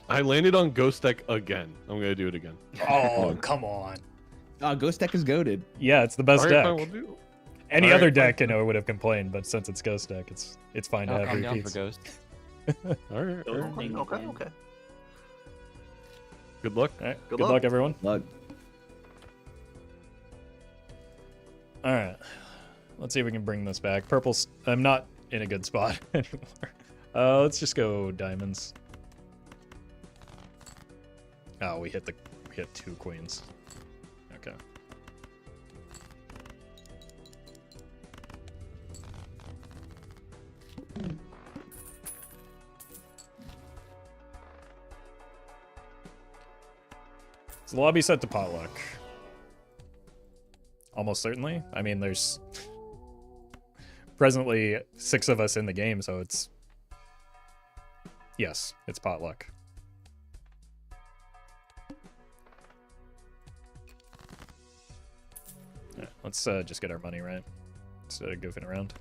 I landed on Ghost Deck again. I'm gonna do it again. Oh, come on. Ghost deck is goaded. Yeah, it's the best Alright, deck. fine, we'll do. Any Alright, other fine. deck, I know, would have complained, but since it's Ghost deck, it's fine to have I'm down for repeats. Ghost. All right. Go. Okay, Ding, okay, ding. okay. Good luck. All right, Good good luck. luck, everyone. Look, All right, let's see if we can bring this back. Purple's. I'm not in a good spot anymore. Let's just go diamonds. Oh, we hit 2 queens. Okay. So the lobby set to potluck. Almost certainly. I mean, there's presently 6 of us in the game, so it's... Yes, it's potluck. Yeah, let's just get our money right instead of goofing around.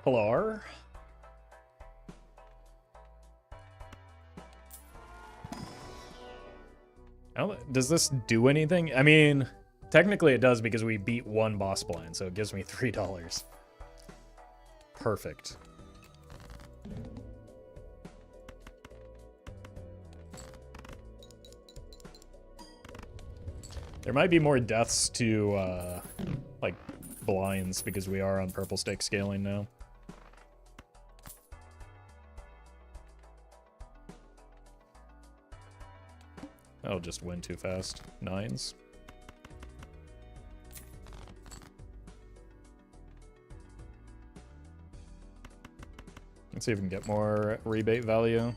Hello. Does this do anything? I mean, technically it does because we beat 1 boss blind, so it gives me $3. Perfect. There might be more deaths to, like, blinds because we are on purple stick scaling now. That'll just win too fast. 9s. Let's see if we can get more rebate value.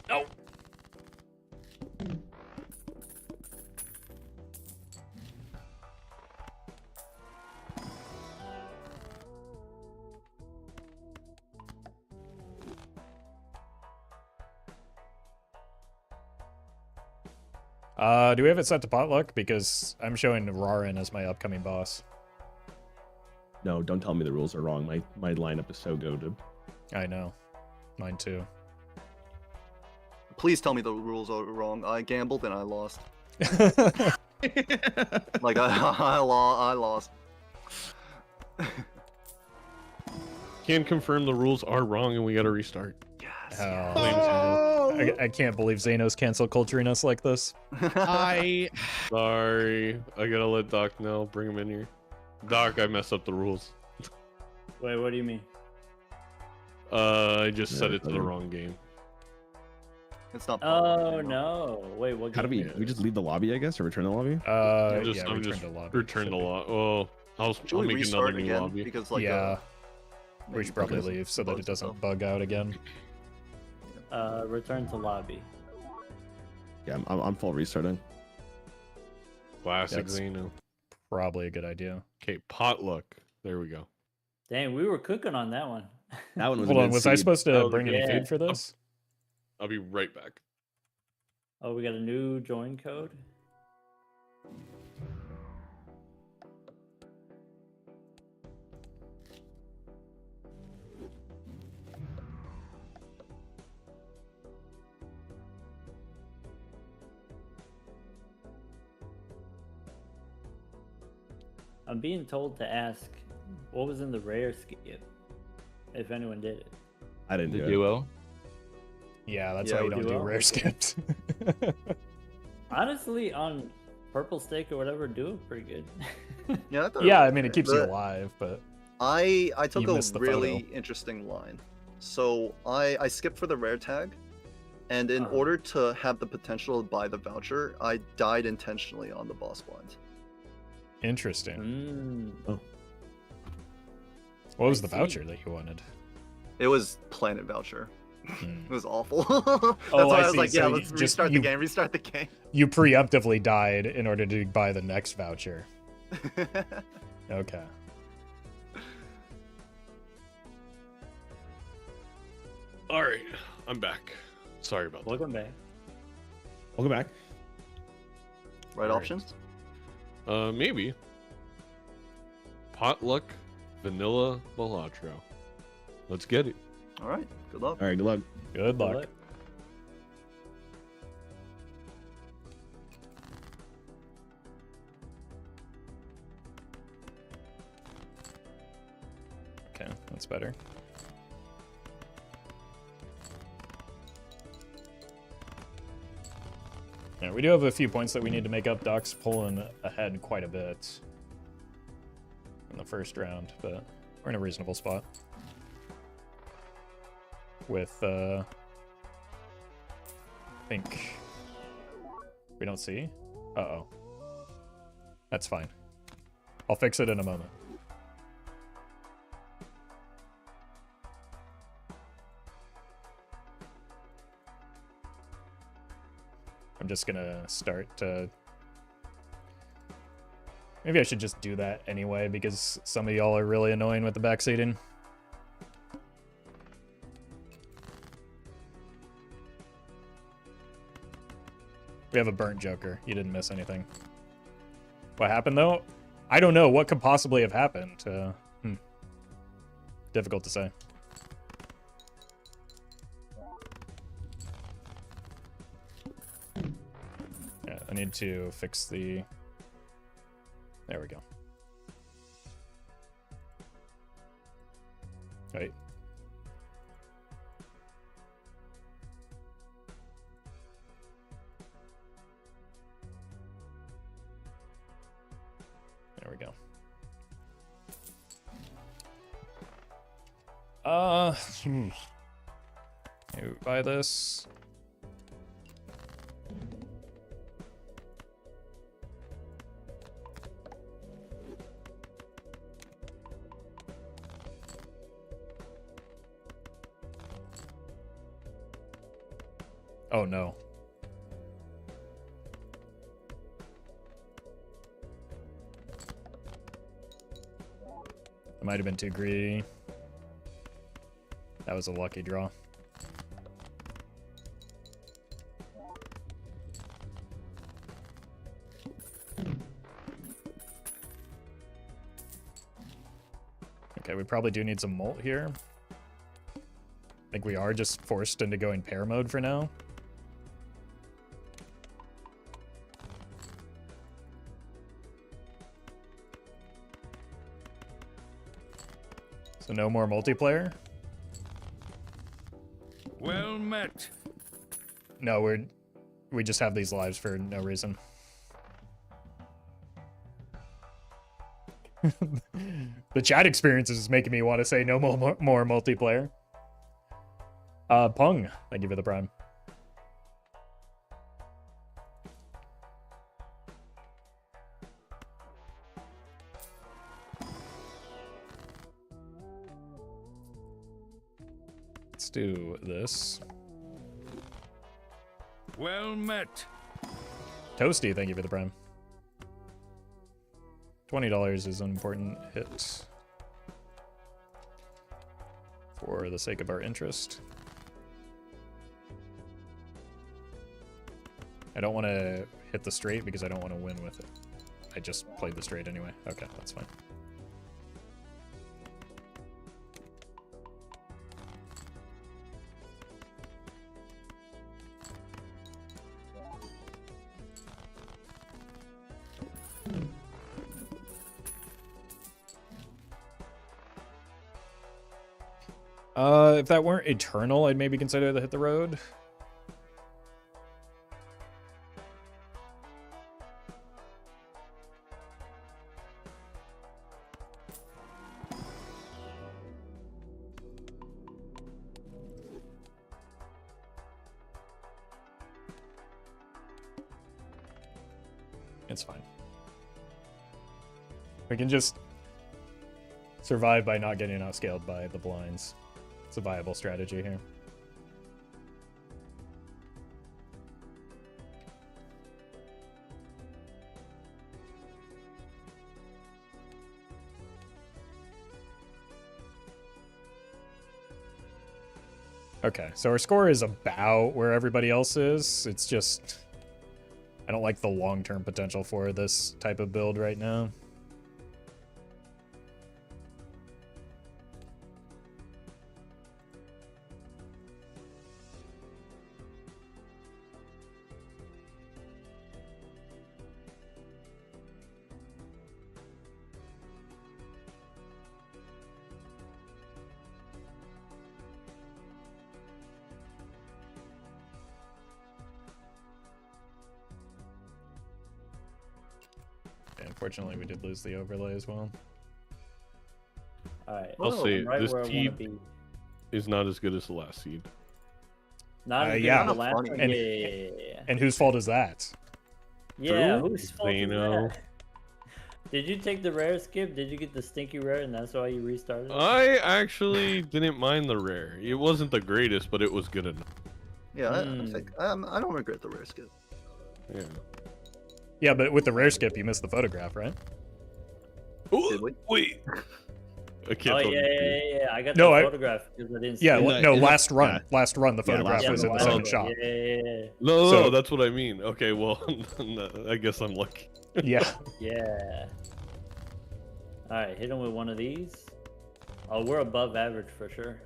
No. Do we have it set to potluck? Because I'm showing Rarin as my upcoming boss. No, don't tell me the rules are wrong. My lineup is so goated. I know. Mine too. Please tell me the rules are wrong. I gambled and I lost. Like I lost. Can confirm the rules are wrong and we gotta restart. Yes. I can't believe Zano's cancel culturing us like this. I Sorry, I gotta let Doc know. Bring him in here. Doc, I messed up the rules. Wait, what do you mean? I just set it to the wrong game. It's not. Oh no! Wait, what? how do game? we just leave the lobby, I guess, or return the lobby? I'm just return just to lobby. return Should the be. lobby. Oh, I'll Should make we another restart new again? lobby. Because like Yeah. We maybe should probably because leave so that bugs it doesn't and bug out again. Return to lobby. Yeah, I'm full restarting. Classic That's- Xeno. Probably a good idea. Okay, potluck. There we go. Dang, we were cooking on that one. That one was. Hold a on, good was I seed. supposed to Oh, bring any yeah. food for this? I'll be right back. Oh, we got a new join code. I'm being told to ask what was in the rare skip, if anyone did it. I didn't The do it. duo. Yeah, that's Yeah, why you we don't do do well. rare skips. Honestly, on purple steak or whatever, do it pretty good. Yeah, I thought Yeah, was I mean, it okay, keeps you but alive, but I took You a missed the really photo. interesting line. So I skipped for the rare tag, and in Uh-huh. order to have the potential to buy the voucher, I died intentionally on the boss blind. interesting. Mm. What was I the see. voucher that you wanted? It was planet voucher. Hmm. It was awful. That's Oh, why I I was see. like, yeah, So let's you just- restart you- the game. Restart the game. You preemptively died in order to buy the next voucher. Okay. All right, I'm back. Sorry about that. Welcome back. Welcome back. Right Alright. options? Maybe. Potluck, vanilla, Balatro. Let's get it. All right. Good luck. All right, good luck. Good luck. Okay, that's better. Yeah, we do have a few points that we need to make up. Doc's pulling ahead quite a bit in the first round, but we're in a reasonable spot. With, I think we don't see. Uh-oh. That's fine. I'll fix it in a moment. I'm just gonna start to... Maybe I should just do that anyway, because some of y'all are really annoying with the backseating. We have a burnt Joker. You didn't miss anything. What happened, though? I don't know. What could possibly have happened? Difficult to say. Yeah, I need to fix the... There we go. Right. There we go. Maybe buy this. Oh no. I might have been too greedy. That was a lucky draw. Okay, we probably do need some molt here. I think we are just forced into going pair mode for now. So no more multiplayer? Well met. No, we just have these lives for no reason. The chat experience is making me want to say no more multiplayer. Pung, thank you for the prime. Let's do this. Well met. Toasty, thank you for the prime. $20 is an important hit for the sake of our interest. I don't want to hit the straight because I don't want to win with it. I just played the straight anyway. Okay, that's fine. If that weren't eternal, I'd maybe consider the hit the road. It's fine. We can just survive by not getting outscaled by the blinds. It's a viable strategy here. Okay, so our score is about where everybody else is. It's just, I don't like the long-term potential for this type of build right now. Unfortunately, we did lose the overlay as well. Alright. I'll say right this where I wanna team be. is not as good as the last seed. Not as good yeah. as the last Funny. one. And- Yeah. And whose fault is that? Yeah, True. whose fault is Zeno. that? Did you take the rare skip? Did you get the stinky rare and that's why you restarted? I actually didn't mind the rare. It wasn't the greatest, but it was good enough. Yeah, I Hmm. think I don't regret the rare skip. Yeah. Yeah, but with the rare skip, you missed the photograph, right? Did we? Wait. I can't Oh tell yeah, you. yeah, yeah. I got No, the I- photograph because I didn't. Yeah, see In it. the- no, in the- last run. yeah. Last run, the Yeah, photograph last was in run. the Oh, second shot. Yeah, yeah, yeah. No, So- that's what I mean. Okay, well, I guess I'm lucky. Yeah. Yeah. All right, hit him with one of these. Oh, we're above average for sure.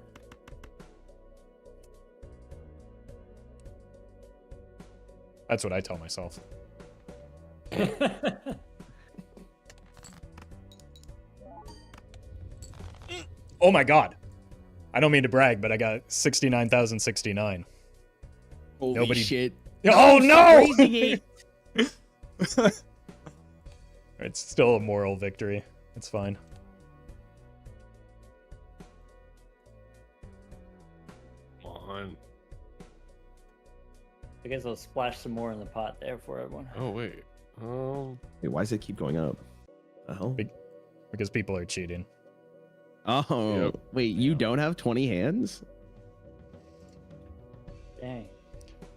That's what I tell myself. Oh my god. I don't mean to brag, but I got 69,069. Holy Nobody- shit. Oh no! Crazy. It's still a moral victory. It's fine. Come on. I guess I'll splash some more in the pot there for everyone. Oh wait. Wait, why does it keep going up? The hell? Because people are cheating. Oh, Yep. wait, you don't have 20 hands? Dang.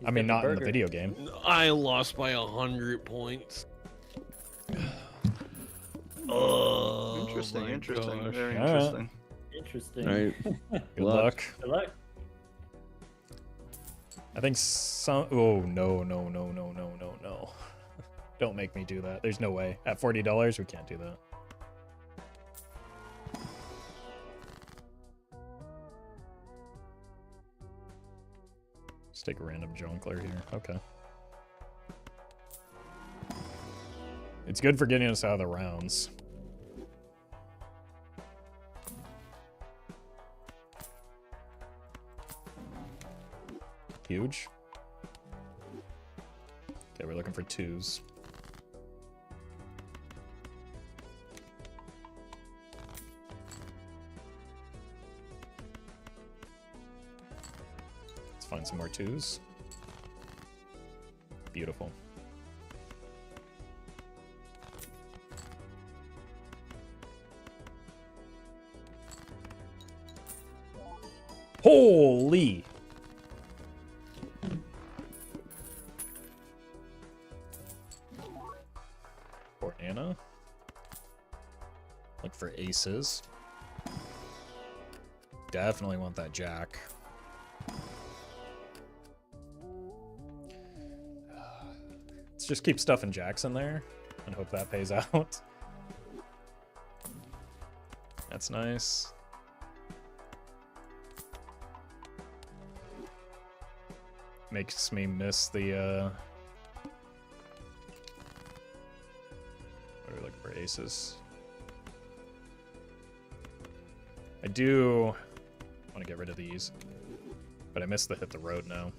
I mean, getting not in the burger. video game. I lost by 100 points. Oh, Interesting, my interesting, gosh. very Alright. interesting. Interesting. All right. Good Luck. luck. Good luck. I think some. Oh no. Don't make me do that. There's no way. At $40, we can't do that. Let's take a random jongleur here. Okay. It's good for getting us out of the rounds. Huge. Okay, we're looking for 2s. Let's find some more 2s. Beautiful. Holy! For Anna. Look for aces. Definitely want that jack. Let's just keep stuffing jacks in there and hope that pays out. That's nice. Makes me miss the what are we looking for? Aces. I do want to get rid of these, but I missed the hit the road now.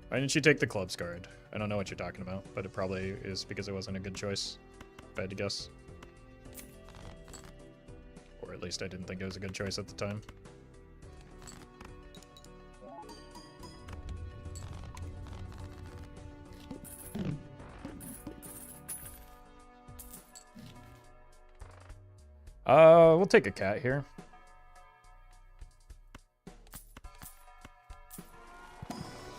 Why didn't you take the clubs card? I don't know what you're talking about, but it probably is because it wasn't a good choice, if I had to guess. Or at least I didn't think it was a good choice at the time. We'll take a cat here.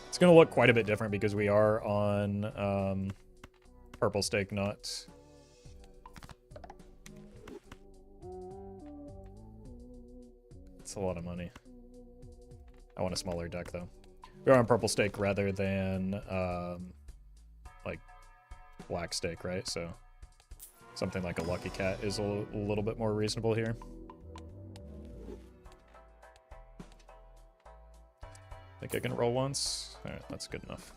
It's gonna look quite a bit different because we are on purple stake, not. It's a lot of money. I want a smaller deck though. We're on purple stake rather than like black stake, right? So something like a lucky cat is a little bit more reasonable here. Think I can roll once? Alright, that's good enough.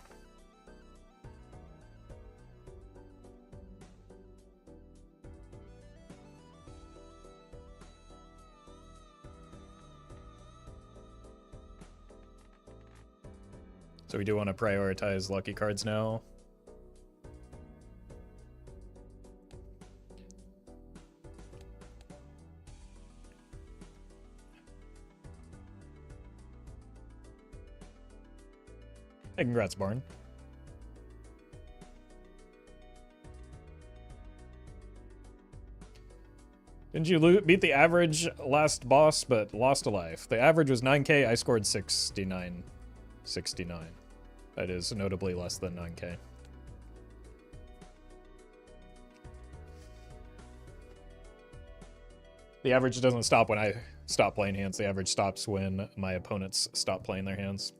So we do want to prioritize lucky cards now. Hey, congrats, Barn. Didn't you beat the average last boss, but lost a life? The average was 9k, I scored 69. That is notably less than 9k. The average doesn't stop when I stop playing hands. The average stops when my opponents stop playing their hands.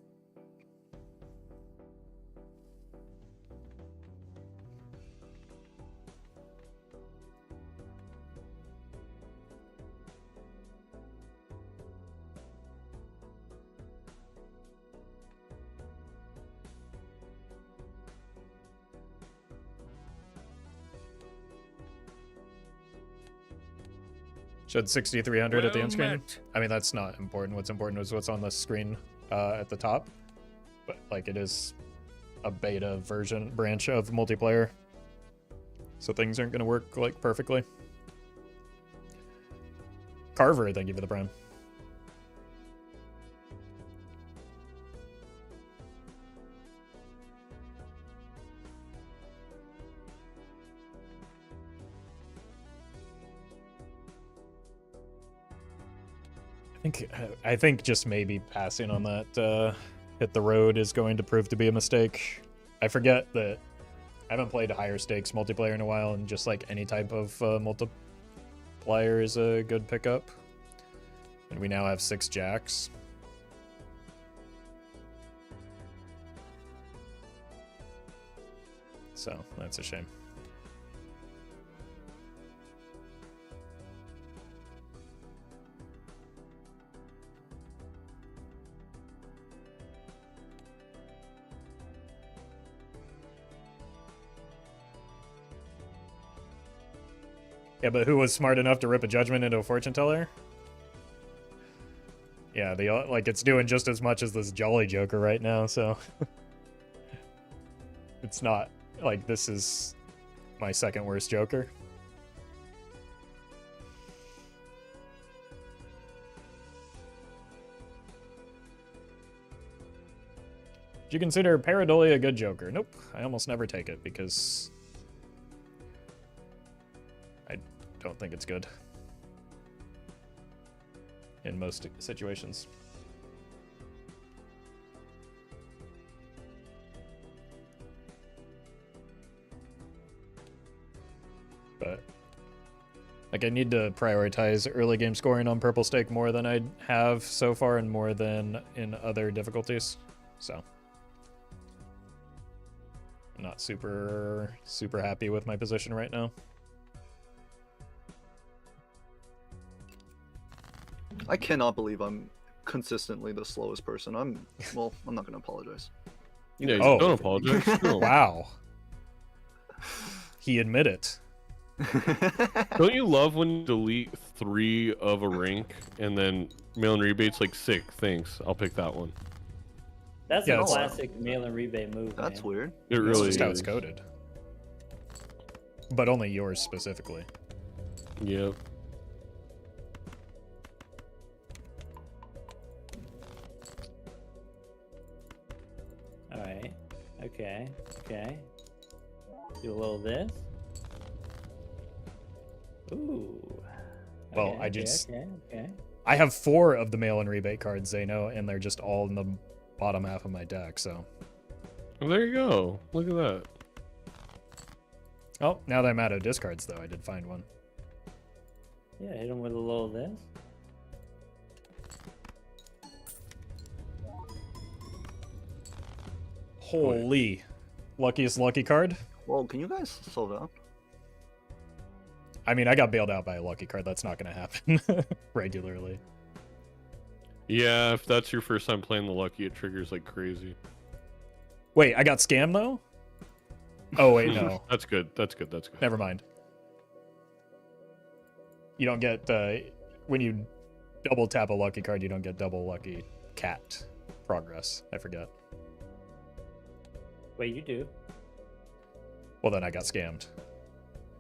Showed 6,300 at the end screen. met. I mean, that's not important. What's important is what's on the screen at the top. But, like, it is a beta version branch of multiplayer. So things aren't going to work, like, perfectly. Carver, thank you for the prime. I I think just maybe passing on that hit the road is going to prove to be a mistake. I forget that I haven't played higher stakes multiplayer in a while, and just like any type of multiplayer is a good pickup. And we now have 6 jacks. So that's a shame. Yeah, but who was smart enough to rip a judgment into a fortune teller? Yeah, like it's doing just as much as this Jolly Joker right now, so it's not like this is my second worst Joker. Did you consider Pareidolia a good Joker? Nope, I almost never take it because I don't think it's good in most situations. But like I need to prioritize early game scoring on purple stake more than I have so far and more than in other difficulties. So I'm not super happy with my position right now. I cannot believe I'm consistently the slowest person. I'm not gonna apologize. Yeah, Oh. don't apologize. No. Wow. He admit it. Don't you love when you delete 3 of a rank and then mail-in rebates like sick? Thanks, I'll pick that one. That's Yeah, a that's- classic mail-in rebate move. That's man. weird. It That's really just how is. it's coded. But only yours specifically. Yeah. All right. Okay. Okay. Do a little of this. Ooh. Well, Okay, I just- Okay. I have 4 of the mail-in rebate cards, Zeno, and they're just all in the bottom half of my deck, so. Well, there you go. Look at that. Oh, now that I'm out of discards, though, I did find one. Yeah, hit him with a little of this. Holy. Luckiest lucky card? Well, can you guys slow down? I mean, I got bailed out by a lucky card. That's not going to happen regularly. Yeah, if that's your first time playing the lucky, it triggers like crazy. Wait, I got scammed, though? Oh, wait, no. That's good. That's good. That's good. Never mind. You don't get, when you double tap a lucky card, you don't get double lucky cat progress. I forget. Wait, you do. Well, then I got scammed.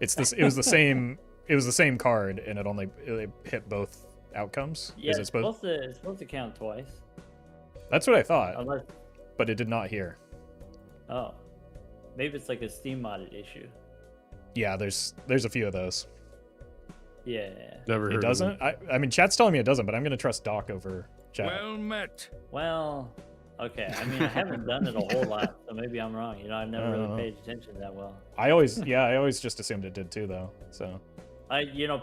It's this. It was the same. It was the same card, and it hit both outcomes. Yeah, Is it it's supposed? supposed to count twice. That's what I thought, Unless, but it did not here. oh, maybe it's like a Steam modded issue. Yeah, there's a few of those. Yeah. Never heard It of doesn't. I mean, chat's telling me it doesn't, but I'm gonna trust Doc over chat. Well met. Well, okay. I mean, I haven't done it a whole lot, so maybe I'm wrong. You know, I've never Uh. really paid attention that well. I always just assumed it did too, though. So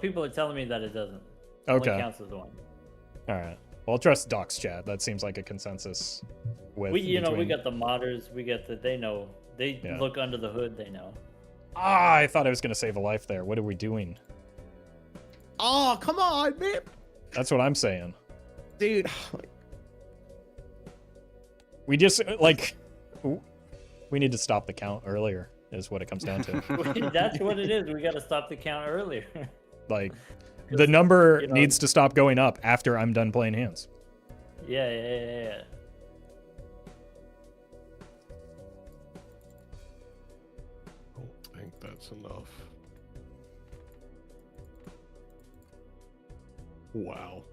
People are telling me that it doesn't. okay, Only counts as one. all right. Well, I'll trust Doc's chat. That seems like a consensus. With We between... got the modders. We got they know. They Yeah. look under the hood. They know. Ah, I thought I was gonna save a life there. What are we doing? Oh, come on, man. That's what I'm saying. Dude. We just we need to stop the count earlier. Is what it comes down to. That's what it is. We got to stop the count earlier. Like, the number you know- needs to stop going up after I'm done playing hands. Yeah. I think that's enough. Wow.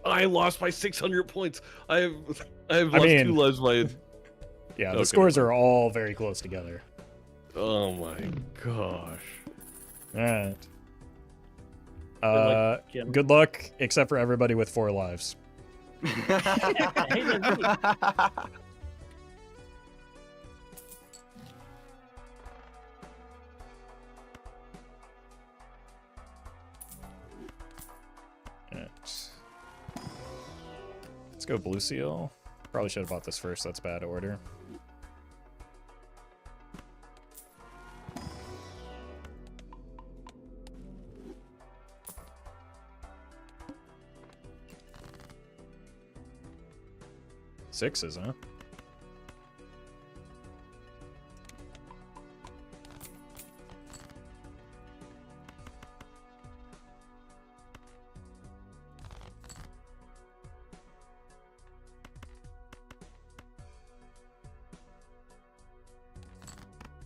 I lost by 600 points. I've lost mean- 2 lives by. Yeah, Okay. the scores are all very close together. Oh my gosh. All right. luck, Jim. Good luck, except for everybody with 4 lives. Hey, that's me. Alright. Let's go blue seal. Probably should have bought this first. That's bad order. Sixes, huh?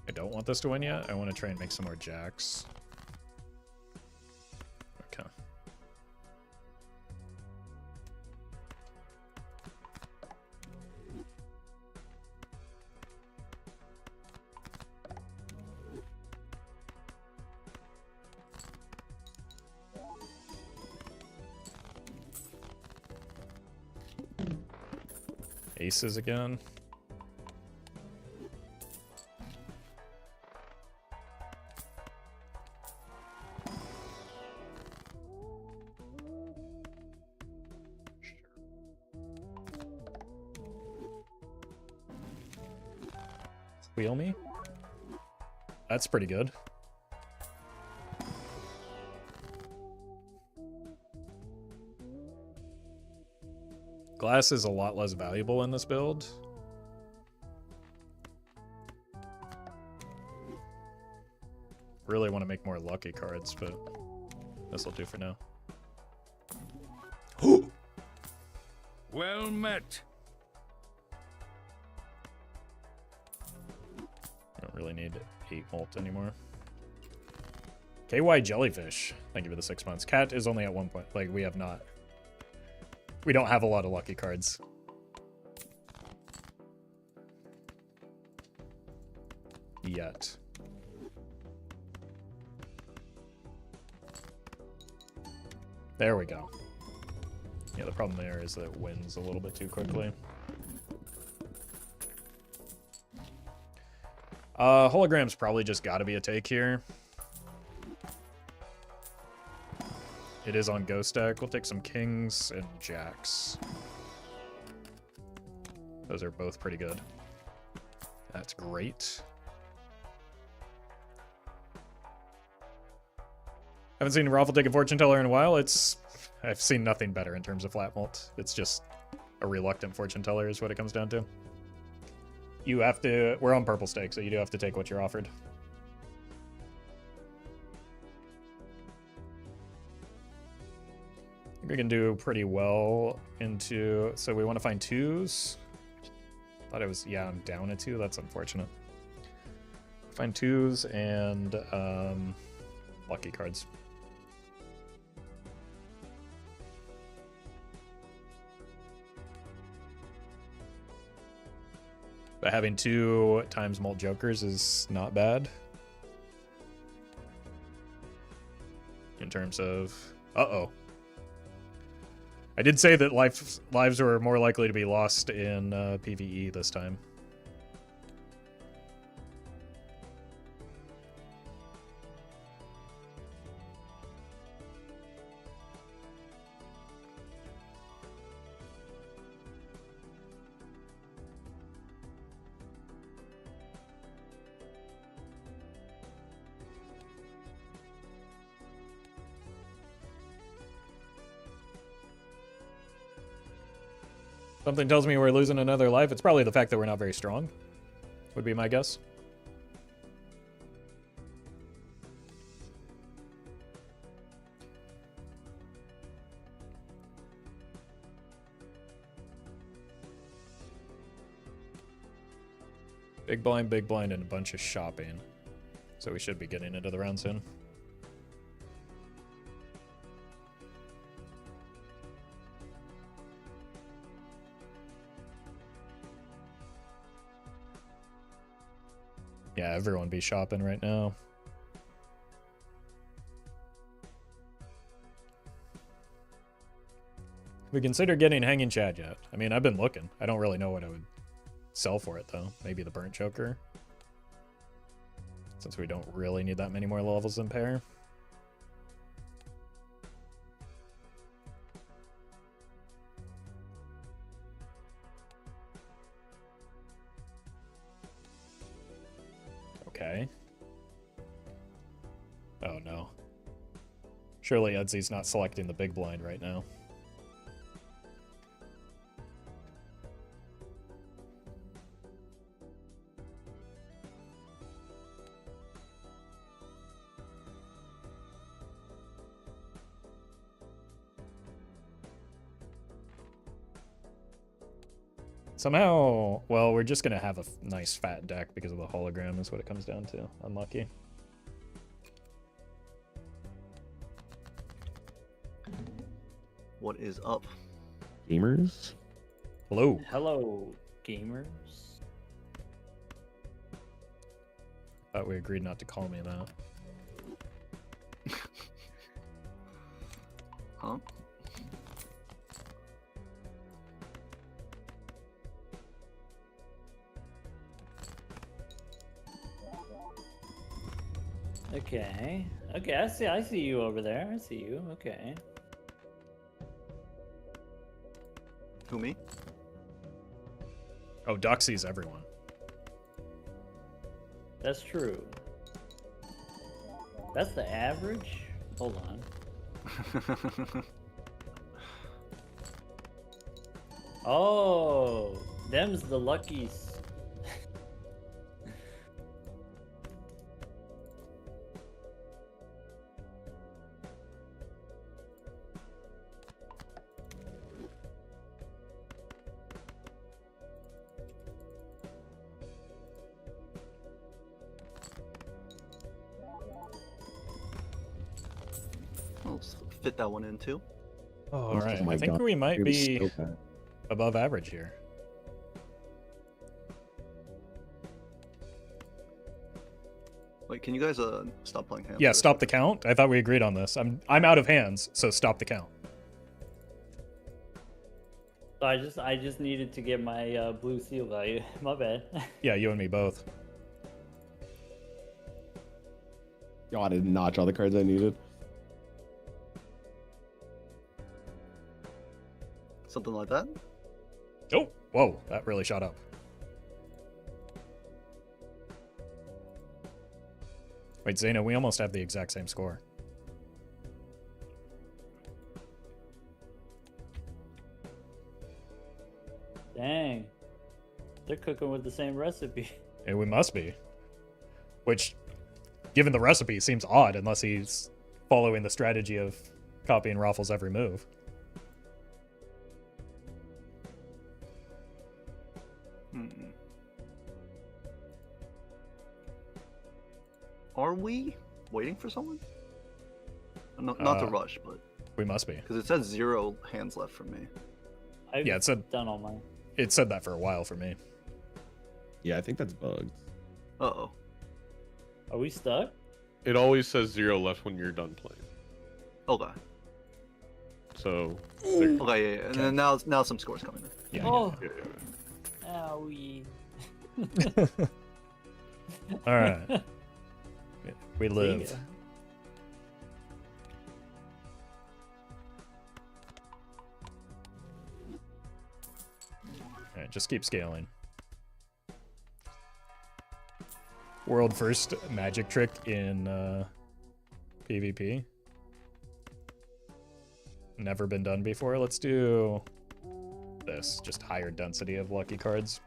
I don't want this to win yet. I want to try and make some more jacks. Okay. Aces again. Wheel me? That's pretty good. Glass is a lot less valuable in this build. Really want to make more lucky cards, but this will do for now. Well met. Don't really need 8 mult anymore. KY Jellyfish. Thank you for the 6 months. Cat is only at 1 point. Like, we have not. We don't have a lot of lucky cards. Yet. There we go. Yeah, the problem there is that it wins a little bit too quickly. Hologram's probably just gotta be a take here. It is on Ghost deck. We'll take some kings and jacks. Those are both pretty good. That's great. Haven't seen Roffle take a fortune teller in a while. I've seen nothing better in terms of flat mult. It's just a reluctant fortune teller is what it comes down to. You have to... We're on purple stake, so you do have to take what you're offered. I think we can do pretty well into... So we want to find 2s. Thought it was... Yeah, I'm down a 2. That's unfortunate. Find 2s and lucky cards. But having 2 times mult jokers is not bad. In terms of... Uh-oh. I did say that lives were more likely to be lost in PvE this time. Something tells me we're losing another life. It's probably the fact that we're not very strong, would be my guess. Big blind, and a bunch of shopping. So we should be getting into the round soon. Yeah, everyone be shopping right now. We consider getting Hanging Chad yet? I mean, I've been looking. I don't really know what I would sell for it, though. Maybe the Burnt Choker. Since we don't really need that many more levels in pair. Okay. Oh, no. Surely Edsy's not selecting the big blind right now. Somehow, well, we're just going to have a nice fat deck because of the hologram is what it comes down to. Unlucky. What is up? Gamers? Hello. Hello, gamers. Thought we agreed not to call me that. Huh? Okay. Okay, I see you over there. I see you. Okay. Who, me? Oh, Doc sees everyone. That's true. That's the average? Hold on. Oh, them's the luckies. I'll fit that one in too. All right. my I think God. we might It was be so bad. above average here. Wait, can you guys stop playing hands? Yeah, for a stop the second? count. I thought we agreed on this. I'm out of hands, so stop the count. So I just needed to get my blue seal value. My bad. Yeah, you and me both. Yo, I did not draw the cards I needed. Something like that? Oh, whoa, that really shot up. Wait, Zeno, we almost have the exact same score. Dang. They're cooking with the same recipe. And we must be. Which, given the recipe, seems odd unless he's following the strategy of copying Roffle's every move. Are we waiting for someone? No, not to rush, but We must be. because it says 0 hands left for me. I've Yeah, it said done all mine. it said that for a while for me. Yeah, I think that's bugged. Uh-oh. Are we stuck? It always says 0 left when you're done playing. Okay. So Okay, yeah. And then now some scores coming in. Yeah. Oh, yeah. owie. All right. We live. See ya. All right, just keep scaling. World first magic trick in PvP. Never been done before. Let's do this. Just higher density of lucky cards.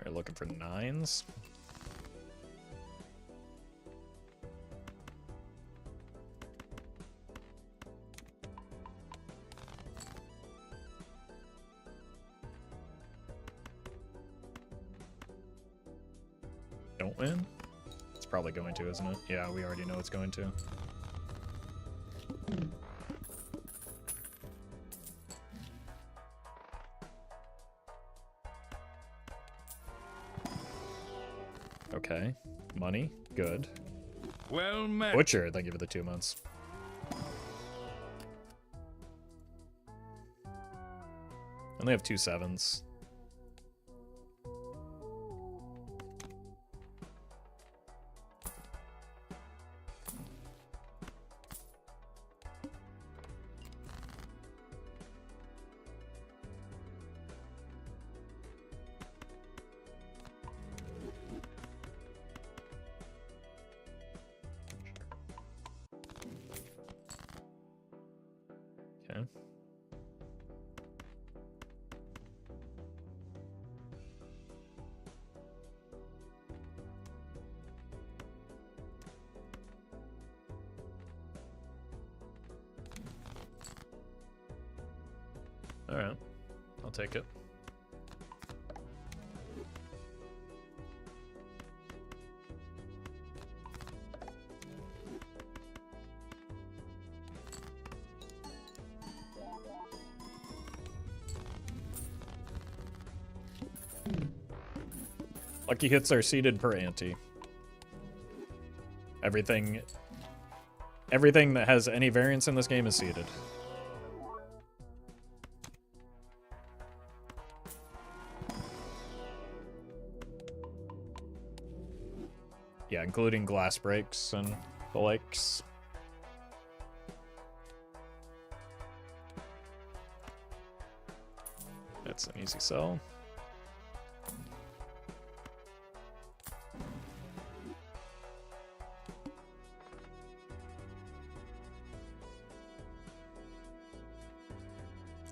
We're looking for 9s. Don't win? It's probably going to, isn't it? Yeah, we already know it's going to. Okay. Money. Good. Well met. Butcher, thank you for the 2 months. Only have 2 sevens. Okay. All right, I'll take it. Lucky hits are seeded per ante. Everything that has any variance in this game is seeded. Yeah, including glass breaks and the likes. That's an easy sell.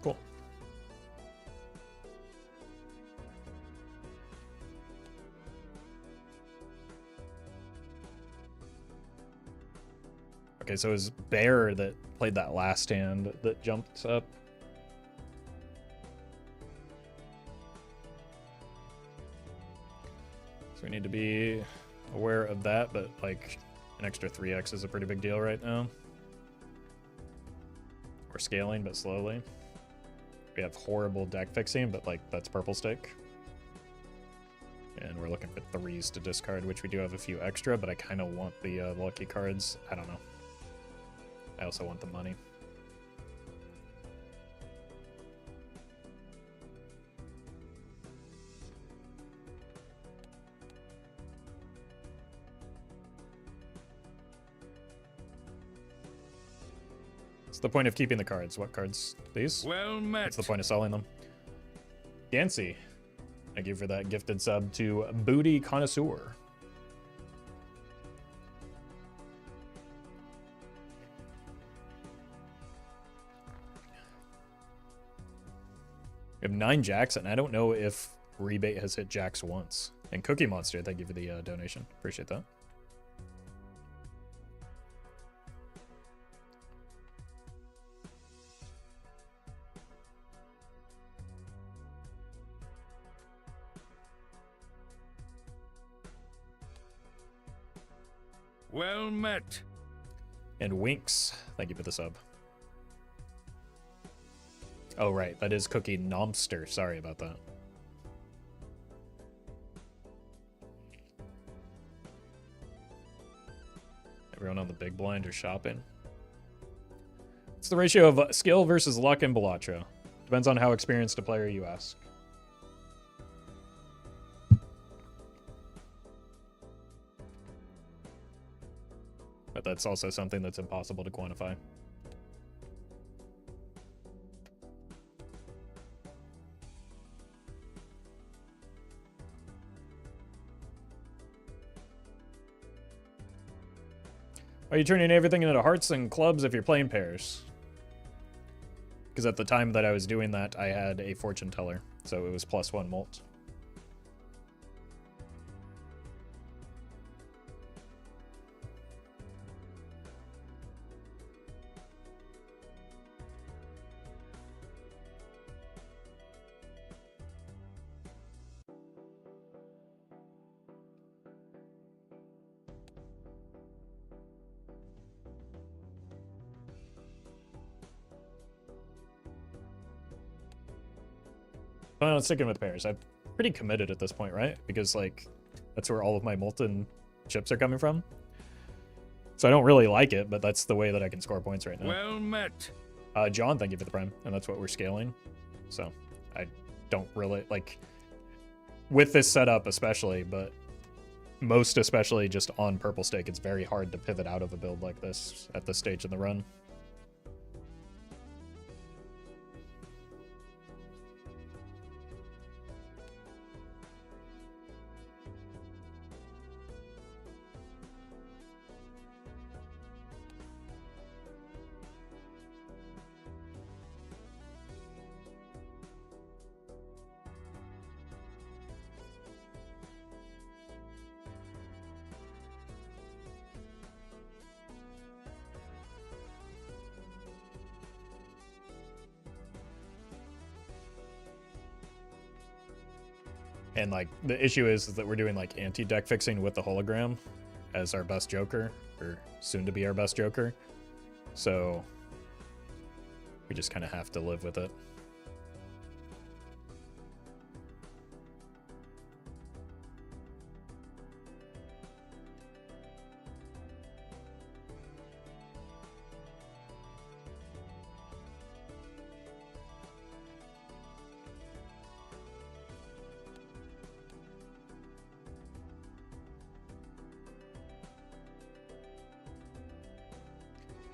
Cool. Okay, so it was Bear that played that last hand that jumped up. So we need to be aware of that, but like an extra 3x is a pretty big deal right now. We're scaling, but slowly. We have horrible deck fixing, but like that's purple stick. And we're looking for 3s to discard, which we do have a few extra, but I kind of want the lucky cards. I don't know. I also want the money. What's the point of keeping the cards? What cards? These? Well met. What's the point of selling them? Gansey, thank you for that gifted sub to Booty Connoisseur. We have 9 jacks, and I don't know if Rebate has hit jacks once. And Cookie Monster, thank you for the donation. Appreciate that. Well met. And Winks, thank you for the sub. Oh, right. That is Cookie Nomster. Sorry about that. Everyone on the big blind are shopping. It's the ratio of skill versus luck in Balatro. Depends on how experienced a player you ask. But that's also something that's impossible to quantify. Are you turning everything into hearts and clubs if you're playing pairs? Because at the time that I was doing that, I had a fortune teller, so it was +1 mult. Well, I'm sticking with pairs. I'm pretty committed at this point, right? Because, like, That's where all of my molten chips are coming from. So I don't really like it, but that's the way that I can score points right now. Well met. John, thank you for the prime, and that's what we're scaling. So I don't really like with this setup especially, but most especially just on purple stake, it's very hard to pivot out of a build like this at this stage in the run. And like the issue is that we're doing like anti-deck fixing with the hologram as our best joker, or soon to be our best joker. So we just kind of have to live with it.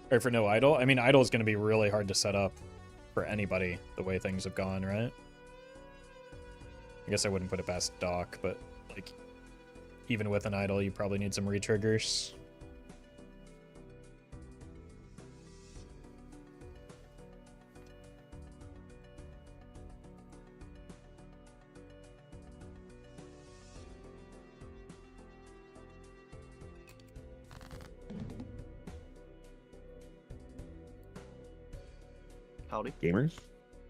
Or for no idol? I mean, idol is going to be really hard to set up for anybody the way things have gone, right? I guess I wouldn't put it past Doc, but like even with an idol, you probably need some re-triggers. Howdy. Gamers.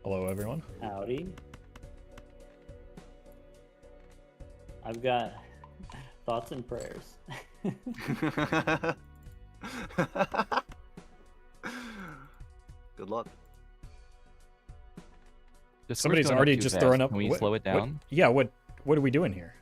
Hello, everyone. Howdy. I've got thoughts and prayers. Good luck. Discord's Somebody's going up already too just fast. throwing up. Can we what- slow it what- down? yeah, what are we doing here?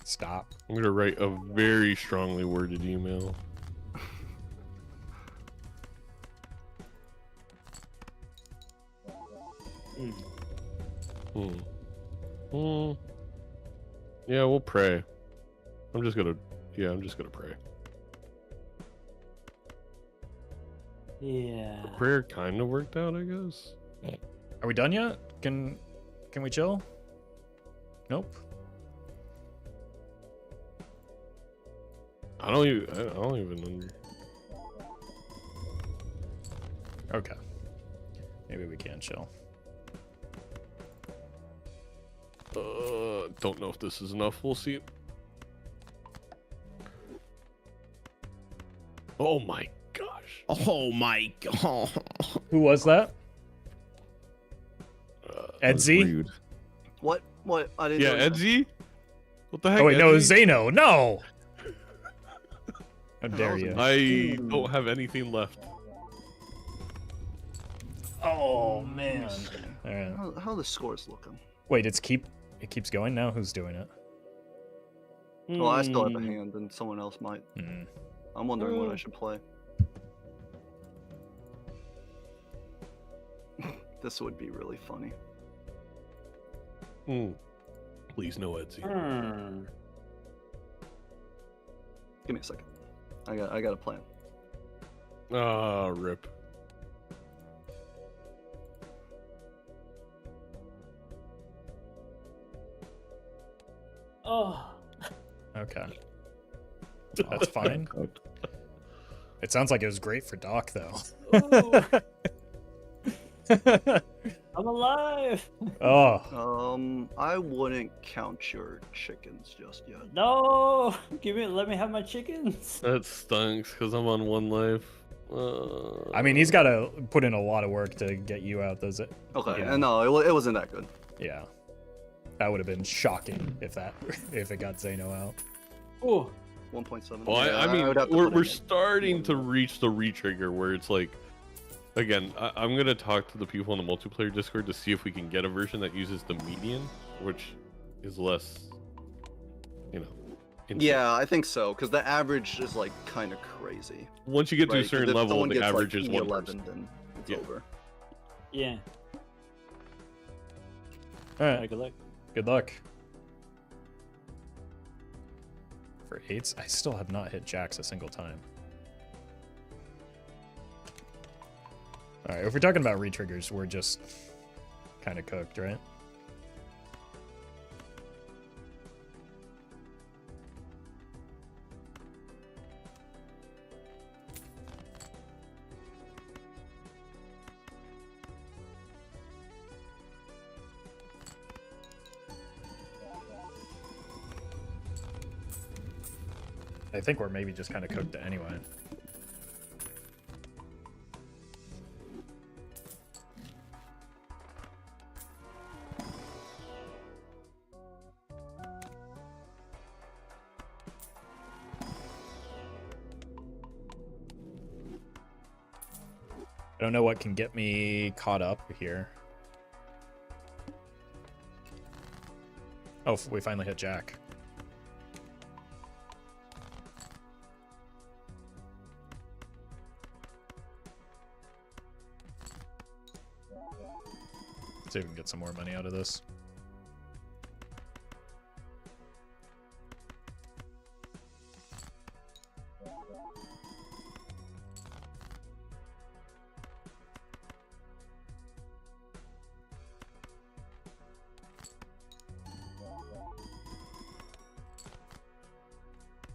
Stop. I'm gonna write a very strongly worded email. Hmm. Yeah, we'll pray. I'm just gonna pray. Yeah. Prayer kind of worked out, I guess. Are we done yet? Can we chill? Nope. I don't even. Okay. Maybe we can chill. Don't know if this is enough. We'll see. Oh my gosh. Oh my god. Who was that? Edsy? Rude. What? I didn't Yeah, know that. Edsy? What the heck? Oh wait, no, Edsy? Zeno. No. How dare was you? I don't have anything left. Oh man. All right. How are the scores looking? Wait, it keeps going now. Who's doing it? Well, I still have a Hmm. hand, and someone else might. Hmm. I'm wondering what I should play. This would be really funny. Please no Edsy. Hmm. Give me a second. I got a plan. Ah, rip. Oh. Okay. That's fine. It sounds like it was great for Doc though. Ooh, I'm alive. Oh. I wouldn't count your chickens just yet. No. Let me have my chickens. That stinks because I'm on one life. I mean, he's got to put in a lot of work to get you out, does it? Okay, Yeah. and no, it wasn't that good. Yeah. That would have been shocking if it got Zeno out. Ooh. 1.7. Well, Yeah, I mean, would have to we're put it in. starting to reach the re-trigger where it's like again, I'm gonna talk to the people in the multiplayer Discord to see if we can get a version that uses the median, which is less, you know. insane. Yeah, I think so, because the average is like kind of crazy. Once you get to Right? a 'Cause certain if level, someone the gets, average like, is one E11, person. then it's Yeah. over. Yeah. All right. Alright, good luck. Good luck. For 8s, I still have not hit jacks a single time. Alright, if we're talking about retriggers, we're just kind of cooked, right? I think we're maybe just kind of cooked anyway. I don't know what can get me caught up here. Oh, we finally hit Jack. Let's see if we can get some more money out of this.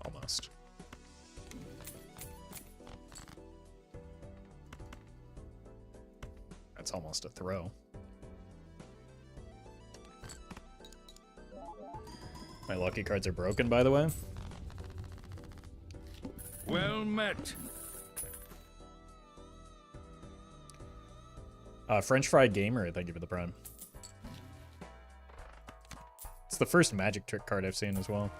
Almost. That's almost a throw. My lucky cards are broken, by the way. Well met. French Fried Gamer, thank you for the prime. It's the first magic trick card I've seen as well.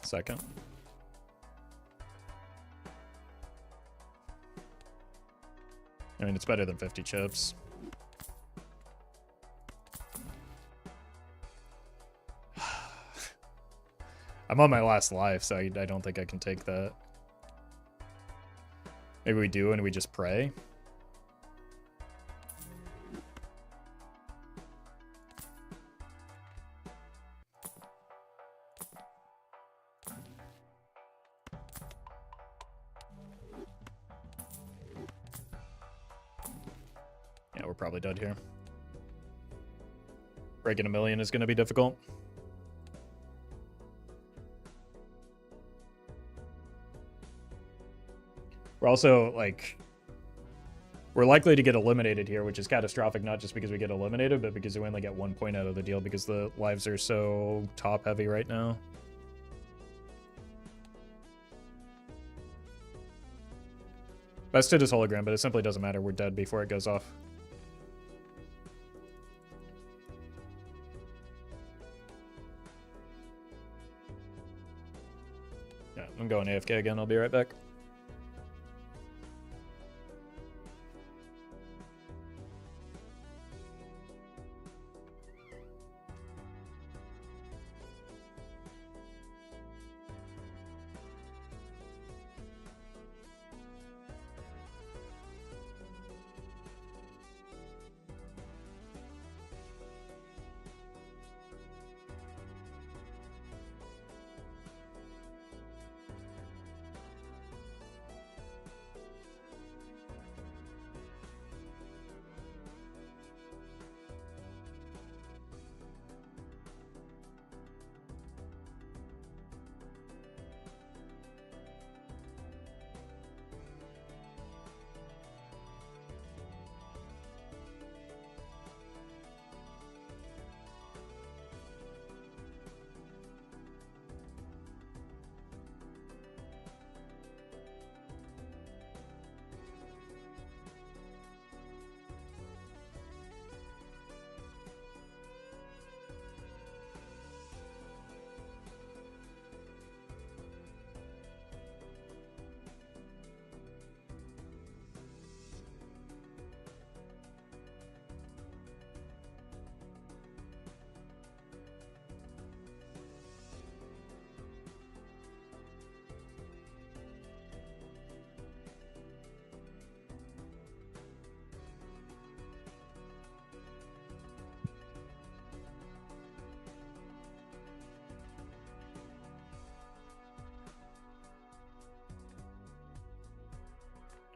Second. I mean, it's better than 50 chips. I'm on my last life, so I don't think I can take that. Maybe we do and we just pray. Yeah, we're probably dead here. Breaking a million is going to be difficult. We're also, like, we're likely to get eliminated here, which is catastrophic, not just because we get eliminated, but because we only get 1 point out of the deal because the lives are so top heavy right now. Bested is hologram, but it simply doesn't matter. We're dead before it goes off. Yeah, I'm going AFK again. I'll be right back.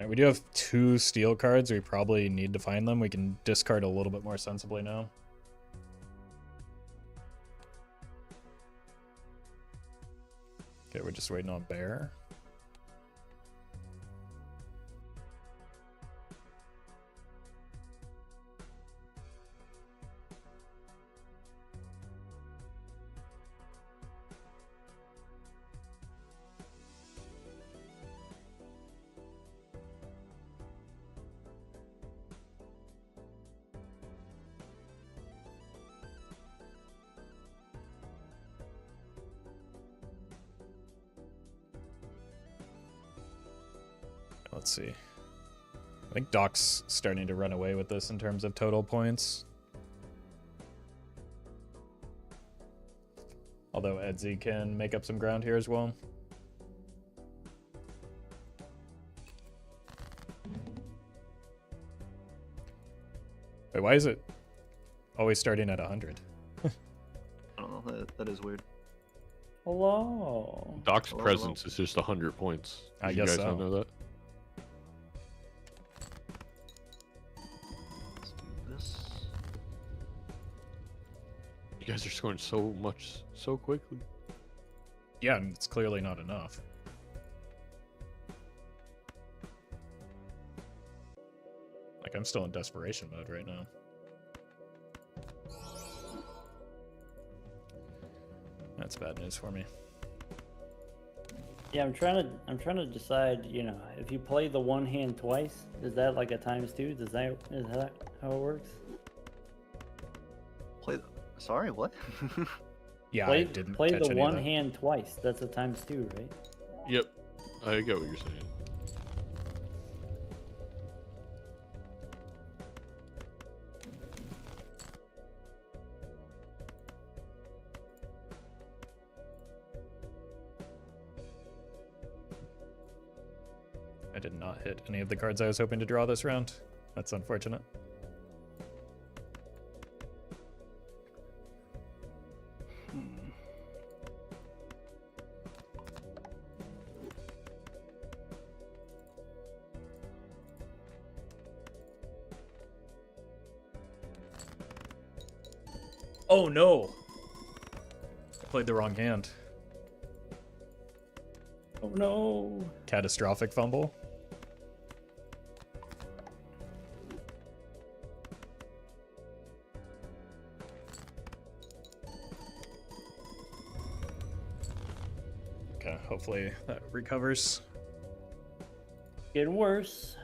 Right, we do have 2 steel cards. We probably need to find them. We can discard a little bit more sensibly now. Okay, we're just waiting on bear. Let's see. I think Doc's starting to run away with this in terms of total points. Although Edsy can make up some ground here as well. Wait, why is it always starting at 100? I don't know. That is weird. Hello. Doc's Hello, presence is just 100 points. I Did guess you guys so. not know that? Let's do this. You guys are scoring so much so quickly. Yeah, and it's clearly not enough. Like, I'm still in desperation mode right now. That's bad news for me. Yeah, I'm trying to decide, you know, if you play the one hand twice, is that like a ×2? Is that how it works? Sorry, what? Yeah, I Play, didn't play catch the any one of that. hand twice. That's a ×2, right? Yep, I get what you're saying. I did not hit any of the cards I was hoping to draw this round. That's unfortunate. Oh no! I played the wrong hand. Oh no. Catastrophic fumble. Okay, hopefully that recovers. Getting worse.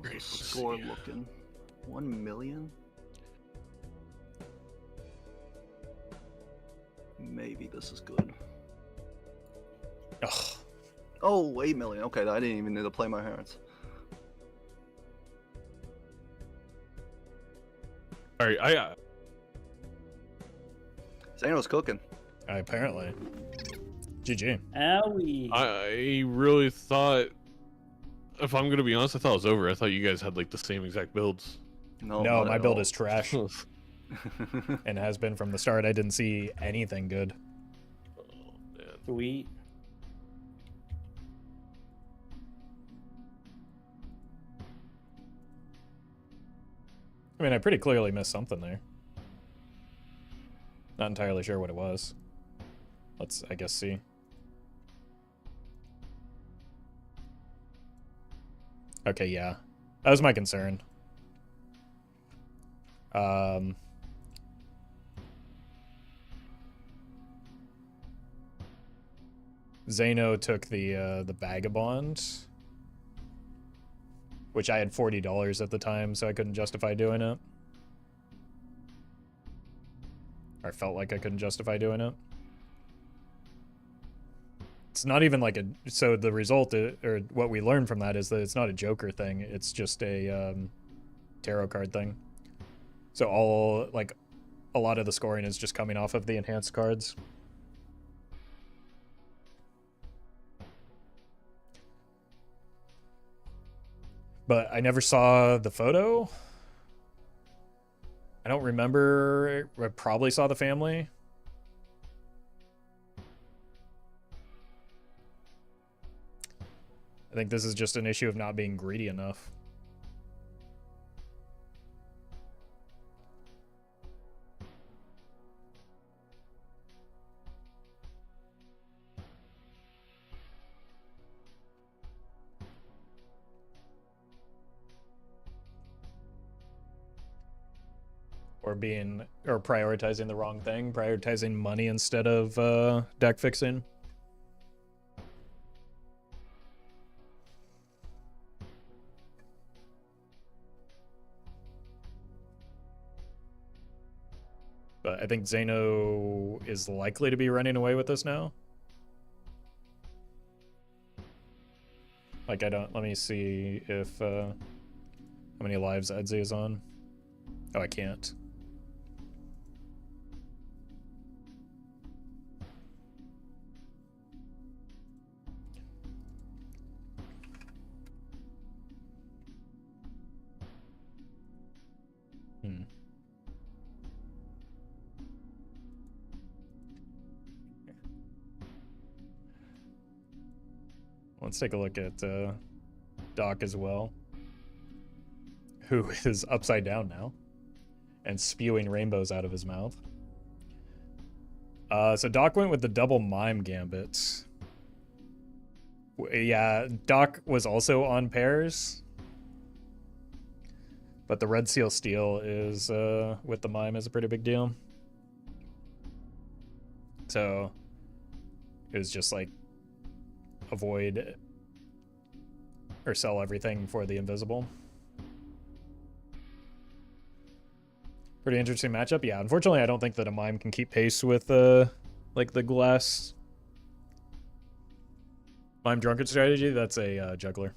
What's the score looking? 1 million? Maybe this is good. Ugh. Oh, 8 million. Okay, I didn't even need to play my hands. All right, I Zano's cooking. Apparently. GG. Owie. I really thought, if I'm gonna be honest, I thought it was over. I thought you guys had like the same exact builds. No, No, not my at build all. is trash and has been from the start. I didn't see anything good. Oh, man. Sweet. I mean, I pretty clearly missed something there. Not entirely sure what it was. Let's, I guess, see. Okay, yeah. That was my concern. Zano took the vagabond, which I had $40 at the time, so I couldn't justify doing it. Or I felt like I couldn't justify doing it. It's not even like a... So the result, or what we learned from that is that it's not a Joker thing. It's just a tarot card thing. So all, like, a lot of the scoring is just coming off of the enhanced cards. But I never saw the photo. I don't remember. I probably saw the family. I think this is just an issue of not being greedy enough. Or prioritizing the wrong thing, prioritizing money instead of deck fixing. But I think Zeno is likely to be running away with this now. Like, let me see if, how many lives Edzy is on. Oh, I can't. Let's take a look at Doc as well, who is upside down now and spewing rainbows out of his mouth. So Doc went with the double mime gambit. Yeah, Doc was also on pairs, but the red seal steal is with the mime is a pretty big deal. So it was just like avoid or sell everything for the invisible. Pretty interesting matchup. Yeah, unfortunately, I don't think that a mime can keep pace with like the glass mime drunkard strategy. That's a juggler.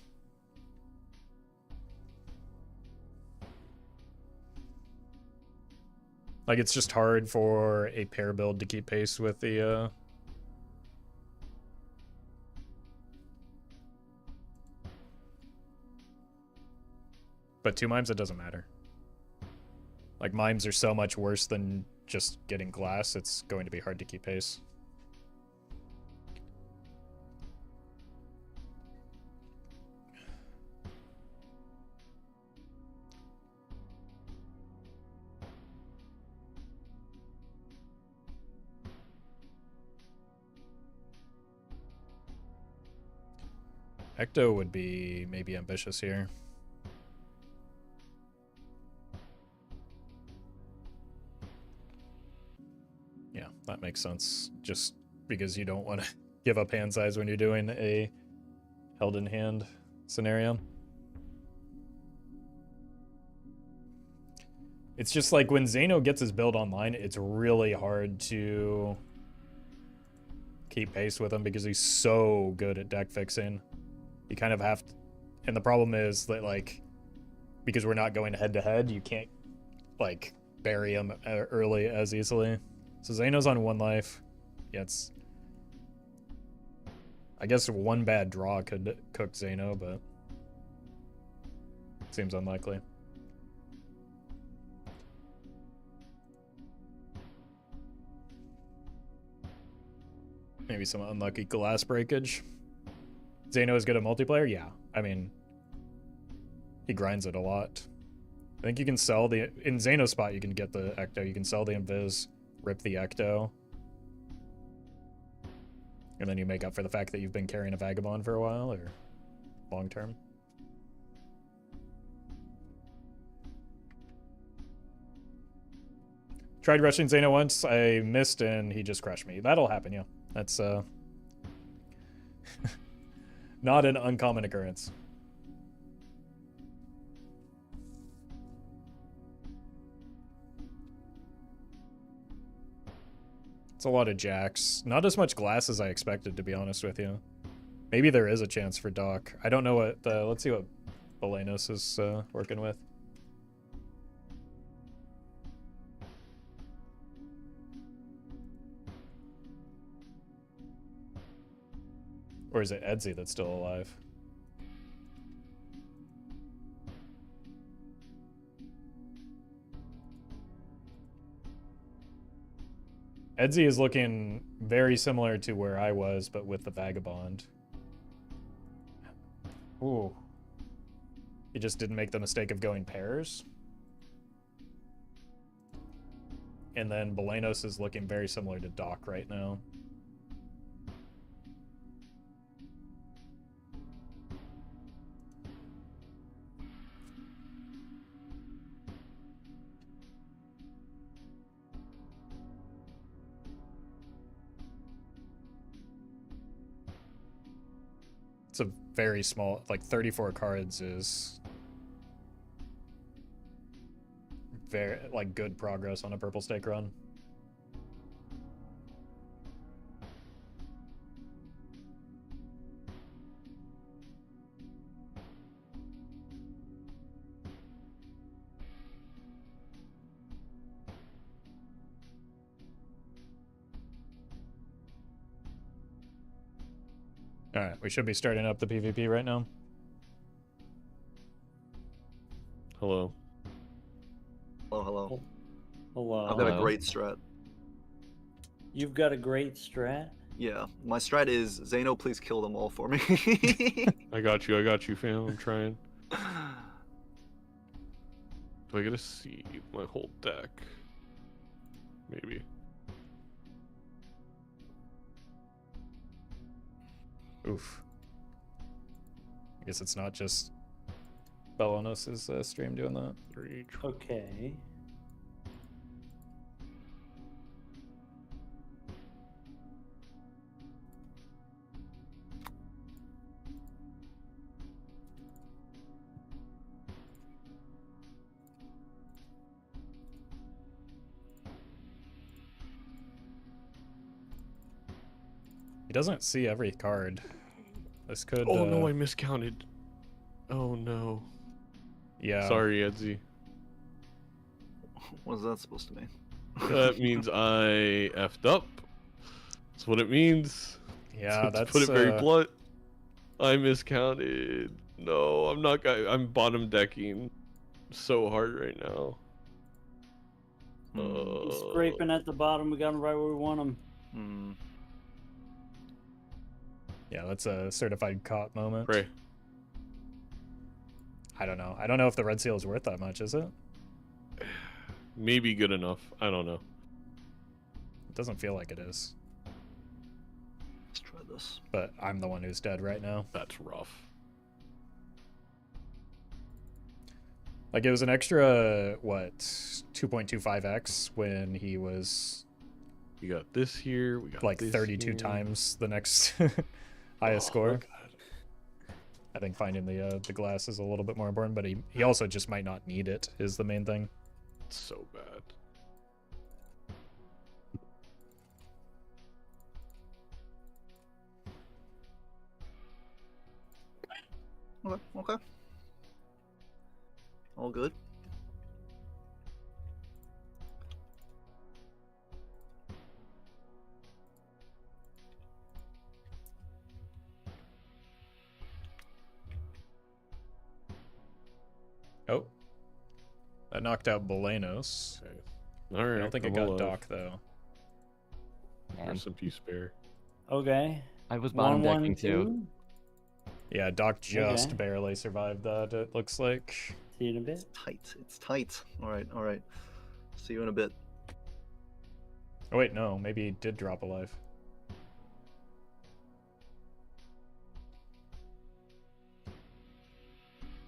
Like, it's just hard for a pair build to keep pace with the but two mimes, it doesn't matter. Like, mimes are so much worse than just getting glass, it's going to be hard to keep pace. Ecto would be maybe ambitious here. Yeah, that makes sense. Just because you don't want to give up hand size when you're doing a held in hand scenario. It's just like when Zeno gets his build online, it's really hard to keep pace with him because he's so good at deck fixing. You kind of have to, and the problem is that, like, because we're not going head to head, you can't like bury him early as easily. So Zeno's on 1 life. Yeah, it's, I guess one bad draw could cook Zeno, but it seems unlikely. Maybe some unlucky glass breakage. Zeno is good at multiplayer? Yeah. I mean, he grinds it a lot. I think you can sell the... In Zeno's spot, you can get the Ecto. You can sell the Invis, rip the Ecto. And then you make up for the fact that you've been carrying a Vagabond for a while, or long term. Tried rushing Zeno once. I missed, and he just crushed me. That'll happen, yeah. That's, not an uncommon occurrence. It's a lot of jacks. Not as much glass as I expected, to be honest with you. Maybe there is a chance for Doc. I don't know what... let's see what Belenos is working with. Or is it Edzy that's still alive? Edzy is looking very similar to where I was, but with the Vagabond. Ooh. He just didn't make the mistake of going pairs. And then Balanos is looking very similar to Doc right now. It's a very small, like 34 cards is very, like, good progress on a purple stake run. Alright, we should be starting up the PvP right now. Hello. Hello, hello. Hello. I've got a Hello. great strat. You've got a great strat. Yeah, my strat is Zeno, please kill them all for me. I got you, fam. I'm trying. Do I get to see my whole deck? Maybe. Oof. I guess it's not just Balanos' stream doing that. Okay. He doesn't see every card. This could. Oh no, I miscounted. Oh no. Yeah. Sorry, Edsy. What is that supposed to mean? That means I effed up. That's what it means. Yeah, To that's. put it very blunt. I miscounted. No, I'm not. I'm bottom decking so hard right now. He's scraping at the bottom. We got him right where we want him. Hmm. Yeah, that's a certified caught moment. Pray. I don't know. I don't know if the red seal is worth that much, is it? Maybe good enough. I don't know. It doesn't feel like it is. Let's try this. But I'm the one who's dead right now. That's rough. Like, it was an extra, what, 2.25x when he was We got this here. We got like this 32 here. times the next highest Oh, score. God. I think finding the glass is a little bit more important, but he also just might not need it, is the main thing. It's so bad. Okay, okay. All good. Oh. That knocked out Balanos. Okay. All right. I don't think it I'm got alive. Doc, though. Man, There's some few spare. Okay. I was bottom One, decking too. 2. Yeah, Doc just Okay. barely survived that, it looks like. See you in a bit. Tight. It's tight. All right, all right. See you in a bit. Oh, wait, no. Maybe he did drop a life.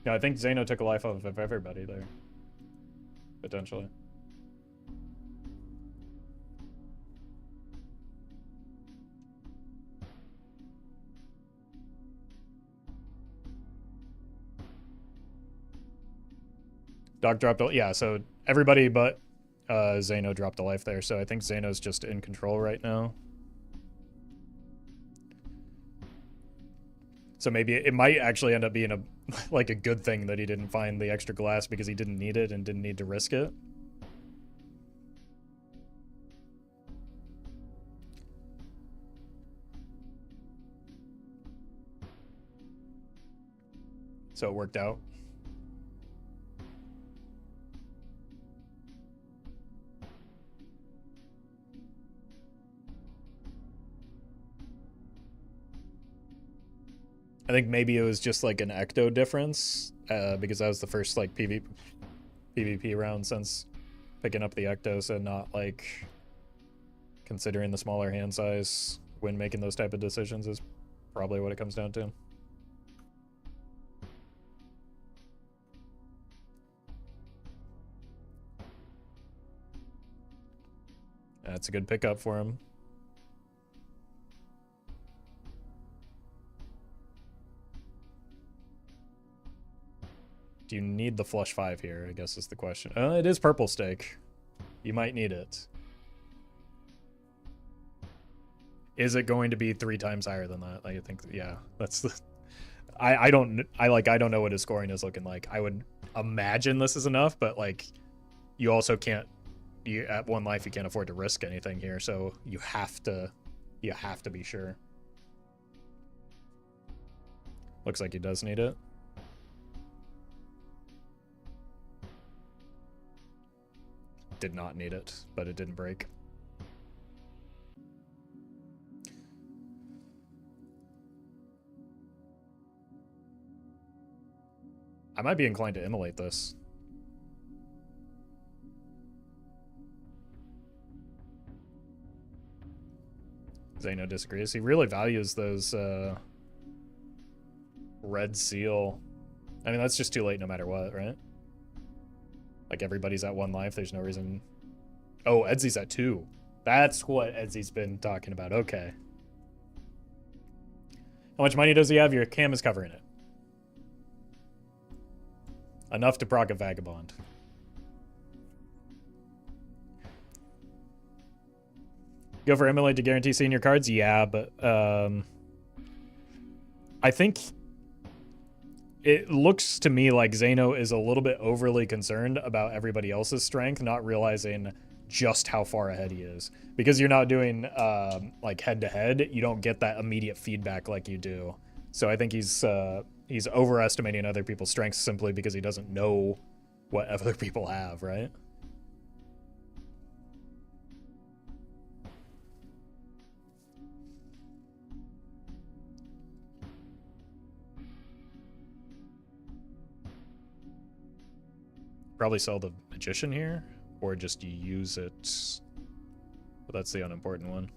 No, I think Zeno took a life off of everybody there. Potentially. Doc dropped a, yeah, so everybody but Zeno dropped a life there, so I think Zeno's just in control right now. So maybe it might actually end up being a like a good thing that he didn't find the extra glass because he didn't need it and didn't need to risk it. So it worked out. I think maybe it was just like an ecto difference, because that was the first like PvP round since picking up the ectos, and not like considering the smaller hand size when making those type of decisions is probably what it comes down to. That's a good pickup for him. Do you need the flush 5 here, I guess is the question. It is purple stake. You might need it. Is it going to be 3 times higher than that? I think, yeah, that's the... I don't know what his scoring is looking like. I would imagine this is enough, but like, you also can't, at 1 life, you can't afford to risk anything here, so you have to be sure. Looks like he does need it. Did not need it, but it didn't break. I might be inclined to immolate this. Zeno disagrees. He really values those red seal. I mean, that's just too late no matter what, right? Like, everybody's at 1 life. There's no reason... Oh, Edsy's at 2. That's what Edsy's been talking about. Okay. How much money does he have? Your cam is covering it. Enough to proc a Vagabond. Go for Emulate to guarantee senior cards? Yeah, but... I think... It looks to me like Zeno is a little bit overly concerned about everybody else's strength, not realizing just how far ahead he is. Because you're not doing like head-to-head, you don't get that immediate feedback like you do. So I think he's overestimating other people's strengths simply because he doesn't know what other people have, right? Probably sell the Magician here, or just use it. But that's the unimportant one.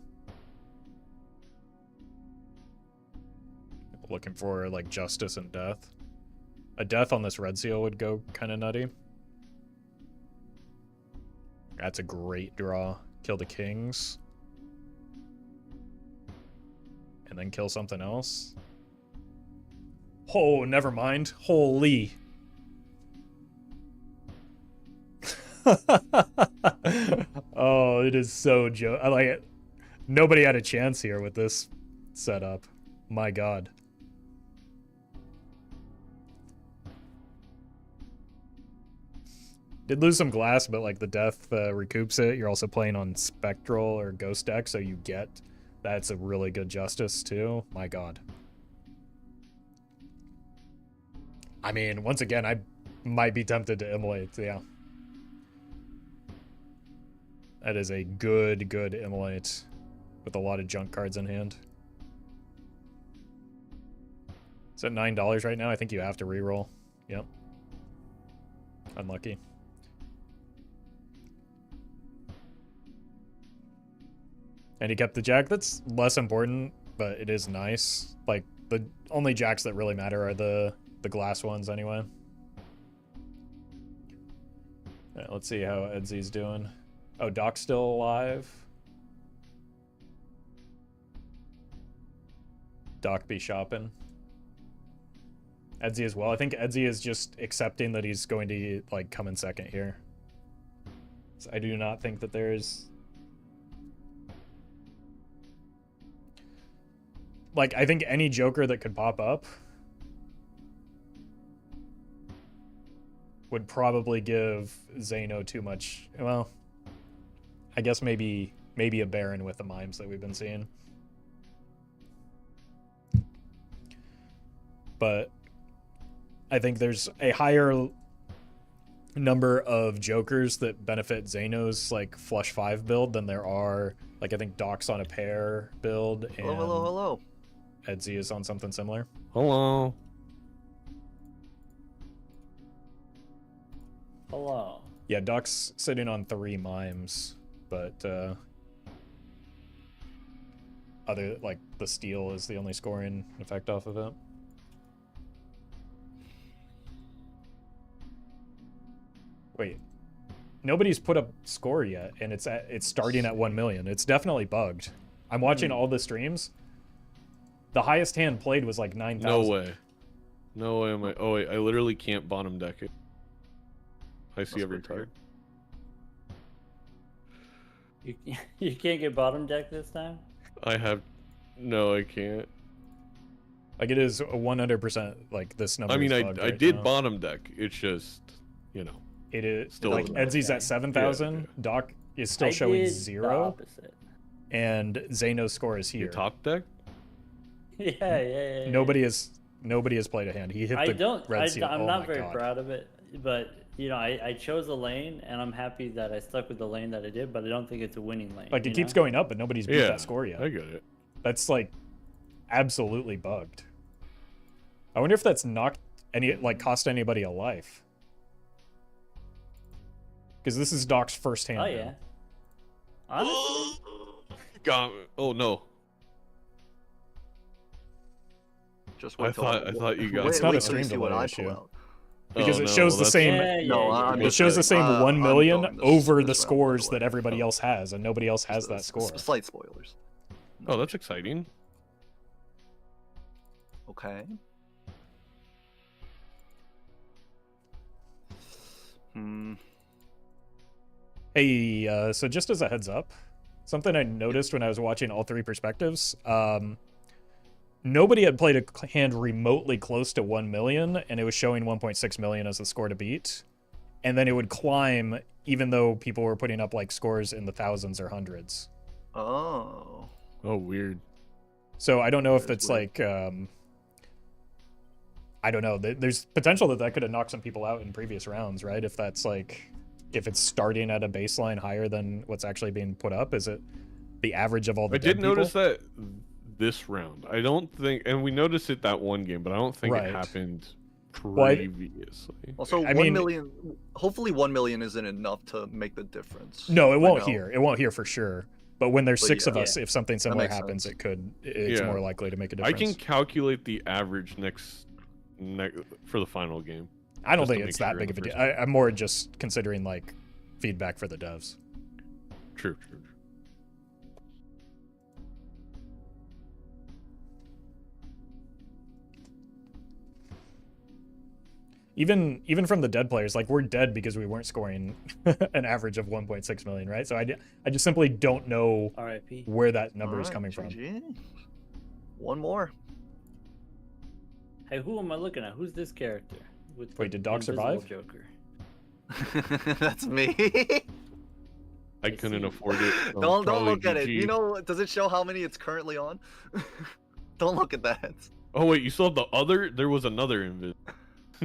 Looking for like Justice and Death. A Death on this red seal would go kind of nutty. That's a great draw. Kill the kings. And then kill something else. Oh, never mind. Holy. Oh, it is so I like it. Nobody had a chance here with this setup. My god. Did lose some glass, but like the death recoups it. You're also playing on Spectral or Ghost deck, so you get that's a really good Justice too. My god. I mean, once again, I might be tempted to immolate, yeah. That is a good immolate with a lot of junk cards in hand. It's at $9 right now. I think you have to reroll. Yep. Unlucky. And he kept the jack. That's less important, but it is nice. Like, the only jacks that really matter are the glass ones anyway. All right, let's see how Edsy's doing. Oh, Doc's still alive. Doc be shopping. Edsy as well. I think Edsy is just accepting that he's going to like come in second here. So I do not think that there's like, I think any Joker that could pop up would probably give Zeno too much. Well, I guess maybe a Baron with the mimes that we've been seeing. But I think there's a higher number of Jokers that benefit Zeno's like flush 5 build than there are, like, I think Doc's on a pair build. And Hello. Edsy is on something similar. Hello. Hello. Yeah, Doc's sitting on 3 mimes, but other like the steal is the only scoring effect off of it. Wait, nobody's put up score yet, and it's starting at 1 million. It's definitely bugged. I'm watching all the streams. The highest hand played was like 9,000. No way. No way am I. Oh wait, I literally can't bottom deck it. I see That's every good to hear. card. You can't get bottom deck this time? I have. No, I can't. Like it is 100% like this number. I mean, is I bugged I right did now. bottom deck. It's just, you know. It is Still like doesn't Edsy's matter. at 7,000. Yeah. Doc is still I showing did the 0, opposite. and Zeno's score is You here. top deck? Yeah. Nobody has played a hand. He hit the red seal. I'm Oh not my very God. proud of it, but you know, I chose a lane, and I'm happy that I stuck with the lane that I did. But I don't think it's a winning lane. Like it you keeps know? going up, but nobody's beat Yeah. that score yet. I get it. That's like absolutely bugged. I wonder if that's knocked cost anybody a life. Because this is Doc's first hand. Oh now. yeah. Honestly, Got. Oh no. Just I wait till thought you got. It's not a wait till you stream see what delay I issue. pull out. Because Oh, it no, shows well, the that's- same. No, I'm It just shows the saying, same 1 I'm million going this- over this the round, by scores way. that everybody else has, and nobody else has that Just score. Slight spoilers. Oh, that's exciting. Okay. Hmm. Hey, so just as a heads up, something I noticed when I was watching all 3 perspectives, nobody had played a hand remotely close to 1 million, and it was showing 1.6 million as the score to beat. And then it would climb even though people were putting up like scores in the thousands or hundreds. Oh. Oh, weird. So I don't know if That's that's weird. like, I don't know. There's potential that could have knocked some people out in previous rounds, right? If that's like, if it's starting at a baseline higher than what's actually being put up, is it the average of all the I did dead notice people? that this round. I don't think, and we noticed it that one game, but I don't think Right. it happened Well, I- previously. Also, I 1 mean- million. Hopefully, 1 million isn't enough to make the difference. No, it right won't now. here. It won't here for sure. But when there's But 6 of yeah. us, if something similar makes happens, sense. it's Yeah. more likely to make a I difference. can calculate the average for the final game. I don't just to think make it's sure that in big the of a first deal. I'm more just considering like feedback for the devs. True. Even from the dead players, like we're dead because we weren't scoring an average of 1.6 million, right? So I just simply don't know R.I.P. where that number is Alright, coming from. GG. One more. Hey, who am I looking at? Who's this character? With Wait, the did Doc invisible survive? Joker. That's me. I I couldn't see. afford it. so Don't probably look at it. GG. You know, does it show how many it's currently on? Don't look at that. Oh wait, you still have the other? There was another invis.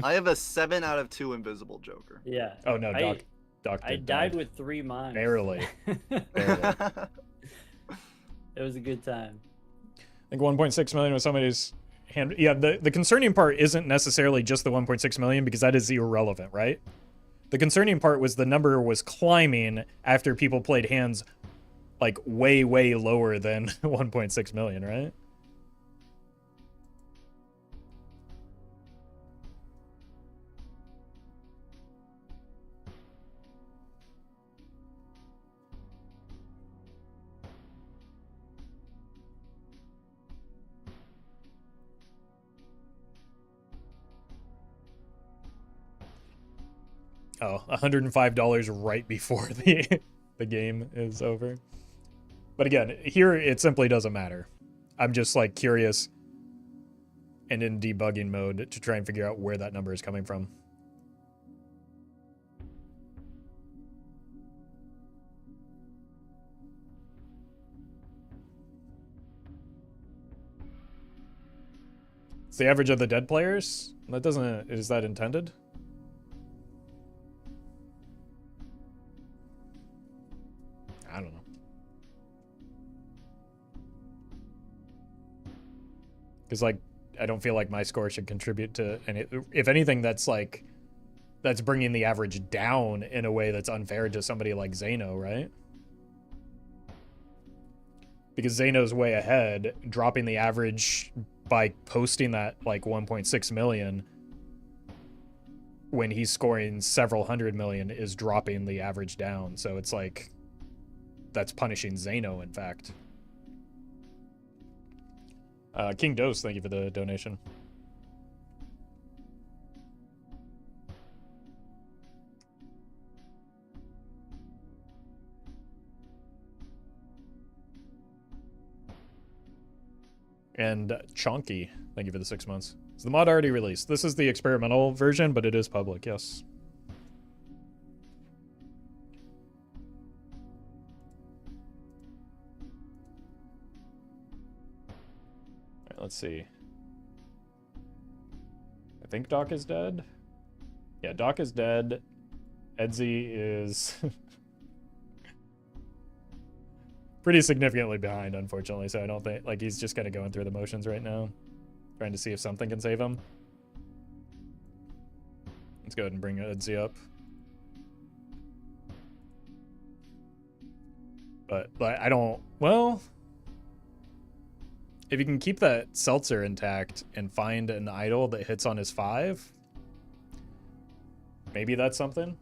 I have a 7 out of 2 invisible Joker. Yeah. Oh no, Doc. Doc I did died die. with 3 mimes. Barely. It was a good time. I think 1.6 million was somebody's hand. Yeah, the concerning part isn't necessarily just the 1.6 million because that is irrelevant, right? The concerning part was the number was climbing after people played hands like way lower than 1.6 million, right? Oh, $105 right before the game is over. But again, here it simply doesn't matter. I'm just like curious and in debugging mode to try and figure out where that number is coming from. It's the average of the dead players? That doesn't, is that intended? I don't know. Because, like, I don't feel like my score should contribute to any. If anything, that's bringing the average down in a way that's unfair to somebody like Zeno, right? Because Zeno's way ahead, dropping the average by posting that like 1.6 million when he's scoring several hundred million is dropping the average down. So it's like that's punishing Zeno, in fact. King Dose, thank you for the donation. And Chonky, thank you for the 6 months. Is the mod already released? This is the experimental version, but it is public, yes. All right, let's see. I think Doc is dead. Yeah, Doc is dead. Edzy is pretty significantly behind, unfortunately, so I don't think, like, he's just kind of going through the motions right now, trying to see if something can save him. Let's go ahead and bring Edzy up. But I don't, well, if you can keep that Seltzer intact and find an idol that hits on his 5, maybe that's something.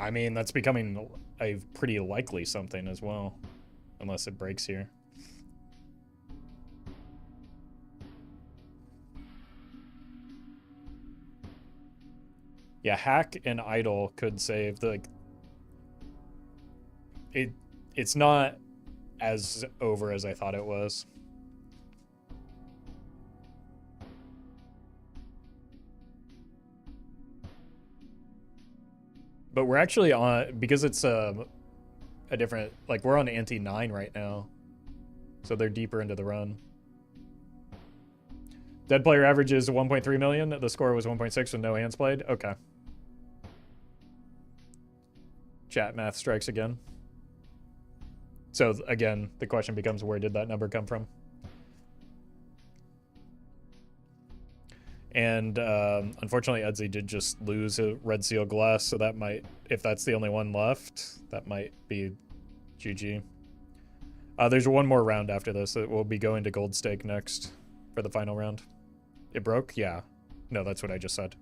I mean, that's becoming a pretty likely something as well, unless it breaks here. Yeah, hack and idle could save the, like, it's not as over as I thought it was. But we're actually on, because it's a different, like, we're on ante 9 right now. So they're deeper into the run. Dead player average is 1.3 million. The score was 1.6 with no hands played. Okay. Chat math strikes again. So again, the question becomes, where did that number come from? And unfortunately, Edzy did just lose a red seal glass, so that might, if that's the only one left, that might be GG. There's one more round after this. It will be going to gold stake next for the final round. It broke? Yeah. No, that's what I just said.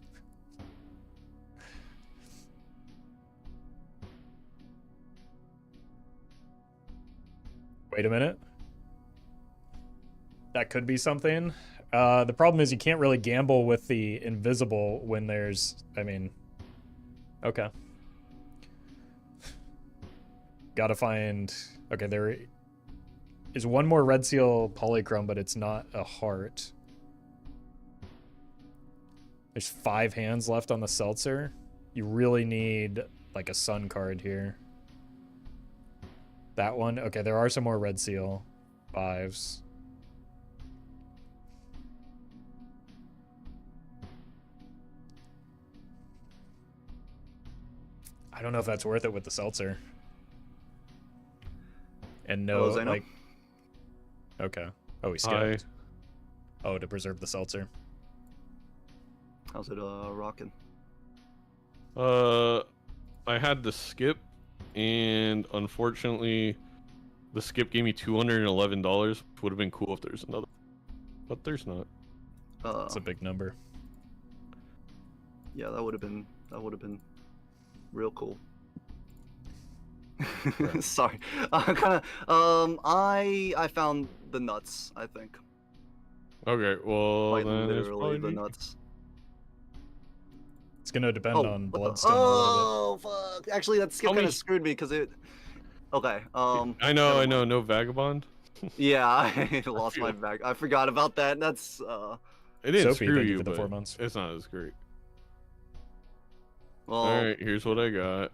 Wait a minute. That could be something. The problem is you can't really gamble with the invisible when there's, I mean, okay. Gotta find, okay, there is one more red seal polychrome, but it's not a heart. There's 5 hands left on the Seltzer. You really need like a sun card here. That one, okay, there are some more red seal 5s. I don't know if that's worth it with the Seltzer. And no, like... Okay. Oh, he skipped. Oh, to preserve the Seltzer. How's it rocking? I had the skip, and unfortunately, the skip gave me $211. Would have been cool if there's another, but there's not. That's a big number. Yeah, that would have been real cool. Sorry. I found the nuts, I think. Okay, well, Quite then it's literally the probably nuts. It's gonna depend on what Bloodstone the... a little bit. Oh, fuck. Actually, that skip kind of screwed me because it... Okay, I know, no vagabond. Yeah, I lost my bag. I forgot about that. That's, It didn't Sophie, screw thank you you, for the but 4 months. it's not as great. well... Alright, here's what I got.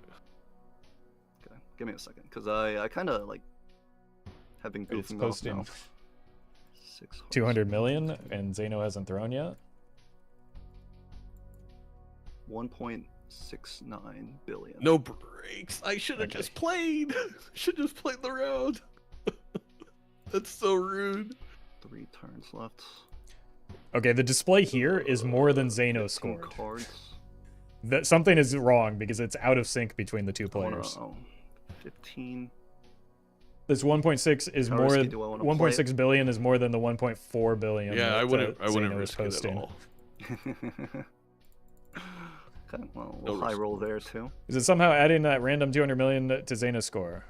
Okay, give me a second, because I kind of, like, have been It's goofing off posting now. 6 hearts. 200 million, and Zeno hasn't thrown yet. 1.6 1.69 billion. No breaks. I should have Okay. just played. Should just played the round. That's so rude. 3 turns left. Okay, the display here is more than Zeno 15 scored. cards. That something is wrong because it's out of sync between the two I wanna- players. 15. This 1.6 is How more. risky do I wanna play 1.6 billion is more than the 1.4 billion. Yeah, that, I wouldn't Zeno risk is it at posting. all. Okay, well, we'll No high risk, roll no there risk. too. Is it somehow adding that random 200 million to Zeno's score?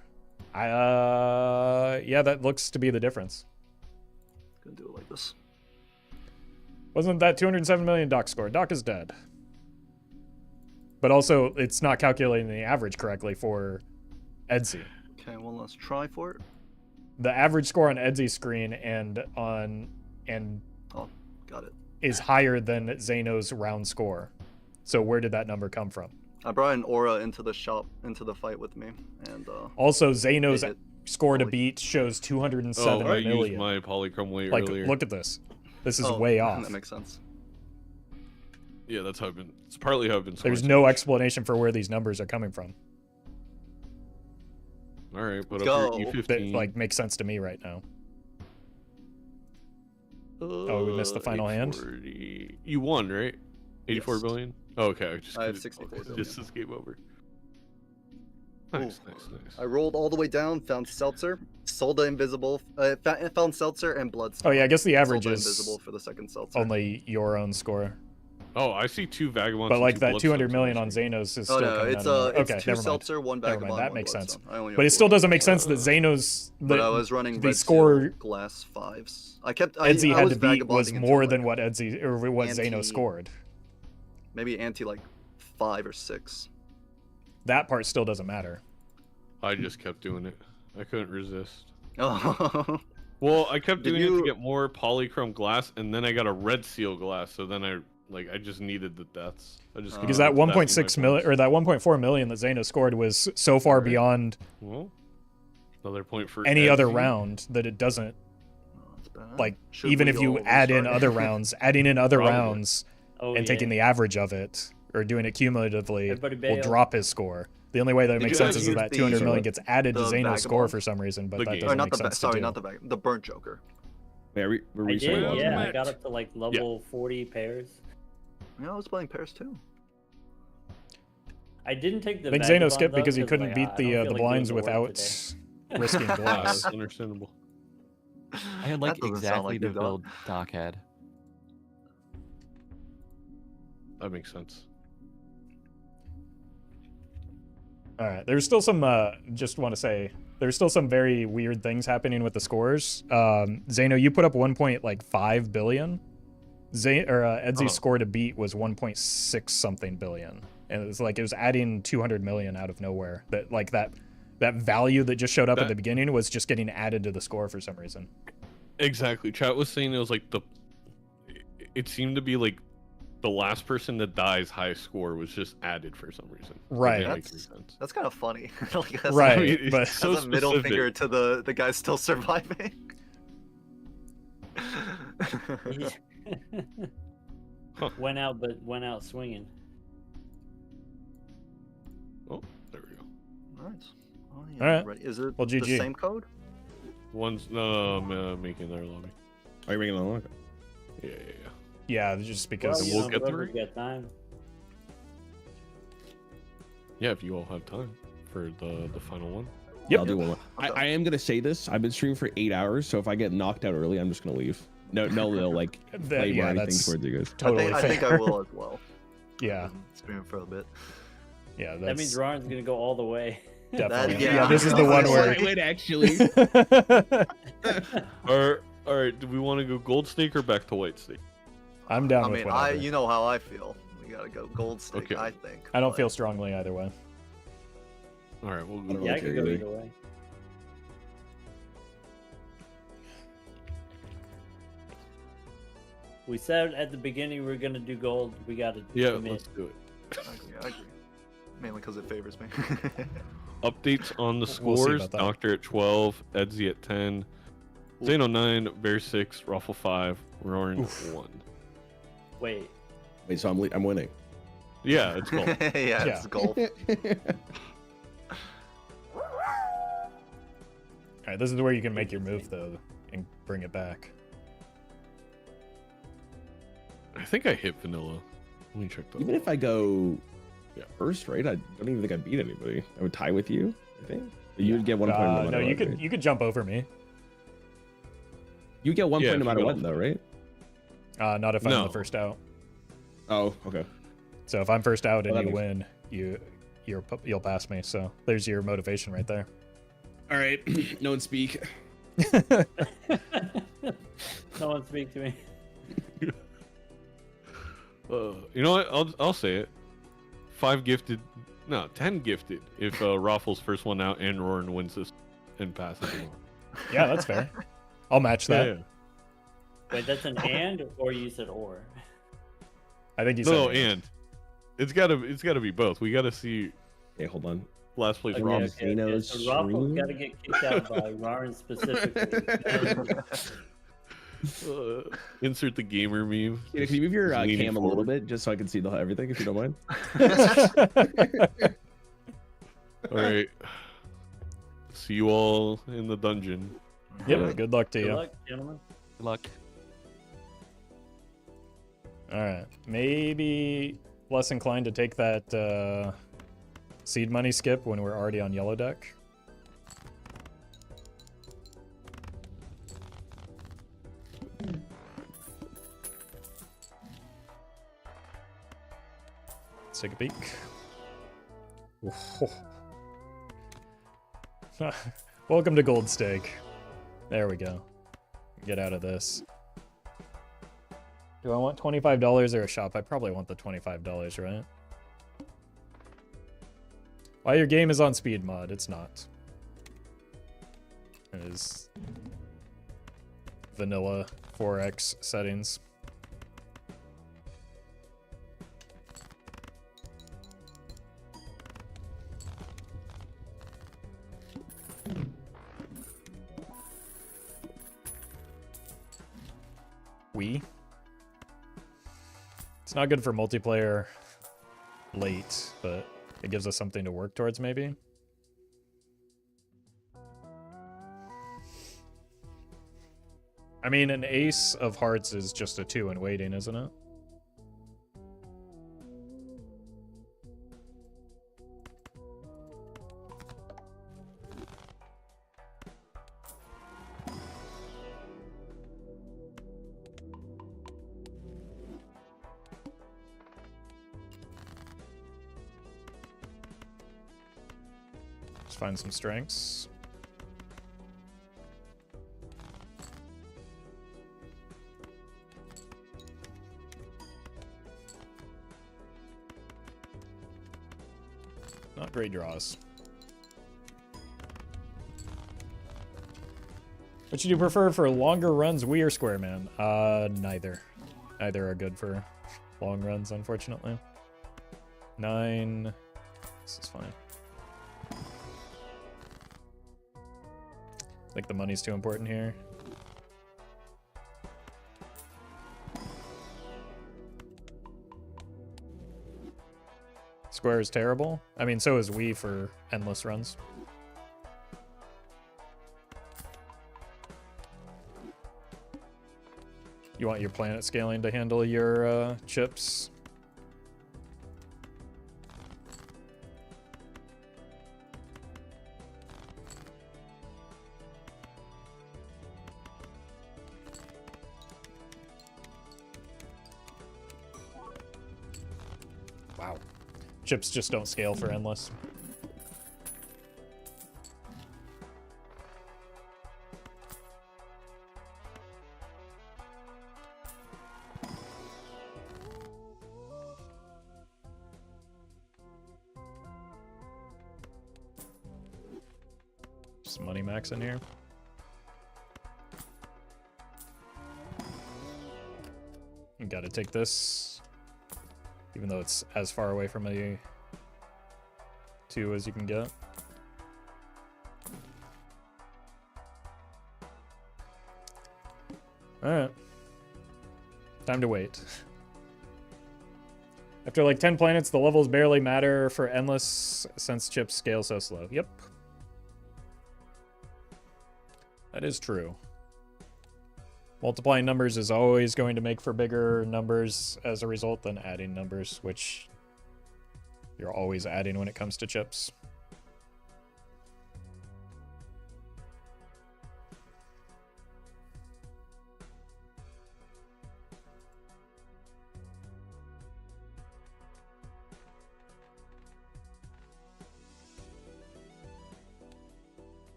Yeah, that looks to be the difference. Gonna do it like this. Wasn't that 207 million Doc score? Doc is dead. But also, it's not calculating the average correctly for Edsy. Okay, well, let's try for it. The average score on Edsy's screen Oh, got it. is higher than Zeno's round score. So where did that number come from? I brought an aura into the shop, into the fight with me, and Also, Zeno's Make it score to poly. beat shows 207 Oh, I used million. my polychrome way Like, earlier. look at this. This is oh, way off. That makes sense. Yeah, that's how I've been. It's partly how I've been. There's scoring no so much. explanation for where these numbers are coming from. All right, put Go. up your That E15. like makes sense to me right now. Oh, we missed the final hand? 840. You won, right? 84 Yes. billion? Oh, okay. I just I have couldn't- 64 okay, billion. Just this game over. Nice, nice, nice. I rolled all the way down, found Seltzer, sold the invisible, found Seltzer and Bloodstone. Oh yeah, I guess the average Sold the is invisible for the second Seltzer. only your own score. Oh, I see 2 vagabonds. But and like 2 that 200 Bloodstones million on on the screen. Xanos is Oh still no, coming it's out of it's okay, 2 never mind. Seltzer, 1 Never Vagabond, mind, that 1 makes sense. Bloodstone. I only But have it still 4. doesn't make sense that Xanos But I was running the red score seal, glass 5s. I kept Edsy I had was to beat was vagabonding into, more like, than what Edsy or what Xano anti- scored. maybe anti like 5 or 6. That part still doesn't matter. I just kept doing it. I couldn't resist. Oh, Well, I kept Did doing it you- to get more polychrome glass, and then I got a red seal glass. So then I just needed the deaths. I just Because Oh, that kept stacking my 1.6 million points. or that 1.4 million that Xano scored was so far Alright. beyond Well, another point for any other Edsy. round that it doesn't that's bad. like Should even we if you all add in restart? other rounds, adding in other Probably. rounds Oh, and taking the average of it or doing it cumulatively Everybody will bail. drop his score. The only way that Did makes you sense guys is use that the- 200 million gets added to the Xano's score vagabond? for some reason, but The that game. or doesn't not make the sense to sorry, do. not the burnt Joker. Yeah, we're I restarting. did, Well yeah. I met. got up to like level 40 pairs. Yeah, I was playing pairs too. I didn't take the. I think Xano Vagabond, skipped though, because he 'cause, couldn't like, beat I the don't feel the like blinds doing the work without today. risking Ah, glass. that's understandable. I had like That doesn't sound exactly like the you, Doc. build Doc had. That makes sense. All right, there's still some. Just want to say there's still some very weird things happening with the scores. Xano, you put up 1.5 billion. Edsy's Oh. score to beat was 1.6 something billion, and it was like it was adding 200 million out of nowhere. That value that just showed up at That- the beginning was just getting added to the score for some reason. Exactly. Chat was saying it was like it seemed to be like the last person that dies highest score was just added for some reason. It Right. didn't make That's- any sense. That's kind of funny. Like, that's Right, I mean, it's but- so As a middle specific. finger to the guy still surviving. Went out, but went out swinging. Oh, there we go. Nice. Oh, yeah, Alright. right. Is it Well, the GG. same code? One's no, I'm making their lobby. Are you making a look? Yeah. Yeah, just because. Well, you we'll know, get whoever's through. got time. Yeah, if you all have time for the final one. Yep. I'll do one more. I am gonna say this. I've been streaming for 8 hours, so if I get knocked out early, I'm just gonna leave. No, like play yeah, or anything that's towards you guys. totally I think fair. I will as well. Yeah, Streaming for a bit. yeah, that's That means Ron's gonna go all the way. definitely. yeah. Yeah, this is the one where. Wait, actually. All right. Do we want to go gold stake or back to white stake? I'm down I with mean, whatever. you know how I feel. We gotta go gold stake, Okay. I think. I don't but- feel strongly either way. All right, we'll I go. don't Yeah, I really could care go either. either way. We said at the beginning we were gonna do gold. We gotta Yeah, commit. let's do it. I agree. Mainly because it favors me. Updates on the We'll see scores: about that. Doctor at 12, Edsy at 10, Zano 9, Bear 6, Roffle 5, Roaring Oof. 1. Wait, Wait, so I'm winning. Yeah, it's golf. Yeah, it's golf. All right, this is where you can make your move though and bring it back. I think I hit vanilla. Let me check that. Even if I go first, right? I don't even think I beat anybody. I would tie with you, I think. But you would get 1 point no matter No, what, you could right? you could jump over me. You get 1 Yeah, point no if you matter go what, though, right? Not if I'm No. the first out. Oh, okay. So if I'm first out and that you makes- win, you'll pass me. So there's your motivation right there. All right, no one speak. No one speak to me. You know what? I'll say it. 5 gifted, no, 10 gifted. If Roffle's first one out and Roran wins this and passes him on. Yeah, that's fair. I'll match that. Yeah. Wait, that's an and or you said or? I think you No, said and it's gotta be both. We gotta see Okay, hold on. last place Okay, Roffle. okay, okay. So Roffle's got to get kicked out by Rarin specifically. Insert the gamer meme. Yeah, can you move your Just leaning cam a little forward. bit just so I can see everything, if you don't mind? All right. See you all in the dungeon. Yep. Good luck to Good you. luck, gentlemen. Good luck. All right. Maybe less inclined to take that seed money skip when we're already on yellow deck. Let's take a peek. Welcome to Gold Stake. There we go. Get out of this. Do I want $25 or a shop? I probably want the $25, right? While your game is on speed mod, it's not. It is vanilla 4x settings. It's not good for multiplayer late, but it gives us something to work towards, maybe. I mean, an ace of hearts is just a 2 in waiting, isn't it? Let's find some strengths. Not great draws. What you do prefer for longer runs, Wii or Square, man? Neither. Neither are good for long runs, unfortunately. 9. This is fine. I think the money's too important here. Square is terrible. I mean, so is Wii for endless runs. You want your planet scaling to handle your chips? Wow. Chips just don't scale for endless. Just money max in here. You gotta take this. Even though it's as far away from a 2 as you can get. Alright. Time to wait. After like 10 planets, the levels barely matter for endless since chips scale so slow. Yep. That is true. Multiplying numbers is always going to make for bigger numbers as a result than adding numbers, which you're always adding when it comes to chips.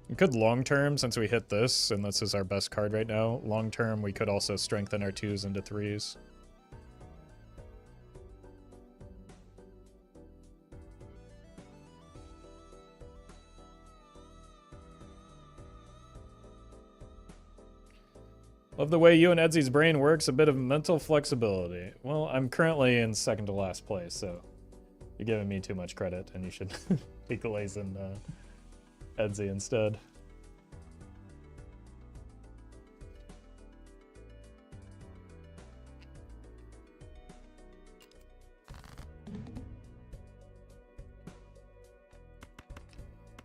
We could long term, since we hit this, and this is our best card right now. Long term, we could also strengthen our 2s into 3s. Love the way you and Edsy's brain works, a bit of mental flexibility. Well, I'm currently in second to last place, so you're giving me too much credit, and you should be glazing Edsy instead.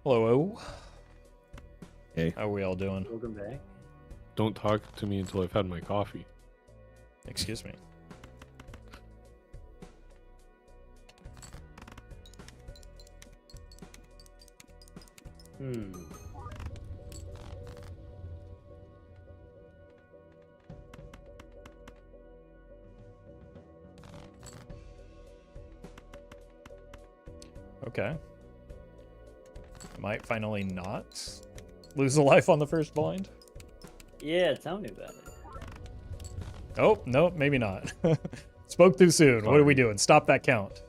Hello. Hey. How are we all doing? Welcome back. Don't talk to me until I've had my coffee. Excuse me. Okay. I might finally not lose a life on the first blind. Yeah, tell me about it. Oh, no, maybe not. Spoke too soon. What are we doing? Stop that count.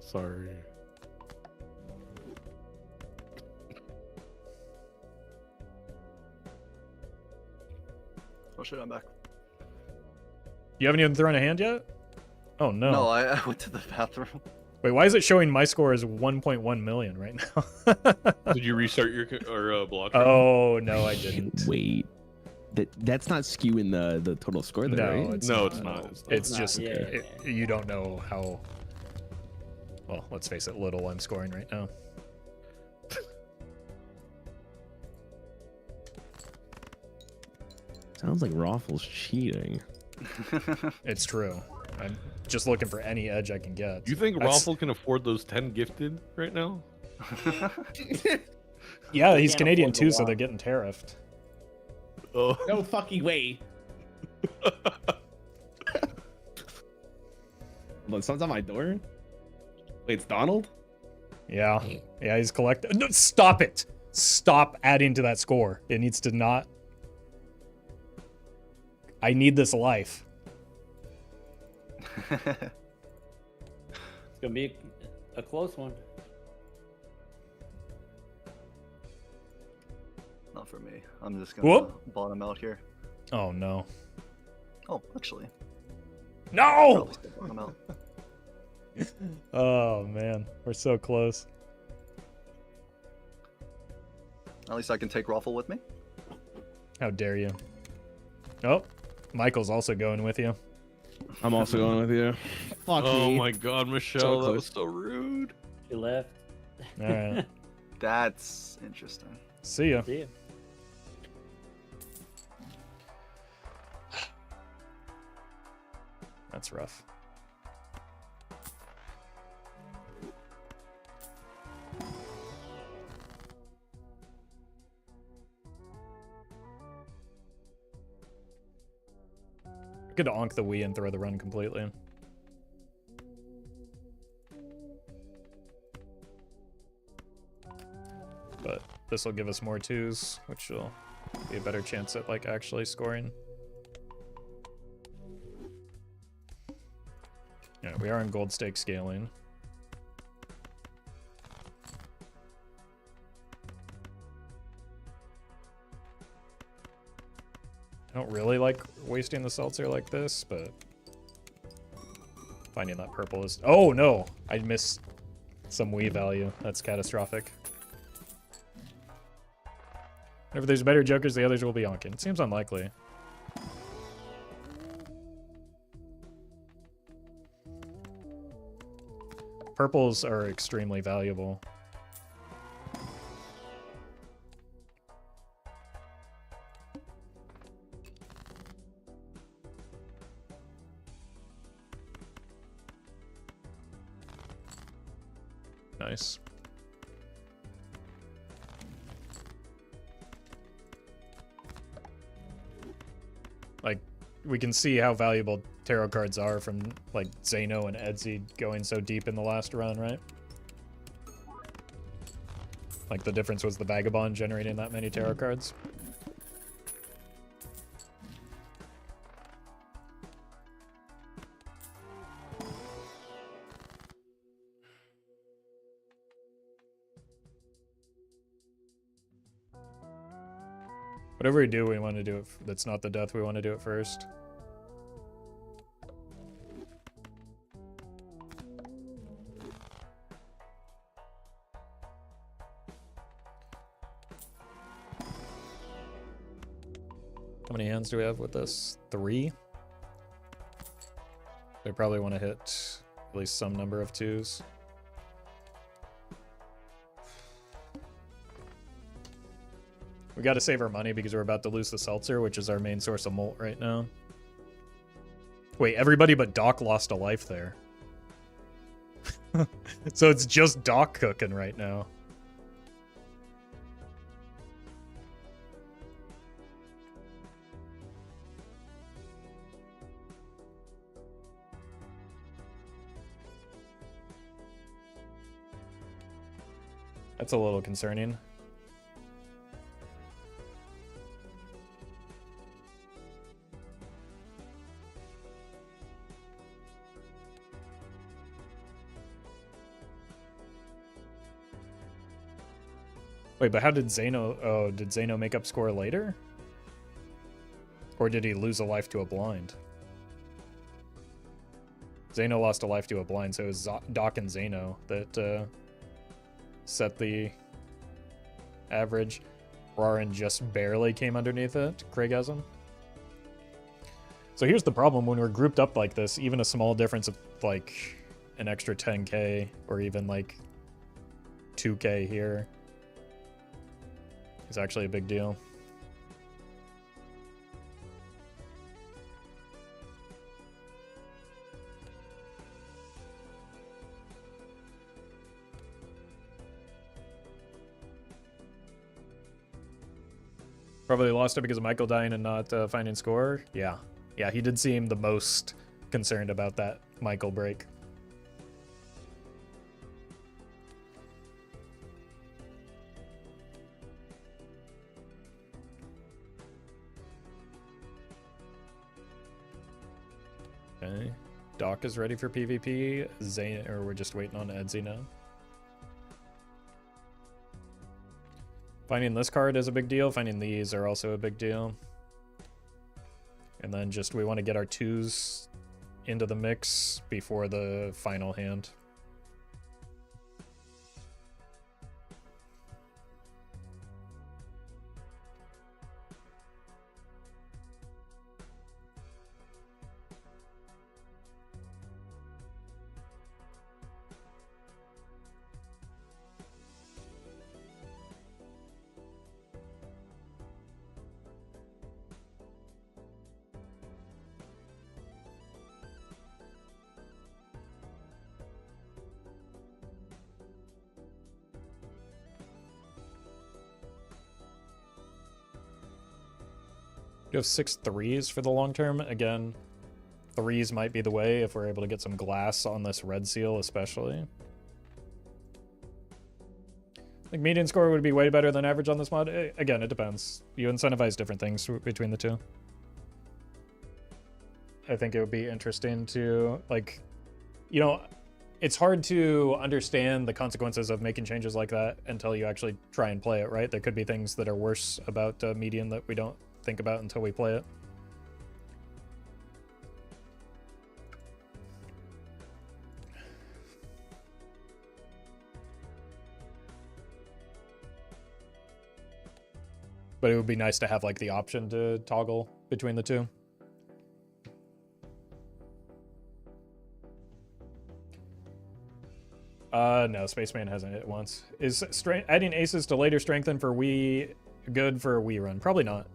Sorry. Oh shit, I'm back. You haven't even thrown a hand yet? Oh, no. No, I went to the bathroom. Wait, why is it showing my score as 1.1 million right now? Did you restart your Balatro? Oh, no, I didn't. Wait. That's not skewing the total score, though, No, right? it's No, not. it's not. It's not. It's not, just, yeah. you don't know how, well, let's face it, little I'm scoring right now. Sounds like Roffle's cheating. It's true. I'm just looking for any edge I can get. You think That's- Roffle can afford those 10 gifted right now? Yeah, They he's can't Canadian afford the too, so WoW. they're getting tariffed. Oh. No fucking way. Look, someone's on my door. Wait, it's Donald? Yeah. Yeah, he's collecting. No, stop it! Stop adding to that score. It needs to not. I need this life. It's gonna be a close one. Not for me. I'm just gonna Whoop. bottom out here. Oh, no. Oh, actually, No! probably still bottom out. Oh, man. We're so close. At least I can take Roffle with me. How dare you? Oh, Michael's also going with you. I'm also going with you. Fuck Oh me. my god, Michelle, So that close. was so rude. She left. All right. That's interesting. See ya. See ya. That's rough. I could onk the Wii and throw the run completely. But this will give us more 2s, which will be a better chance at like actually scoring. Yeah, we are in gold stake scaling. I don't really like wasting the seltzer like this, but finding that purple is... Oh, no! I missed some Wii value. That's catastrophic. Whenever there's better jokers, the others will be onking. It seems unlikely. purples are extremely valuable. Nice. Like, we can see how valuable tarot cards are from, like, Zeno and Edzi going so deep in the last run, right? Like, the difference was the Vagabond generating that many tarot cards. Whatever we do, we want to do it. That's not the death. We want to do it first. How many hands do we have with this? 3? We probably want to hit at least some number of 2s. We got to save our money because we're about to lose the seltzer, which is our main source of malt right now. Wait, everybody but Doc lost a life there. So it's just Doc cooking right now. That's a little concerning. Wait, but how did Zeno... Oh, did Zeno make up score later? Or did he lose a life to a blind? Zeno lost a life to a blind, so it was Doc and Zeno that set the average. Rarin just barely came underneath it, Craigasm. So here's the problem. When we're grouped up like this, even a small difference of, like, an extra 10k, or even, like, 2k here... It's actually a big deal. Probably lost it because of Michael dying and not finding score. Yeah. Yeah, he did seem the most concerned about that Michael break. Okay. Doc is ready for PvP. Zane, or we're just waiting on Edzi now. Finding this card is a big deal. Finding these are also a big deal. And then just we want to get our 2s into the mix before the final hand. You have 6 3s for the long term. Again, 3s might be the way if we're able to get some glass on this red seal, especially. I think median score would be way better than average on this mod. Again, it depends. You incentivize different things between the two. I think it would be interesting to, like, you know, it's hard to understand the consequences of making changes like that until you actually try and play it, right? There could be things that are worse about median that we don't think about until we play it. But it would be nice to have, like, the option to toggle between the two. No, Spaceman hasn't hit once. Is adding aces to later strengthen for Wii good for a Wii run? Probably not.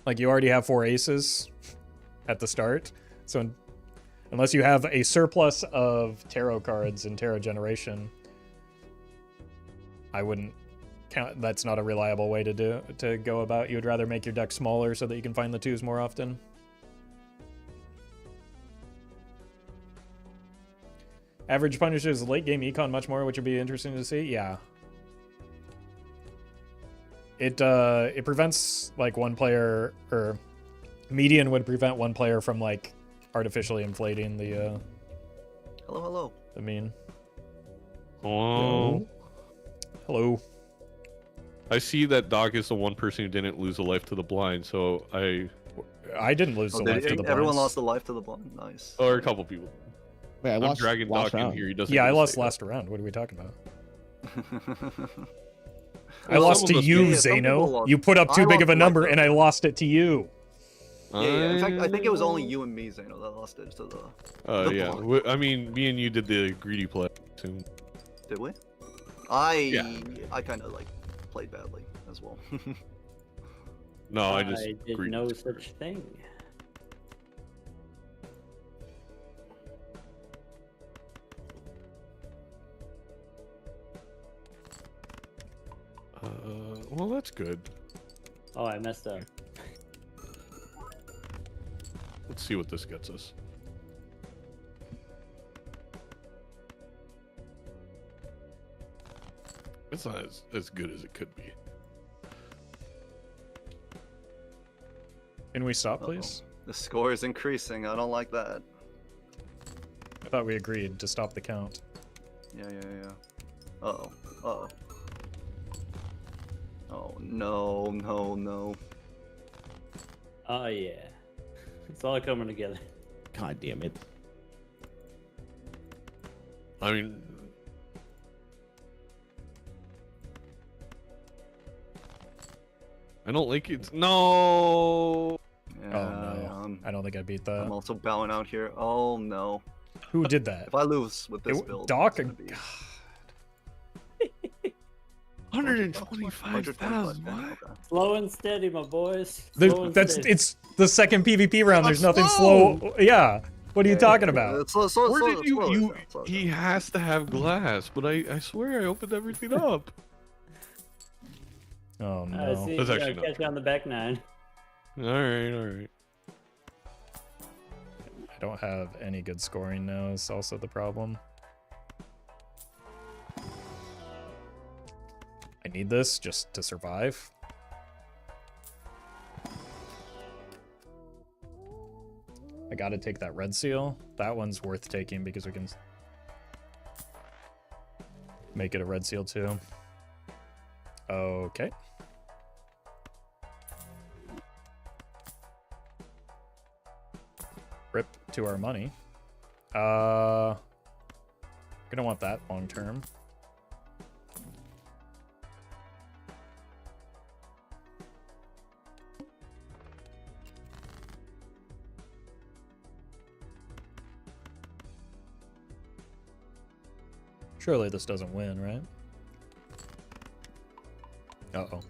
Like, you already have 4 aces at the start, so unless you have a surplus of tarot cards in Tarot Generation, I wouldn't count. That's not a reliable way to go about. You would rather make your deck smaller so that you can find the 2s more often. Average punishes late game econ much more, which would be interesting to see. Yeah. It prevents like one player, or median would prevent one player from like artificially inflating the Hello. the mean. Oh. Hello. I see that Doc is the one person who didn't lose a life to the blind, so I didn't lose Oh, the did life to the everyone blinds. lost a life to the blind. Nice. or a couple people. Wait, I I'm lost dragging last Doc in round. here. He doesn't. Yeah, get I to lost say last round. What are we talking about? I Well, lost some to of us you, did. Some people Zeno. lost. You put up I too big lost of a to number, myself. and I lost it to you. that. Yeah. In fact, I think it was only you and me, Zeno, that lost it to the Yeah. blind. I mean, me and you did the greedy play. Too. Did we? Yeah. I kind of like played badly as well. No, I just did greedy. no such thing. Well, that's good. Oh, I messed up. Let's see what this gets us. It's not as good as it could be. Can we stop, please? The score is increasing. I don't like that. I thought we agreed to stop the count. Yeah. Uh-oh. Uh-oh. Oh, no. Oh yeah, it's all coming together. God damn it. I mean, I don't like it. No. Yeah, Oh no, I don't think I beat that. I'm also bowing out here. Oh, no. Who did that? If I lose with this It- build, Doc? it's gonna be 125,000. What? Okay. Slow and steady, my boys. Slow and steady. It's the second PvP round. There's That's nothing slow. slow. Yeah. What are you talking about? Slow, Where did you? slow You. down, slow He down. has to have glass, but I swear I opened everything up. Oh no. See, That's yeah, actually not catch you on the back 9. All right. I don't have any good scoring now. Is also the problem. I need this just to survive. I gotta take that red seal. That one's worth taking because we can make it a red seal too. Okay. Rip to our money. Gonna want that long term. Surely this doesn't win, right? Uh-oh.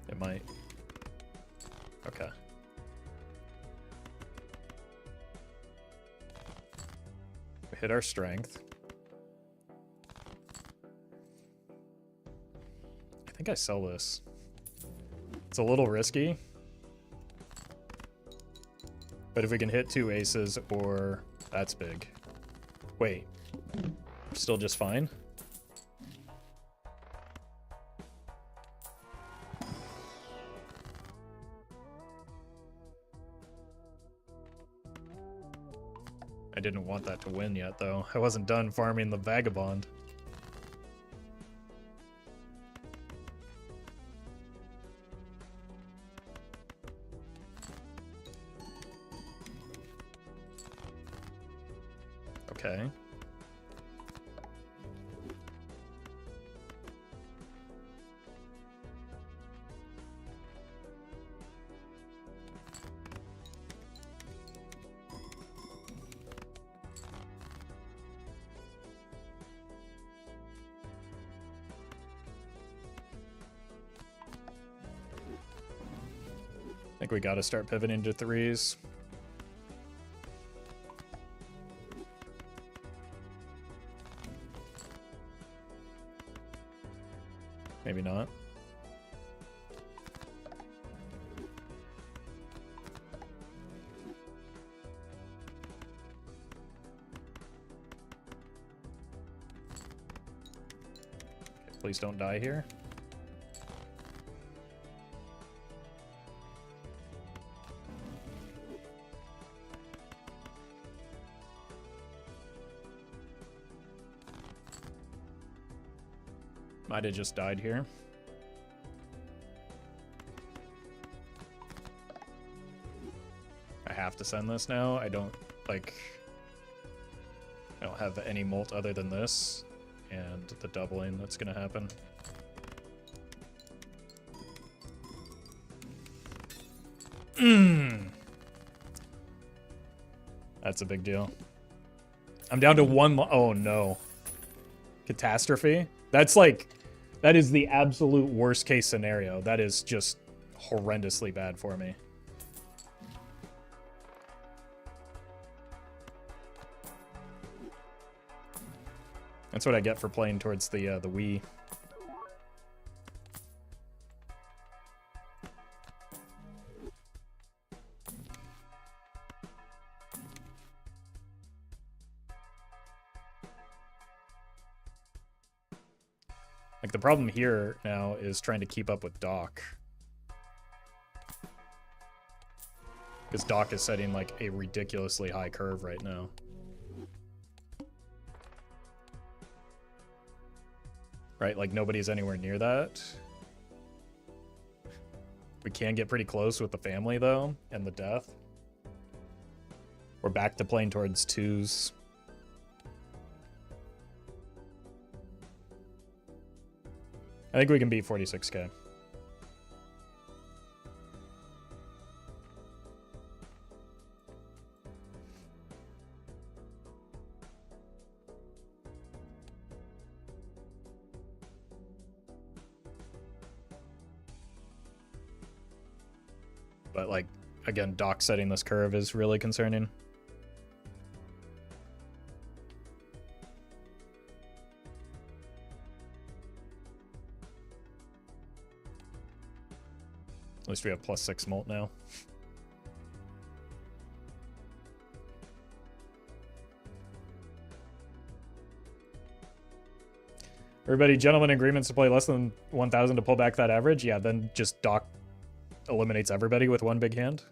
It might. Okay. We hit our strength. I think I sell this. It's a little risky. But if we can hit 2 aces or... That's big. Wait. Still just fine? I didn't want that to win yet, though. I wasn't done farming the Vagabond. Okay. think we got to start pivoting to threes. Maybe not. Please don't die here. Might have just died here. I have to send this now. I don't have any molt other than this and the doubling that's gonna happen. That's a big deal. I'm down to one. Oh no. Catastrophe? That is the absolute worst case scenario. That is just horrendously bad for me. That's what I get for playing towards the Wii. Like, the problem here now is trying to keep up with Doc. Because Doc is setting, like, a ridiculously high curve right now. Right, like, nobody's anywhere near that. We can get pretty close with the family, though, and the death. We're back to playing towards twos. I think we can beat 46k. But, like, again, Doc setting this curve is really concerning. At least we have +6 molt now. Everybody, gentlemen agreements to play less than 1,000 to pull back that average? Yeah, then just Doc eliminates everybody with one big hand.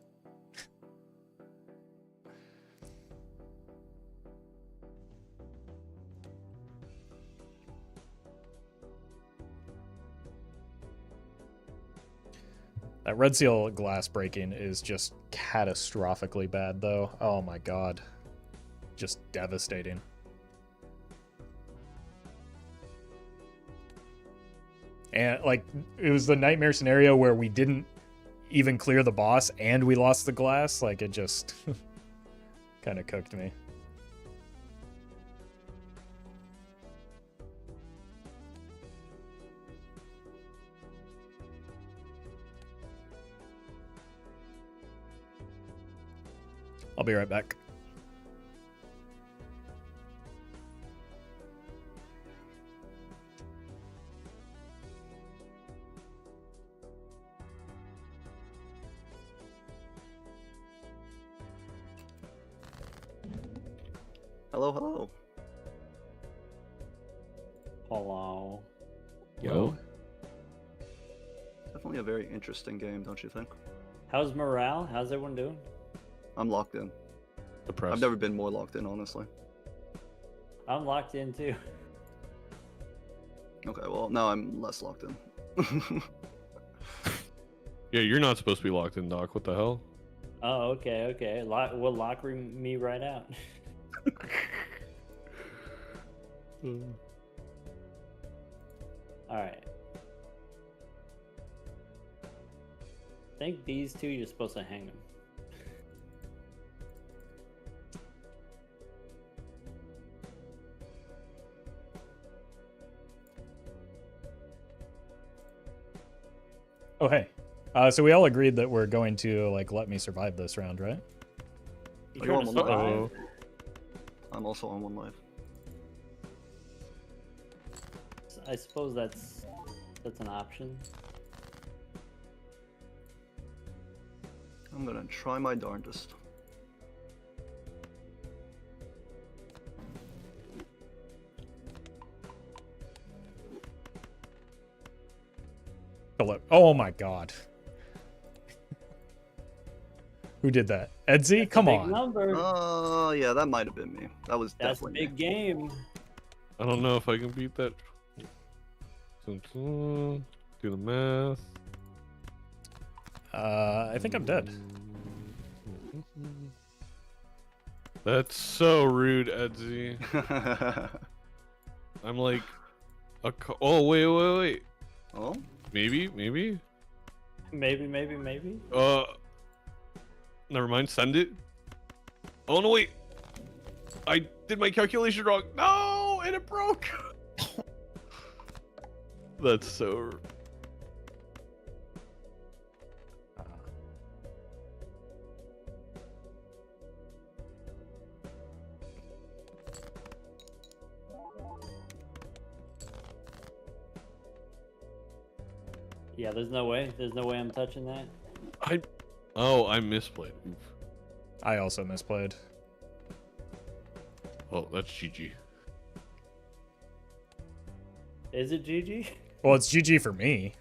That red seal glass breaking is just catastrophically bad, though. Oh my god. Just devastating. And, like, it was the nightmare scenario where we didn't even clear the boss and we lost the glass. Like, it just kind of cooked me. I'll be right back. Hello, hello. Hello. Yo. Definitely a very interesting game, don't you think? How's morale? How's everyone doing? I'm locked in. Depressed. I've never been more locked in, honestly. I'm locked in too. Okay, well, now I'm less locked in. Yeah, you're not supposed to be locked in, Doc. What the hell? Oh, okay, okay. We'll lock me right out. Alright. I think these two, you're supposed to hang them. Oh, hey. So we all agreed that we're going to like let me survive this round, right? You Are you trying on to one life? survive? I'm also on 1 life. I suppose that's an option. I'm gonna try my darndest. Oh my god. Who did that? Edsy? That's a Come big on. number. Yeah, that might have been me. That was That's a definitely big game. I don't know if I can beat that. Do the math. I think I'm dead. That's so rude, Edsy. me. I'm like oh wait. Oh? Maybe. Maybe. Never mind. Send it. Oh no, wait. I did my calculation wrong. No, and it broke. That's so. Yeah, there's no way. There's no way I'm touching that. I misplayed. Oof. I also misplayed. Oh, that's GG. Is it GG? Well, it's GG for me.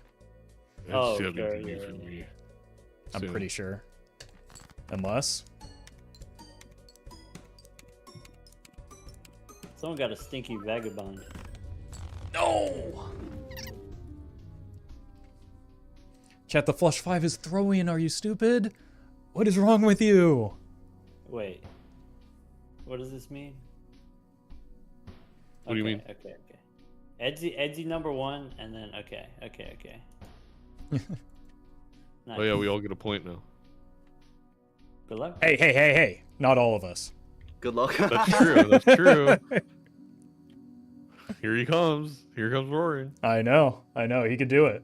That's Oh, gotta be sure, GG yeah, for yeah. me. I'm Soon. pretty sure. Unless. Someone got a stinky vagabond. No! Chat, the flush 5 is throw-in. Are you stupid? What is wrong with you? Wait. What does this mean? What do you mean? Okay. Edsy number 1, and then okay. Nice. Oh yeah, we all get a point now. Good luck. Hey. Not all of us. Good luck. That's true. That's true. Here he comes. Here comes roaring. I know. He could do it.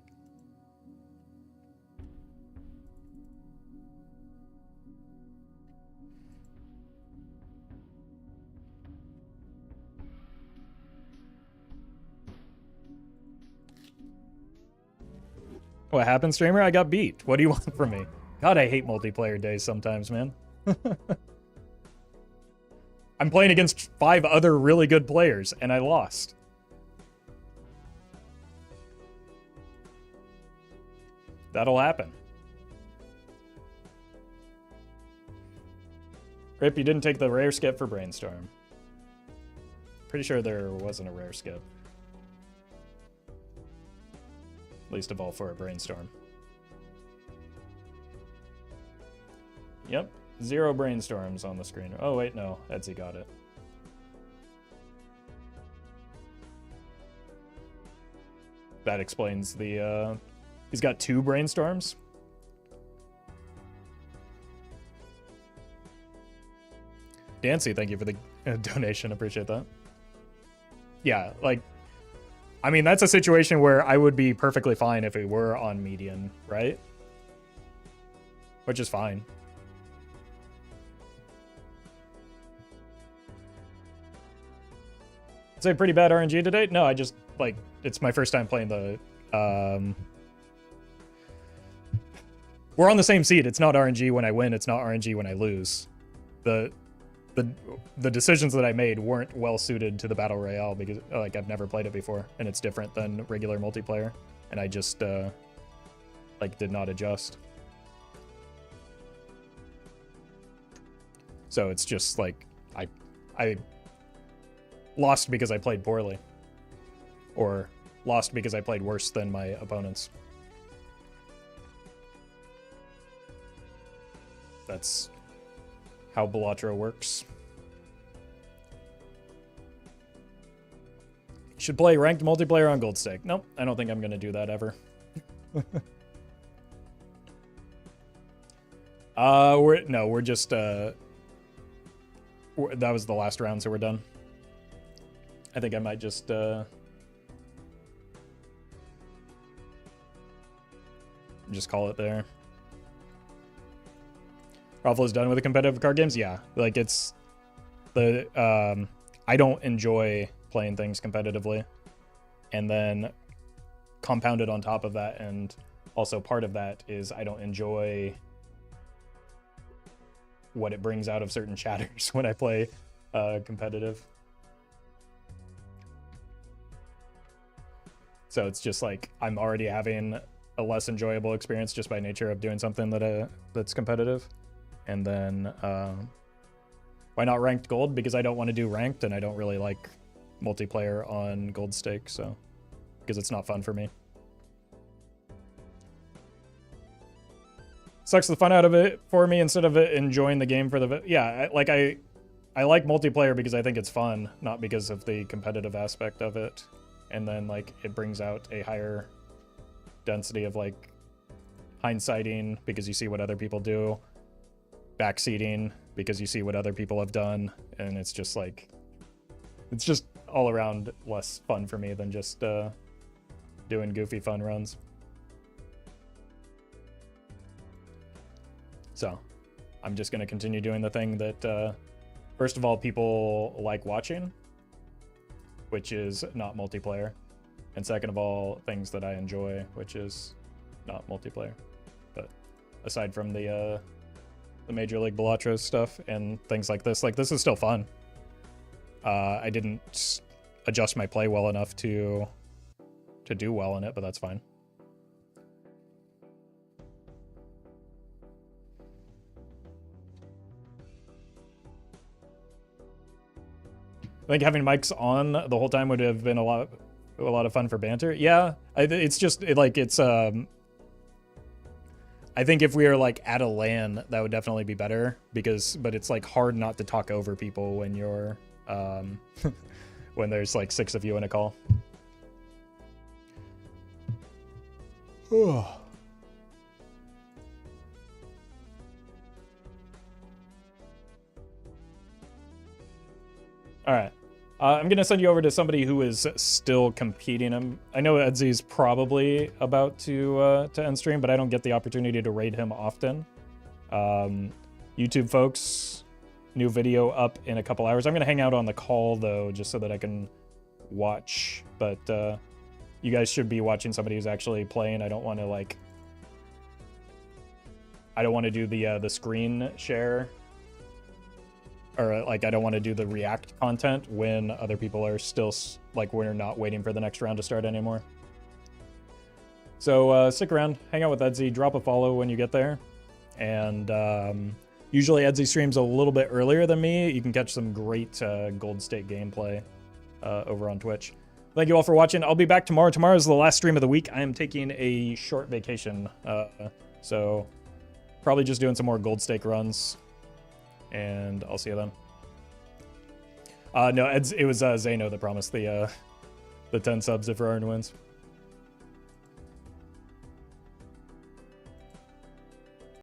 What happened, streamer? I got beat. What do you want from me? God, I hate multiplayer days sometimes, man. I'm playing against 5 other really good players, and I lost. That'll happen. Rip, you didn't take the rare skip for Brainstorm. Pretty sure there wasn't a rare skip. Least of all for a Brainstorm. Yep, 0 Brainstorms on the screen. Oh wait, no, Edsy got it. That explains the, he's got 2 Brainstorms. Dancy, thank you for the donation, appreciate that. Yeah, like, I mean, that's a situation where I would be perfectly fine if it were on median, right? Which is fine. Say pretty bad RNG today? No, I just, like, it's my first time playing the, we're on the same seed. It's not RNG when I win. It's not RNG when I lose. The decisions that I made weren't well suited to the Battle Royale because, like, I've never played it before, and it's different than regular multiplayer, and I just, like, did not adjust. So it's just, like, I lost because I played poorly. Or lost because I played worse than my opponents. That's how Balatro works. Should play ranked multiplayer on Gold Stake. Nope, I don't think I'm gonna do that ever. We're just that was the last round, so we're done. I think I might just just call it there. Roffle is done with the competitive card games. Yeah, like it's the I don't enjoy playing things competitively, and then compounded on top of that, and also part of that is I don't enjoy what it brings out of certain chatters when I play competitive. So it's just like I'm already having a less enjoyable experience just by nature of doing something that that's competitive. And then why not ranked gold? Because I don't want to do ranked, and I don't really like multiplayer on gold stake, so because it's not fun for me. Sucks the fun out of it for me instead of enjoying the game for the I like multiplayer because I think it's fun, not because of the competitive aspect of it. And then like it brings out a higher density of like hindsighting because you see what other people do, backseating because you see what other people have done, and it's just like it's just all around less fun for me than just doing goofy fun runs. So I'm just going to continue doing the thing that first of all people like watching, which is not multiplayer, and second of all things that I enjoy, which is not multiplayer. But aside from the Major League Balatro stuff and things like this is still fun. I didn't adjust my play well enough to do well in it, but that's fine. I think having mics on the whole time would have been a lot of fun for banter. Yeah, it's just it's I think if we were like at a LAN, that would definitely be better but it's like hard not to talk over people when you're when there's like 6 of you in a call. All right. I'm going to send you over to somebody who is still competing. I know Edsy's probably about to end stream, but I don't get the opportunity to raid him often. YouTube folks, new video up in a couple hours. I'm going to hang out on the call, though, just so that I can watch. But you guys should be watching somebody who's actually playing. I don't want to, like... I don't want to do the screen share. Or, like, I don't want to do the react content when other people are still, like, we're not waiting for the next round to start anymore. So, stick around, hang out with Edsy, drop a follow when you get there. And, usually Edsy streams a little bit earlier than me. You can catch some great Gold State gameplay over on Twitch. Thank you all for watching. I'll be back tomorrow. Tomorrow is the last stream of the week. I am taking a short vacation. So, probably just doing some more Gold Stake runs. And I'll see you then. No, it was Zeno that promised the 10 subs if Rarn wins.